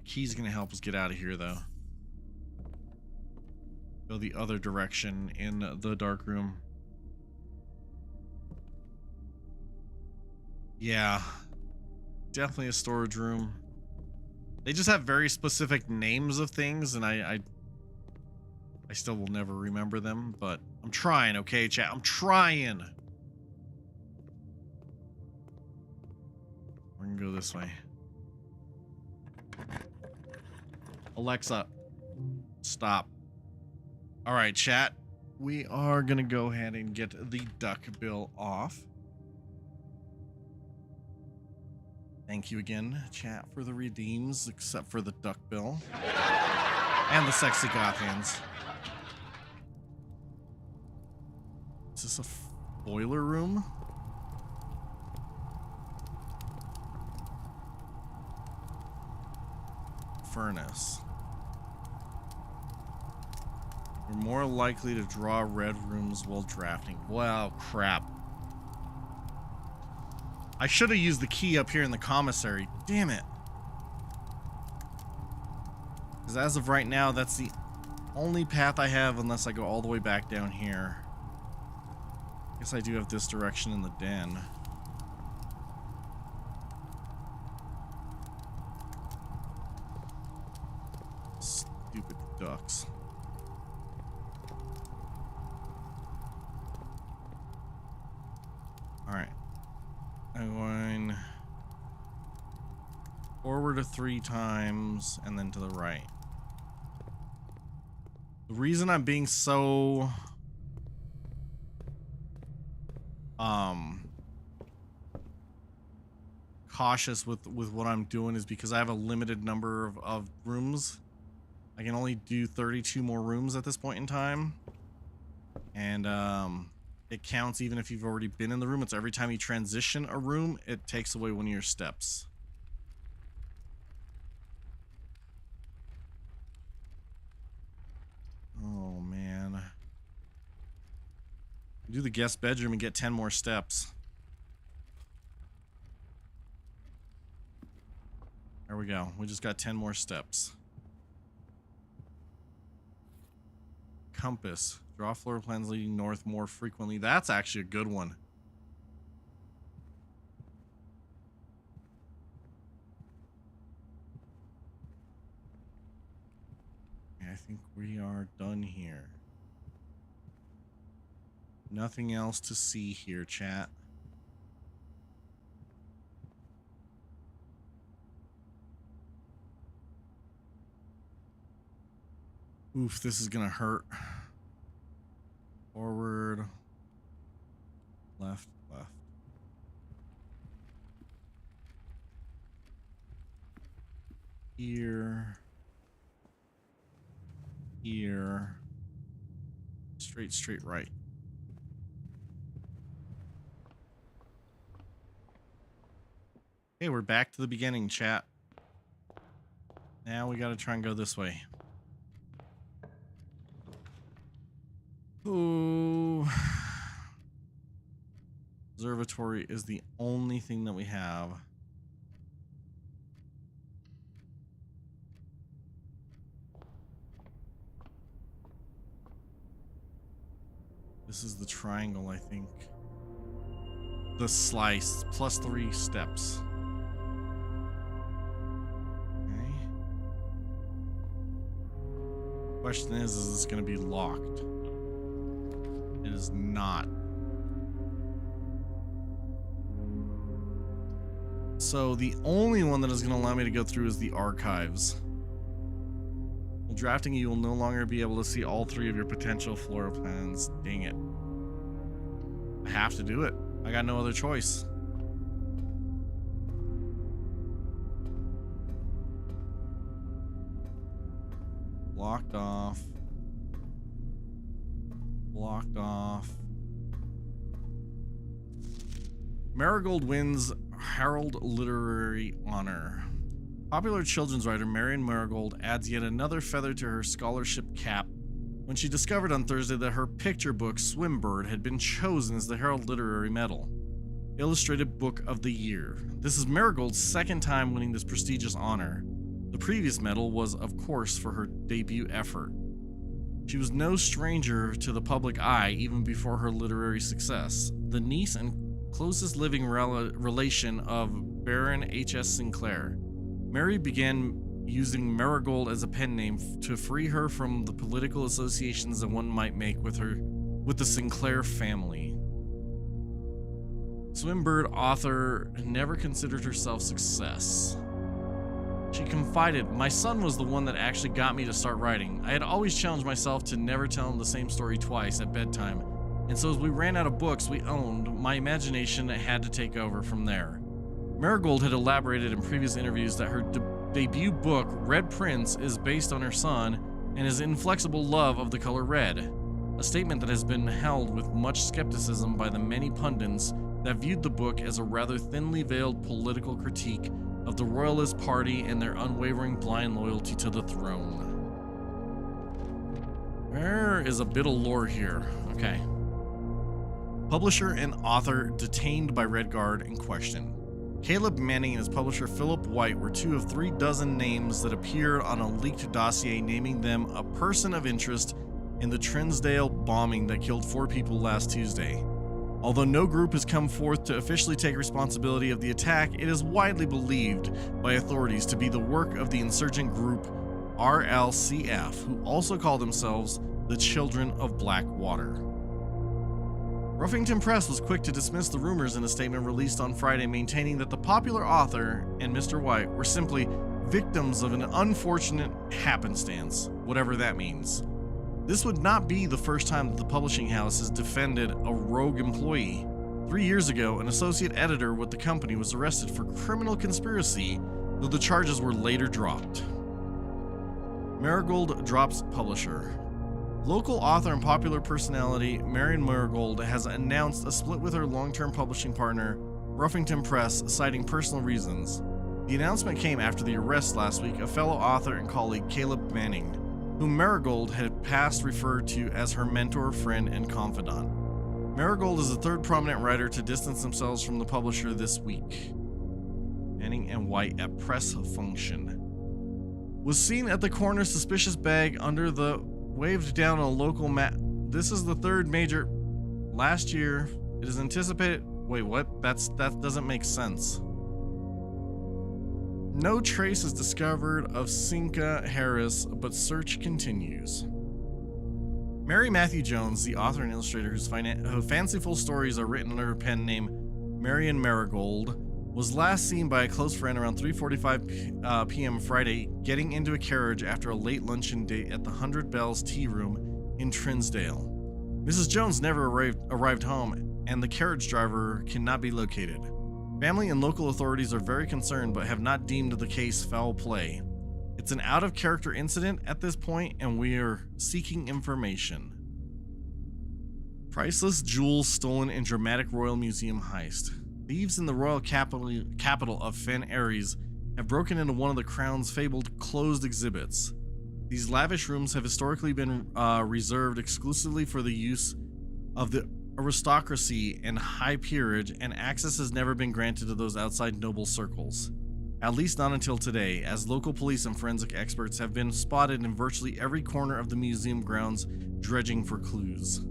Key's gonna help us get out of here, though. Go the other direction in the dark room. Yeah. Definitely a storage room. They just have very specific names of things, and I still will never remember them, but I'm trying, okay, chat? I'm trying. We're gonna go this way. Alexa, stop. All right, chat. We are gonna go ahead and get the duck bill off. Thank you again, chat, for the redeems, except for the duck bill and the sexy goth hands. Is this a boiler room? Furnace. We're more likely to draw red rooms while drafting. Wow, crap. I should have used the key up here in the commissary. Damn it. Because as of right now, that's the only path I have unless I go all the way back down here. I guess I do have this direction in the den. Stupid ducks. Alright. I'm going forward 3 times and then to the right. The reason I'm being so cautious with what I'm doing is because I have a limited number of rooms. I can only do 32 more rooms at this point in time, and it counts even if you've already been in the room. It's every time you transition a room, it takes away one of your steps. Oh man. Do the guest bedroom and get 10 more steps. There we go. We just got 10 more steps. Compass. Draw floor plans leading north more frequently. That's actually a good one. I think we are done here. Nothing else to see here, chat. Oof, this is gonna hurt. Forward. Left, left. Here. Here. Straight, right. Okay, we're back to the beginning, chat. Now we gotta try and go this way. Ooh. Observatory is the only thing that we have. This is the triangle, I think. The slice, plus 3 steps. Okay. Question is this going to be locked? It is not. So the only one that is going to allow me to go through is the archives. While drafting, you will no longer be able to see all 3 of your potential floor plans. Dang it. I have to do it. I got no other choice. Blocked off. Blocked off. Marigold wins Herald Literary Honor. Popular children's writer Marion Marigold adds yet another feather to her scholarship cap when she discovered on Thursday that her picture book, Swimbird, had been chosen as the Herald Literary Medal, Illustrated Book of the Year. This is Marigold's 2nd time winning this prestigious honor. The previous medal was, of course, for her debut effort. She was no stranger to the public eye even before her literary success. The niece and closest living relation of Baron H.S. Sinclair, Mary began using Marigold as a pen name to free her from the political associations that one might make with the Sinclair family. Swimbird author never considered herself success. She confided, "My son was the one that actually got me to start writing. I had always challenged myself to never tell him the same story twice at bedtime. And so as we ran out of books we owned, my imagination had to take over from there." Marigold had elaborated in previous interviews that her debut book, Red Prince, is based on her son and his inflexible love of the color red, a statement that has been held with much skepticism by the many pundits that viewed the book as a rather thinly veiled political critique of the Royalist Party and their unwavering blind loyalty to the throne. There is a bit of lore here. Okay. Publisher and author detained by Red Guard in question. Caleb Manning and his publisher Philip White were 2 of 3 dozen names that appeared on a leaked dossier naming them a person of interest in the Trinsdale bombing that killed 4 people last Tuesday. Although no group has come forth to officially take responsibility of the attack, it is widely believed by authorities to be the work of the insurgent group RLCF, who also call themselves the Children of Blackwater. Ruffington Press was quick to dismiss the rumors in a statement released on Friday, maintaining that the popular author and Mr. White were simply victims of an unfortunate happenstance, whatever that means. This would not be the first time that the publishing house has defended a rogue employee. 3 years ago, an associate editor with the company was arrested for criminal conspiracy, though the charges were later dropped. Marigold drops publisher. Local author and popular personality Marion Marigold has announced a split with her long-term publishing partner, Ruffington Press, citing personal reasons. The announcement came after the arrest last week of fellow author and colleague Caleb Manning, whom Marigold had past referred to as her mentor, friend, and confidant. Marigold is the 3rd prominent writer to distance themselves from the publisher this week. Manning and White at press function. Was seen at the corner suspicious bag under the waved down a local map. This is the 3rd major. Last year, it is anticipated. Wait, what? That doesn't make sense. No trace is discovered of Cinca Harris, but search continues. Mary Matthew Jones, the author and illustrator whose fanciful stories are written under her pen name Marion Marigold, was last seen by a close friend around 3:45 p.m. Friday, getting into a carriage after a late luncheon date at the 100 Bells Tea Room in Trinsdale. Mrs. Jones never arrived home, and the carriage driver cannot be located. Family and local authorities are very concerned but have not deemed the case foul play. It's an out-of-character incident at this point, and we are seeking information. Priceless jewels stolen in dramatic Royal Museum heist. Thieves in the royal capital of Fen Ares have broken into one of the Crown's fabled closed exhibits. These lavish rooms have historically been reserved exclusively for the use of the aristocracy and high peerage, and access has never been granted to those outside noble circles. At least not until today, as local police and forensic experts have been spotted in virtually every corner of the museum grounds dredging for clues.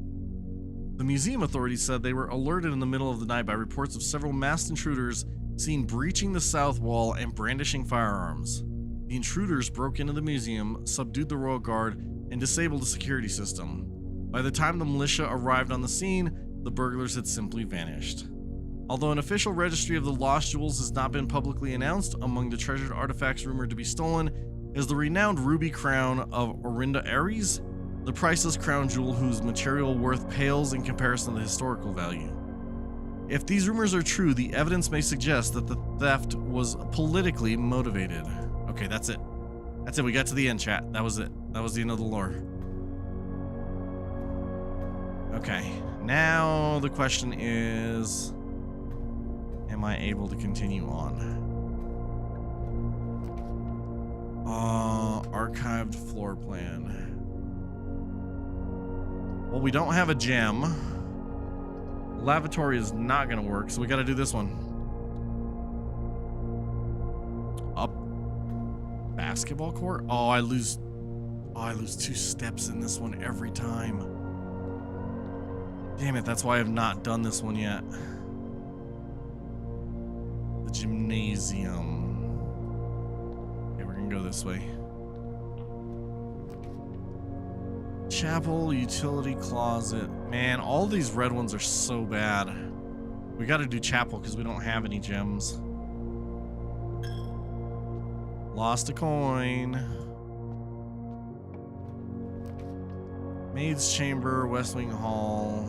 The museum authorities said they were alerted in the middle of the night by reports of several masked intruders seen breaching the south wall and brandishing firearms. The intruders broke into the museum, subdued the royal guard, and disabled the security system. By the time the militia arrived on the scene, the burglars had simply vanished. Although an official registry of the lost jewels has not been publicly announced, among the treasured artifacts rumored to be stolen is the renowned ruby crown of Orinda Ares, the priceless crown jewel whose material worth pales in comparison to the historical value. If these rumors are true, the evidence may suggest that the theft was politically motivated. Okay, that's it. That's it. We got to the end, chat. That was it. That was the end of the lore. Okay, now the question is, am I able to continue on? Archived floor plan. Well, we don't have a gem. Lavatory is not gonna work, so we gotta do this one. Up. Basketball court? Oh, I lose 2 steps in this one every time. Damn it, that's why I have not done this one yet. The gymnasium. Okay, we're gonna go this way. Chapel, utility closet. Man, all these red ones are so bad. We gotta do chapel because we don't have any gems. Lost a coin. Maid's chamber, West Wing Hall.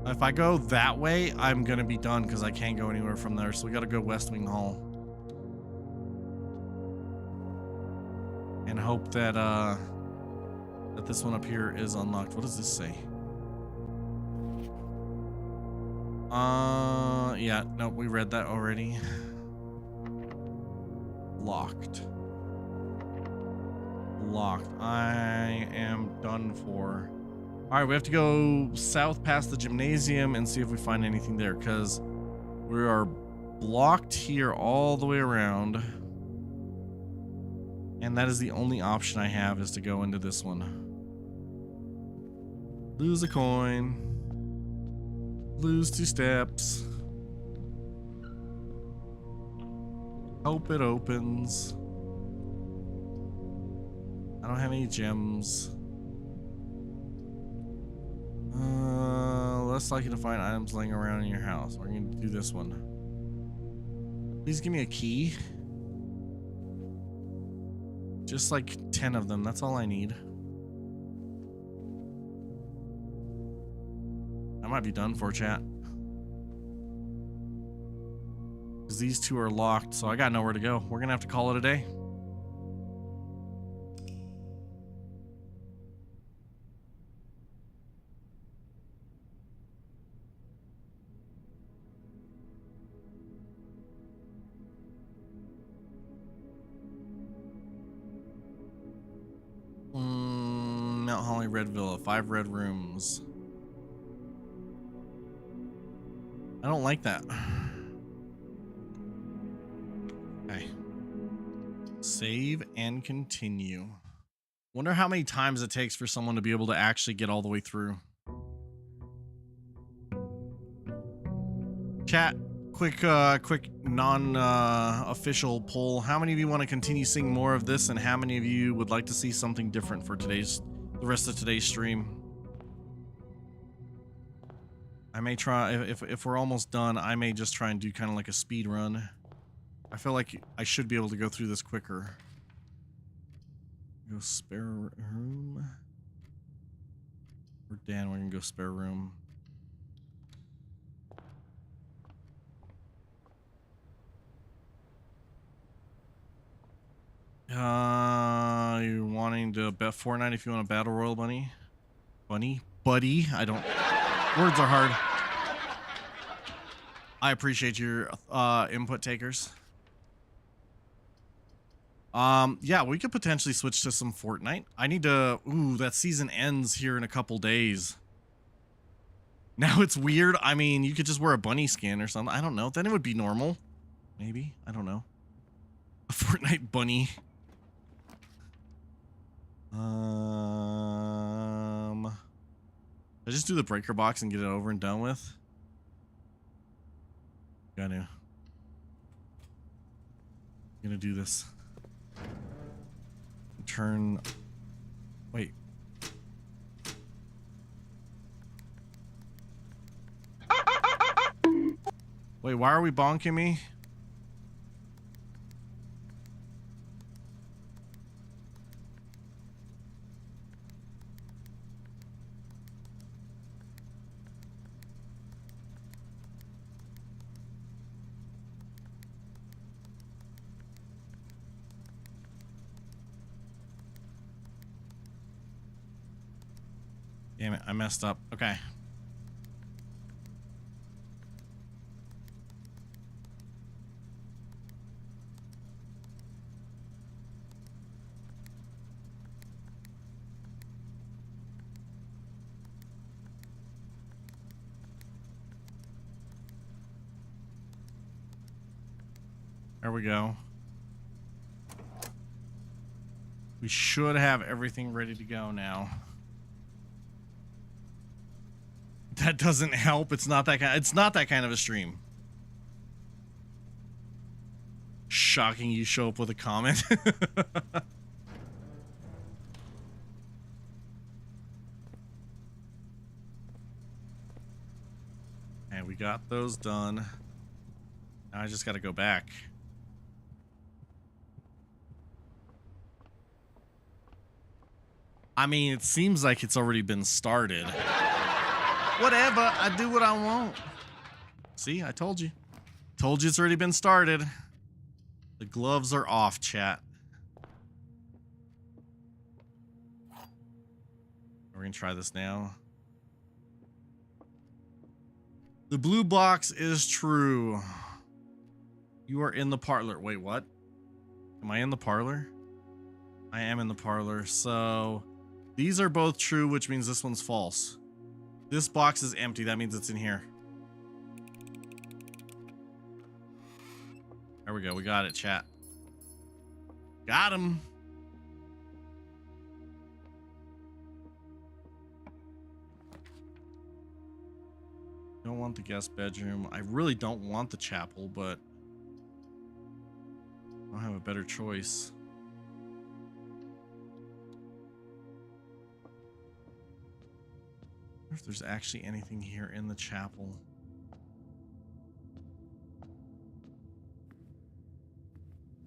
If I go that way, I'm gonna be done because I can't go anywhere from there. So we gotta go West Wing Hall. And hope that that this one up here is unlocked. What does this say? Yeah, no, we read that already. Locked. Locked. I am done for. All right, we have to go south past the gymnasium and see if we find anything there, because we are blocked here all the way around. And that is the only option I have, is to go into this one. Lose a coin. Lose 2 steps. Hope it opens. I don't have any gems. Less likely to find items laying around in your house. We're gonna do this one. Please give me a key. Just like 10 of them. That's all I need. I might be done for, chat. Because these 2 are locked, so I got nowhere to go. We're gonna have to call it a day. Mount Holly Red Villa, 5 red rooms. I don't like that. Okay. Save and continue. Wonder how many times it takes for someone to be able to actually get all the way through. Chat, quick non-official poll. How many of you want to continue seeing more of this, and how many of you would like to see something different for the rest of today's stream? I may try, if we're almost done, I may just try and do kind of like a speed run. I feel like I should be able to go through this quicker. Go spare room. Or Dan, we're gonna go spare room. You're wanting to bet Fortnite if you want a battle royal, buddy? Buddy? I don't. Words are hard. I appreciate your input, takers. Yeah, we could potentially switch to some Fortnite. I need to. Ooh, that season ends here in a couple days. Now it's weird. I mean, you could just wear a bunny skin or something. I don't know. Then it would be normal. Maybe. I don't know. A Fortnite bunny. I just do the breaker box and get it over and done with. Gonna do this. Turn. Wait. Wait, why are we bonking me? Damn it, I messed up. Okay. There we go. We should have everything ready to go now. That doesn't help. It's not that kind of a stream. shocking you show up with a comment. And we got those done. Now I just got to go back. I mean, it seems like it's already been started. Whatever, I do what I want. See, I told you. Told you it's already been started. The gloves are off, chat. We're gonna try this now. The blue box is true. You are in the parlor. Wait, what? Am I in the parlor? I am in the parlor. So these are both true, which means this one's false. This box is empty. That means it's in here. There we go. We got it, chat. Got him. Don't want the guest bedroom. I really don't want the chapel, but I don't have a better choice. I wonder if there's actually anything here in the chapel.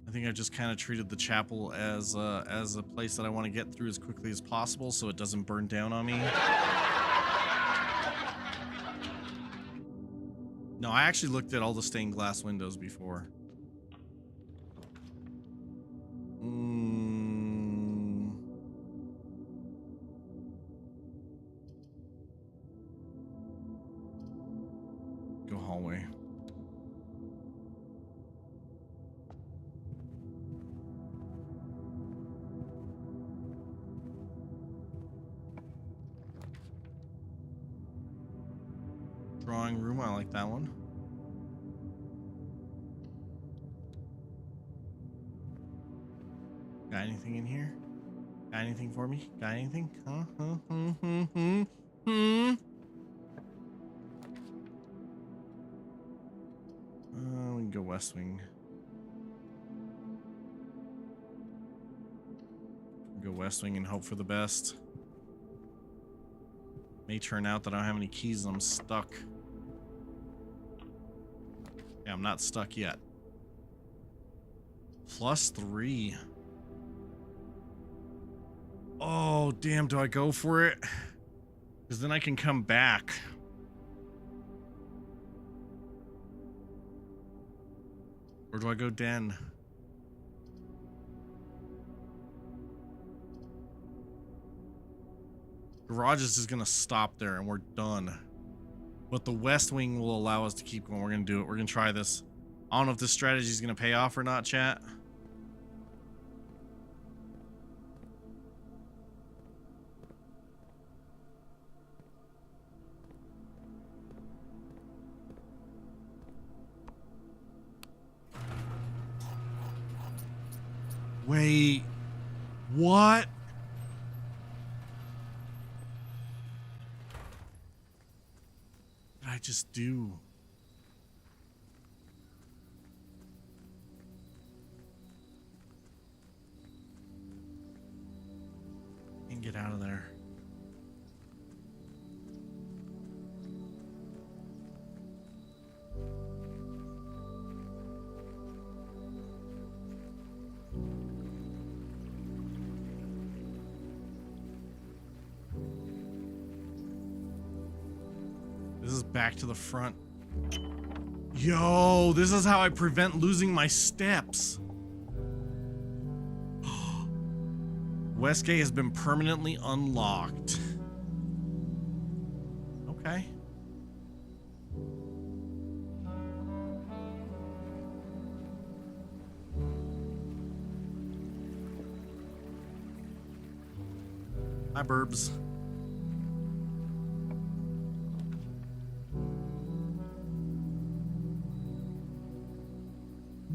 I think I just kind of treated the chapel as a place that I want to get through as quickly as possible so it doesn't burn down on me. No, I actually looked at all the stained glass windows before. Go hallway. Drawing room, I like that one. Got anything in here? Got anything for me? Got anything? Huh? We can go West Wing. Go West Wing and hope for the best. May turn out that I don't have any keys and I'm stuck. Yeah, I'm not stuck yet. +3. Oh, damn, do I go for it? Because then I can come back. Or do I go den? Garage is just gonna stop there and we're done. But the West Wing will allow us to keep going. We're gonna do it. We're gonna try this. I don't know if this strategy is gonna pay off or not, chat. Wait, what? What did I just do? And get out of there. This is back to the front. Yo, this is how I prevent losing my steps. Westgate has been permanently unlocked. Okay. Hi, Burbs.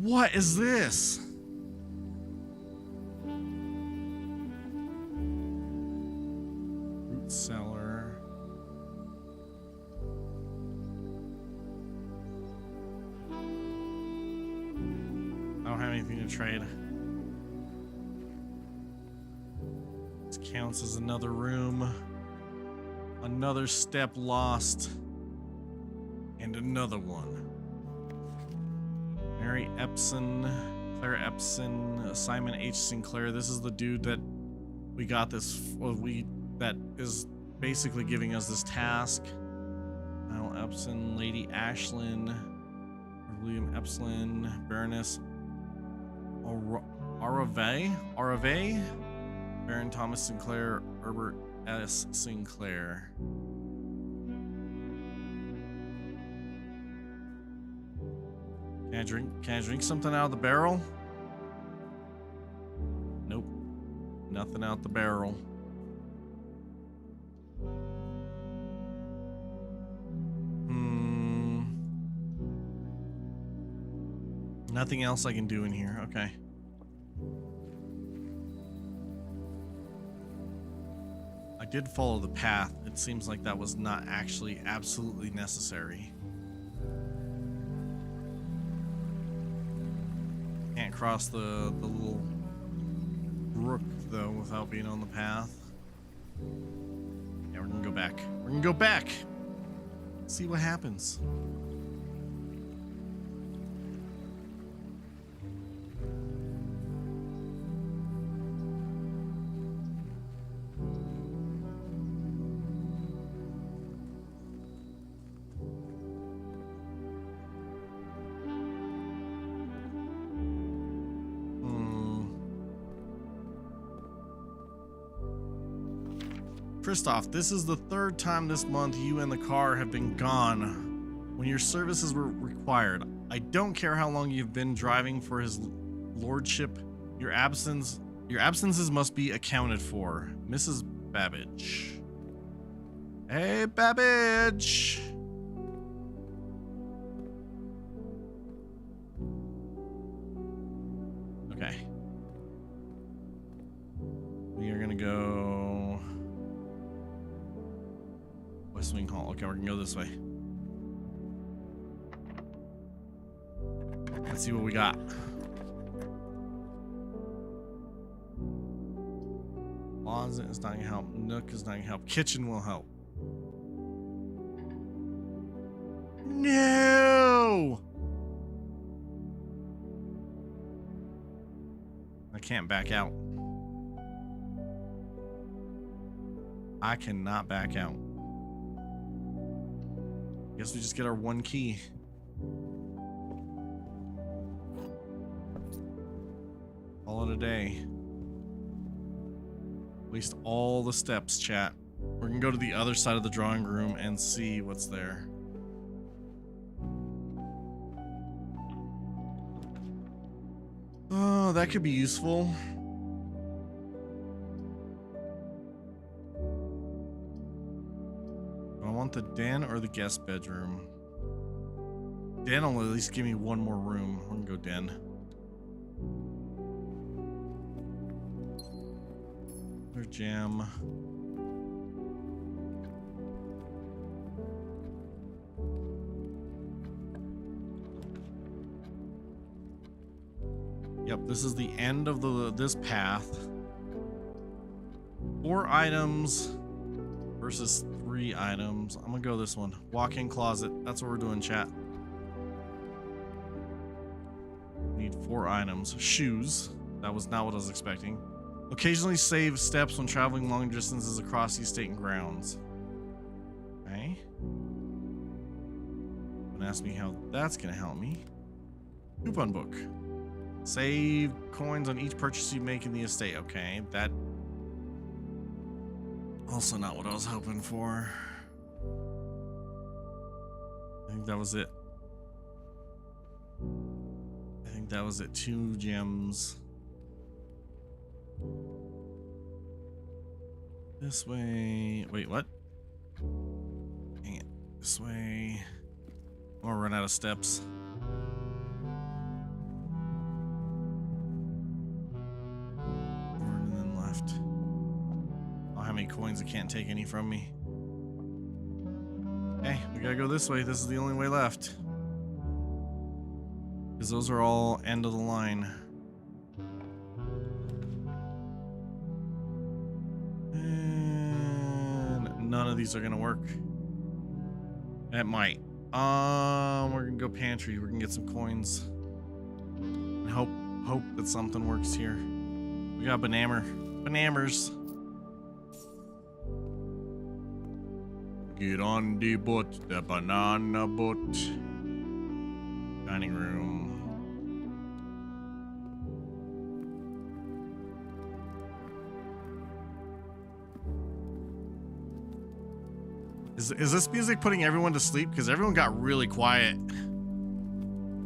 What is this? Root cellar. I don't have anything to trade. This counts as another room. Another step lost. And another one. Mary Epson, Claire Epson, Simon H. Sinclair. This is the dude that we got this, that is basically giving us this task. Al Epson, Lady Ashlyn, William Epson, Baroness Arave, Baron Thomas Sinclair, Herbert S. Sinclair. Can I drink something out of the barrel? Nope. Nothing out the barrel. Nothing else I can do in here. Okay. I did follow the path. It seems like that was not actually absolutely necessary. Can't cross the little brook though without being on the path. Yeah, we're gonna go back. We're gonna go back. See what happens. Christoph, this is the third time this month you and the car have been gone when your services were required. I don't care how long you've been driving for his lordship. Your absences must be accounted for. Mrs. Babbage. Hey, Babbage. Okay. We are gonna go West Wing Hall. Okay, we're gonna go this way. Let's see what we got. Closet is not gonna help. Nook is not gonna help. Kitchen will help. No! I can't back out. I cannot back out. Guess we just get our one key. Call it a day. Waste all the steps, chat. We're gonna go to the other side of the drawing room and see what's there. Oh, that could be useful. Do I want the den or the guest bedroom? Den will at least give me one more room. We're gonna go den. There's jam. Yep, this is the end of this path. 4 items versus 3 items. I'm gonna go this one. Walk-in closet. That's what we're doing, chat. Need 4 items. Shoes. That was not what I was expecting. Occasionally save steps when traveling long distances across the estate and grounds. Okay. Don't ask me how that's gonna help me. Coupon book. Save coins on each purchase you make in the estate. Okay, that also not what I was hoping for. I think that was it. I think that was it. 2 gems. This way. Wait, what? Dang it. This way. I'm gonna run out of steps. Forward and then left. I don't have any coins. I can't take any from me. Okay, we gotta go this way. This is the only way left. Because those are all end of the line. of these are gonna work. It might. We're gonna go pantry. We're gonna get some coins. And hope that something works here. We got bananas. Get on the boat, the banana boat. Dining room. Is this music putting everyone to sleep? Because everyone got really quiet.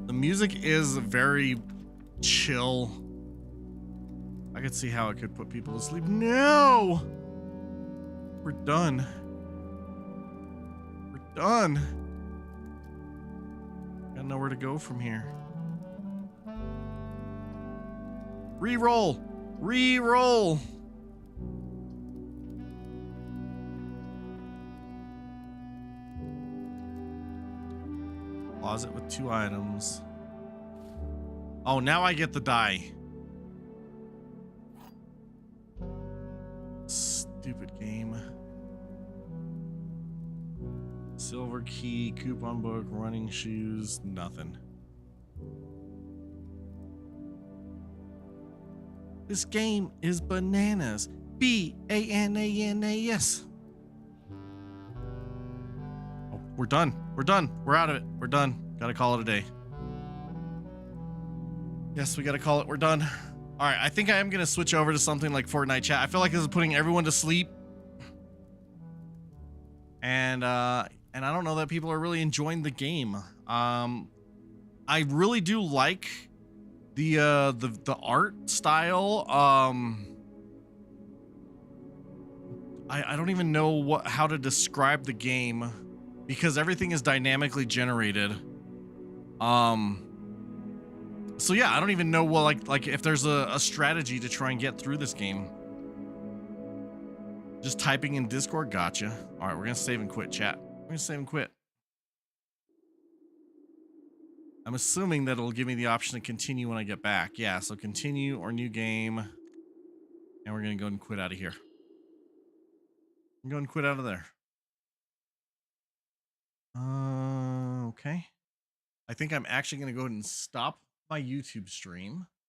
The music is very chill. I could see how it could put people to sleep. No! We're done. We're done. Got nowhere to go from here. Reroll! Reroll! Closet with 2 items. Oh, now I get the die. Stupid game. Silver key, coupon book, running shoes, nothing. This game is bananas. B-A-N-A-N-A-S. Oh, we're done. We're done. We're out of it. We're done. Gotta call it a day. Yes, we gotta call it. We're done. All right, I think I am gonna switch over to something like Fortnite chat. I feel like this is putting everyone to sleep, and I don't know that people are really enjoying the game. I really do like the art style. I don't even know how to describe the game because everything is dynamically generated. So yeah, I don't even know like if there's a strategy to try and get through this game. Just typing in Discord, gotcha. All right, we're gonna save and quit, chat. We're gonna save and quit. I'm assuming that it'll give me the option to continue when I get back. Yeah, so continue or new game. And we're gonna go and quit out of here. I'm going to quit out of there. Okay. I think I'm actually gonna go ahead and stop my YouTube stream.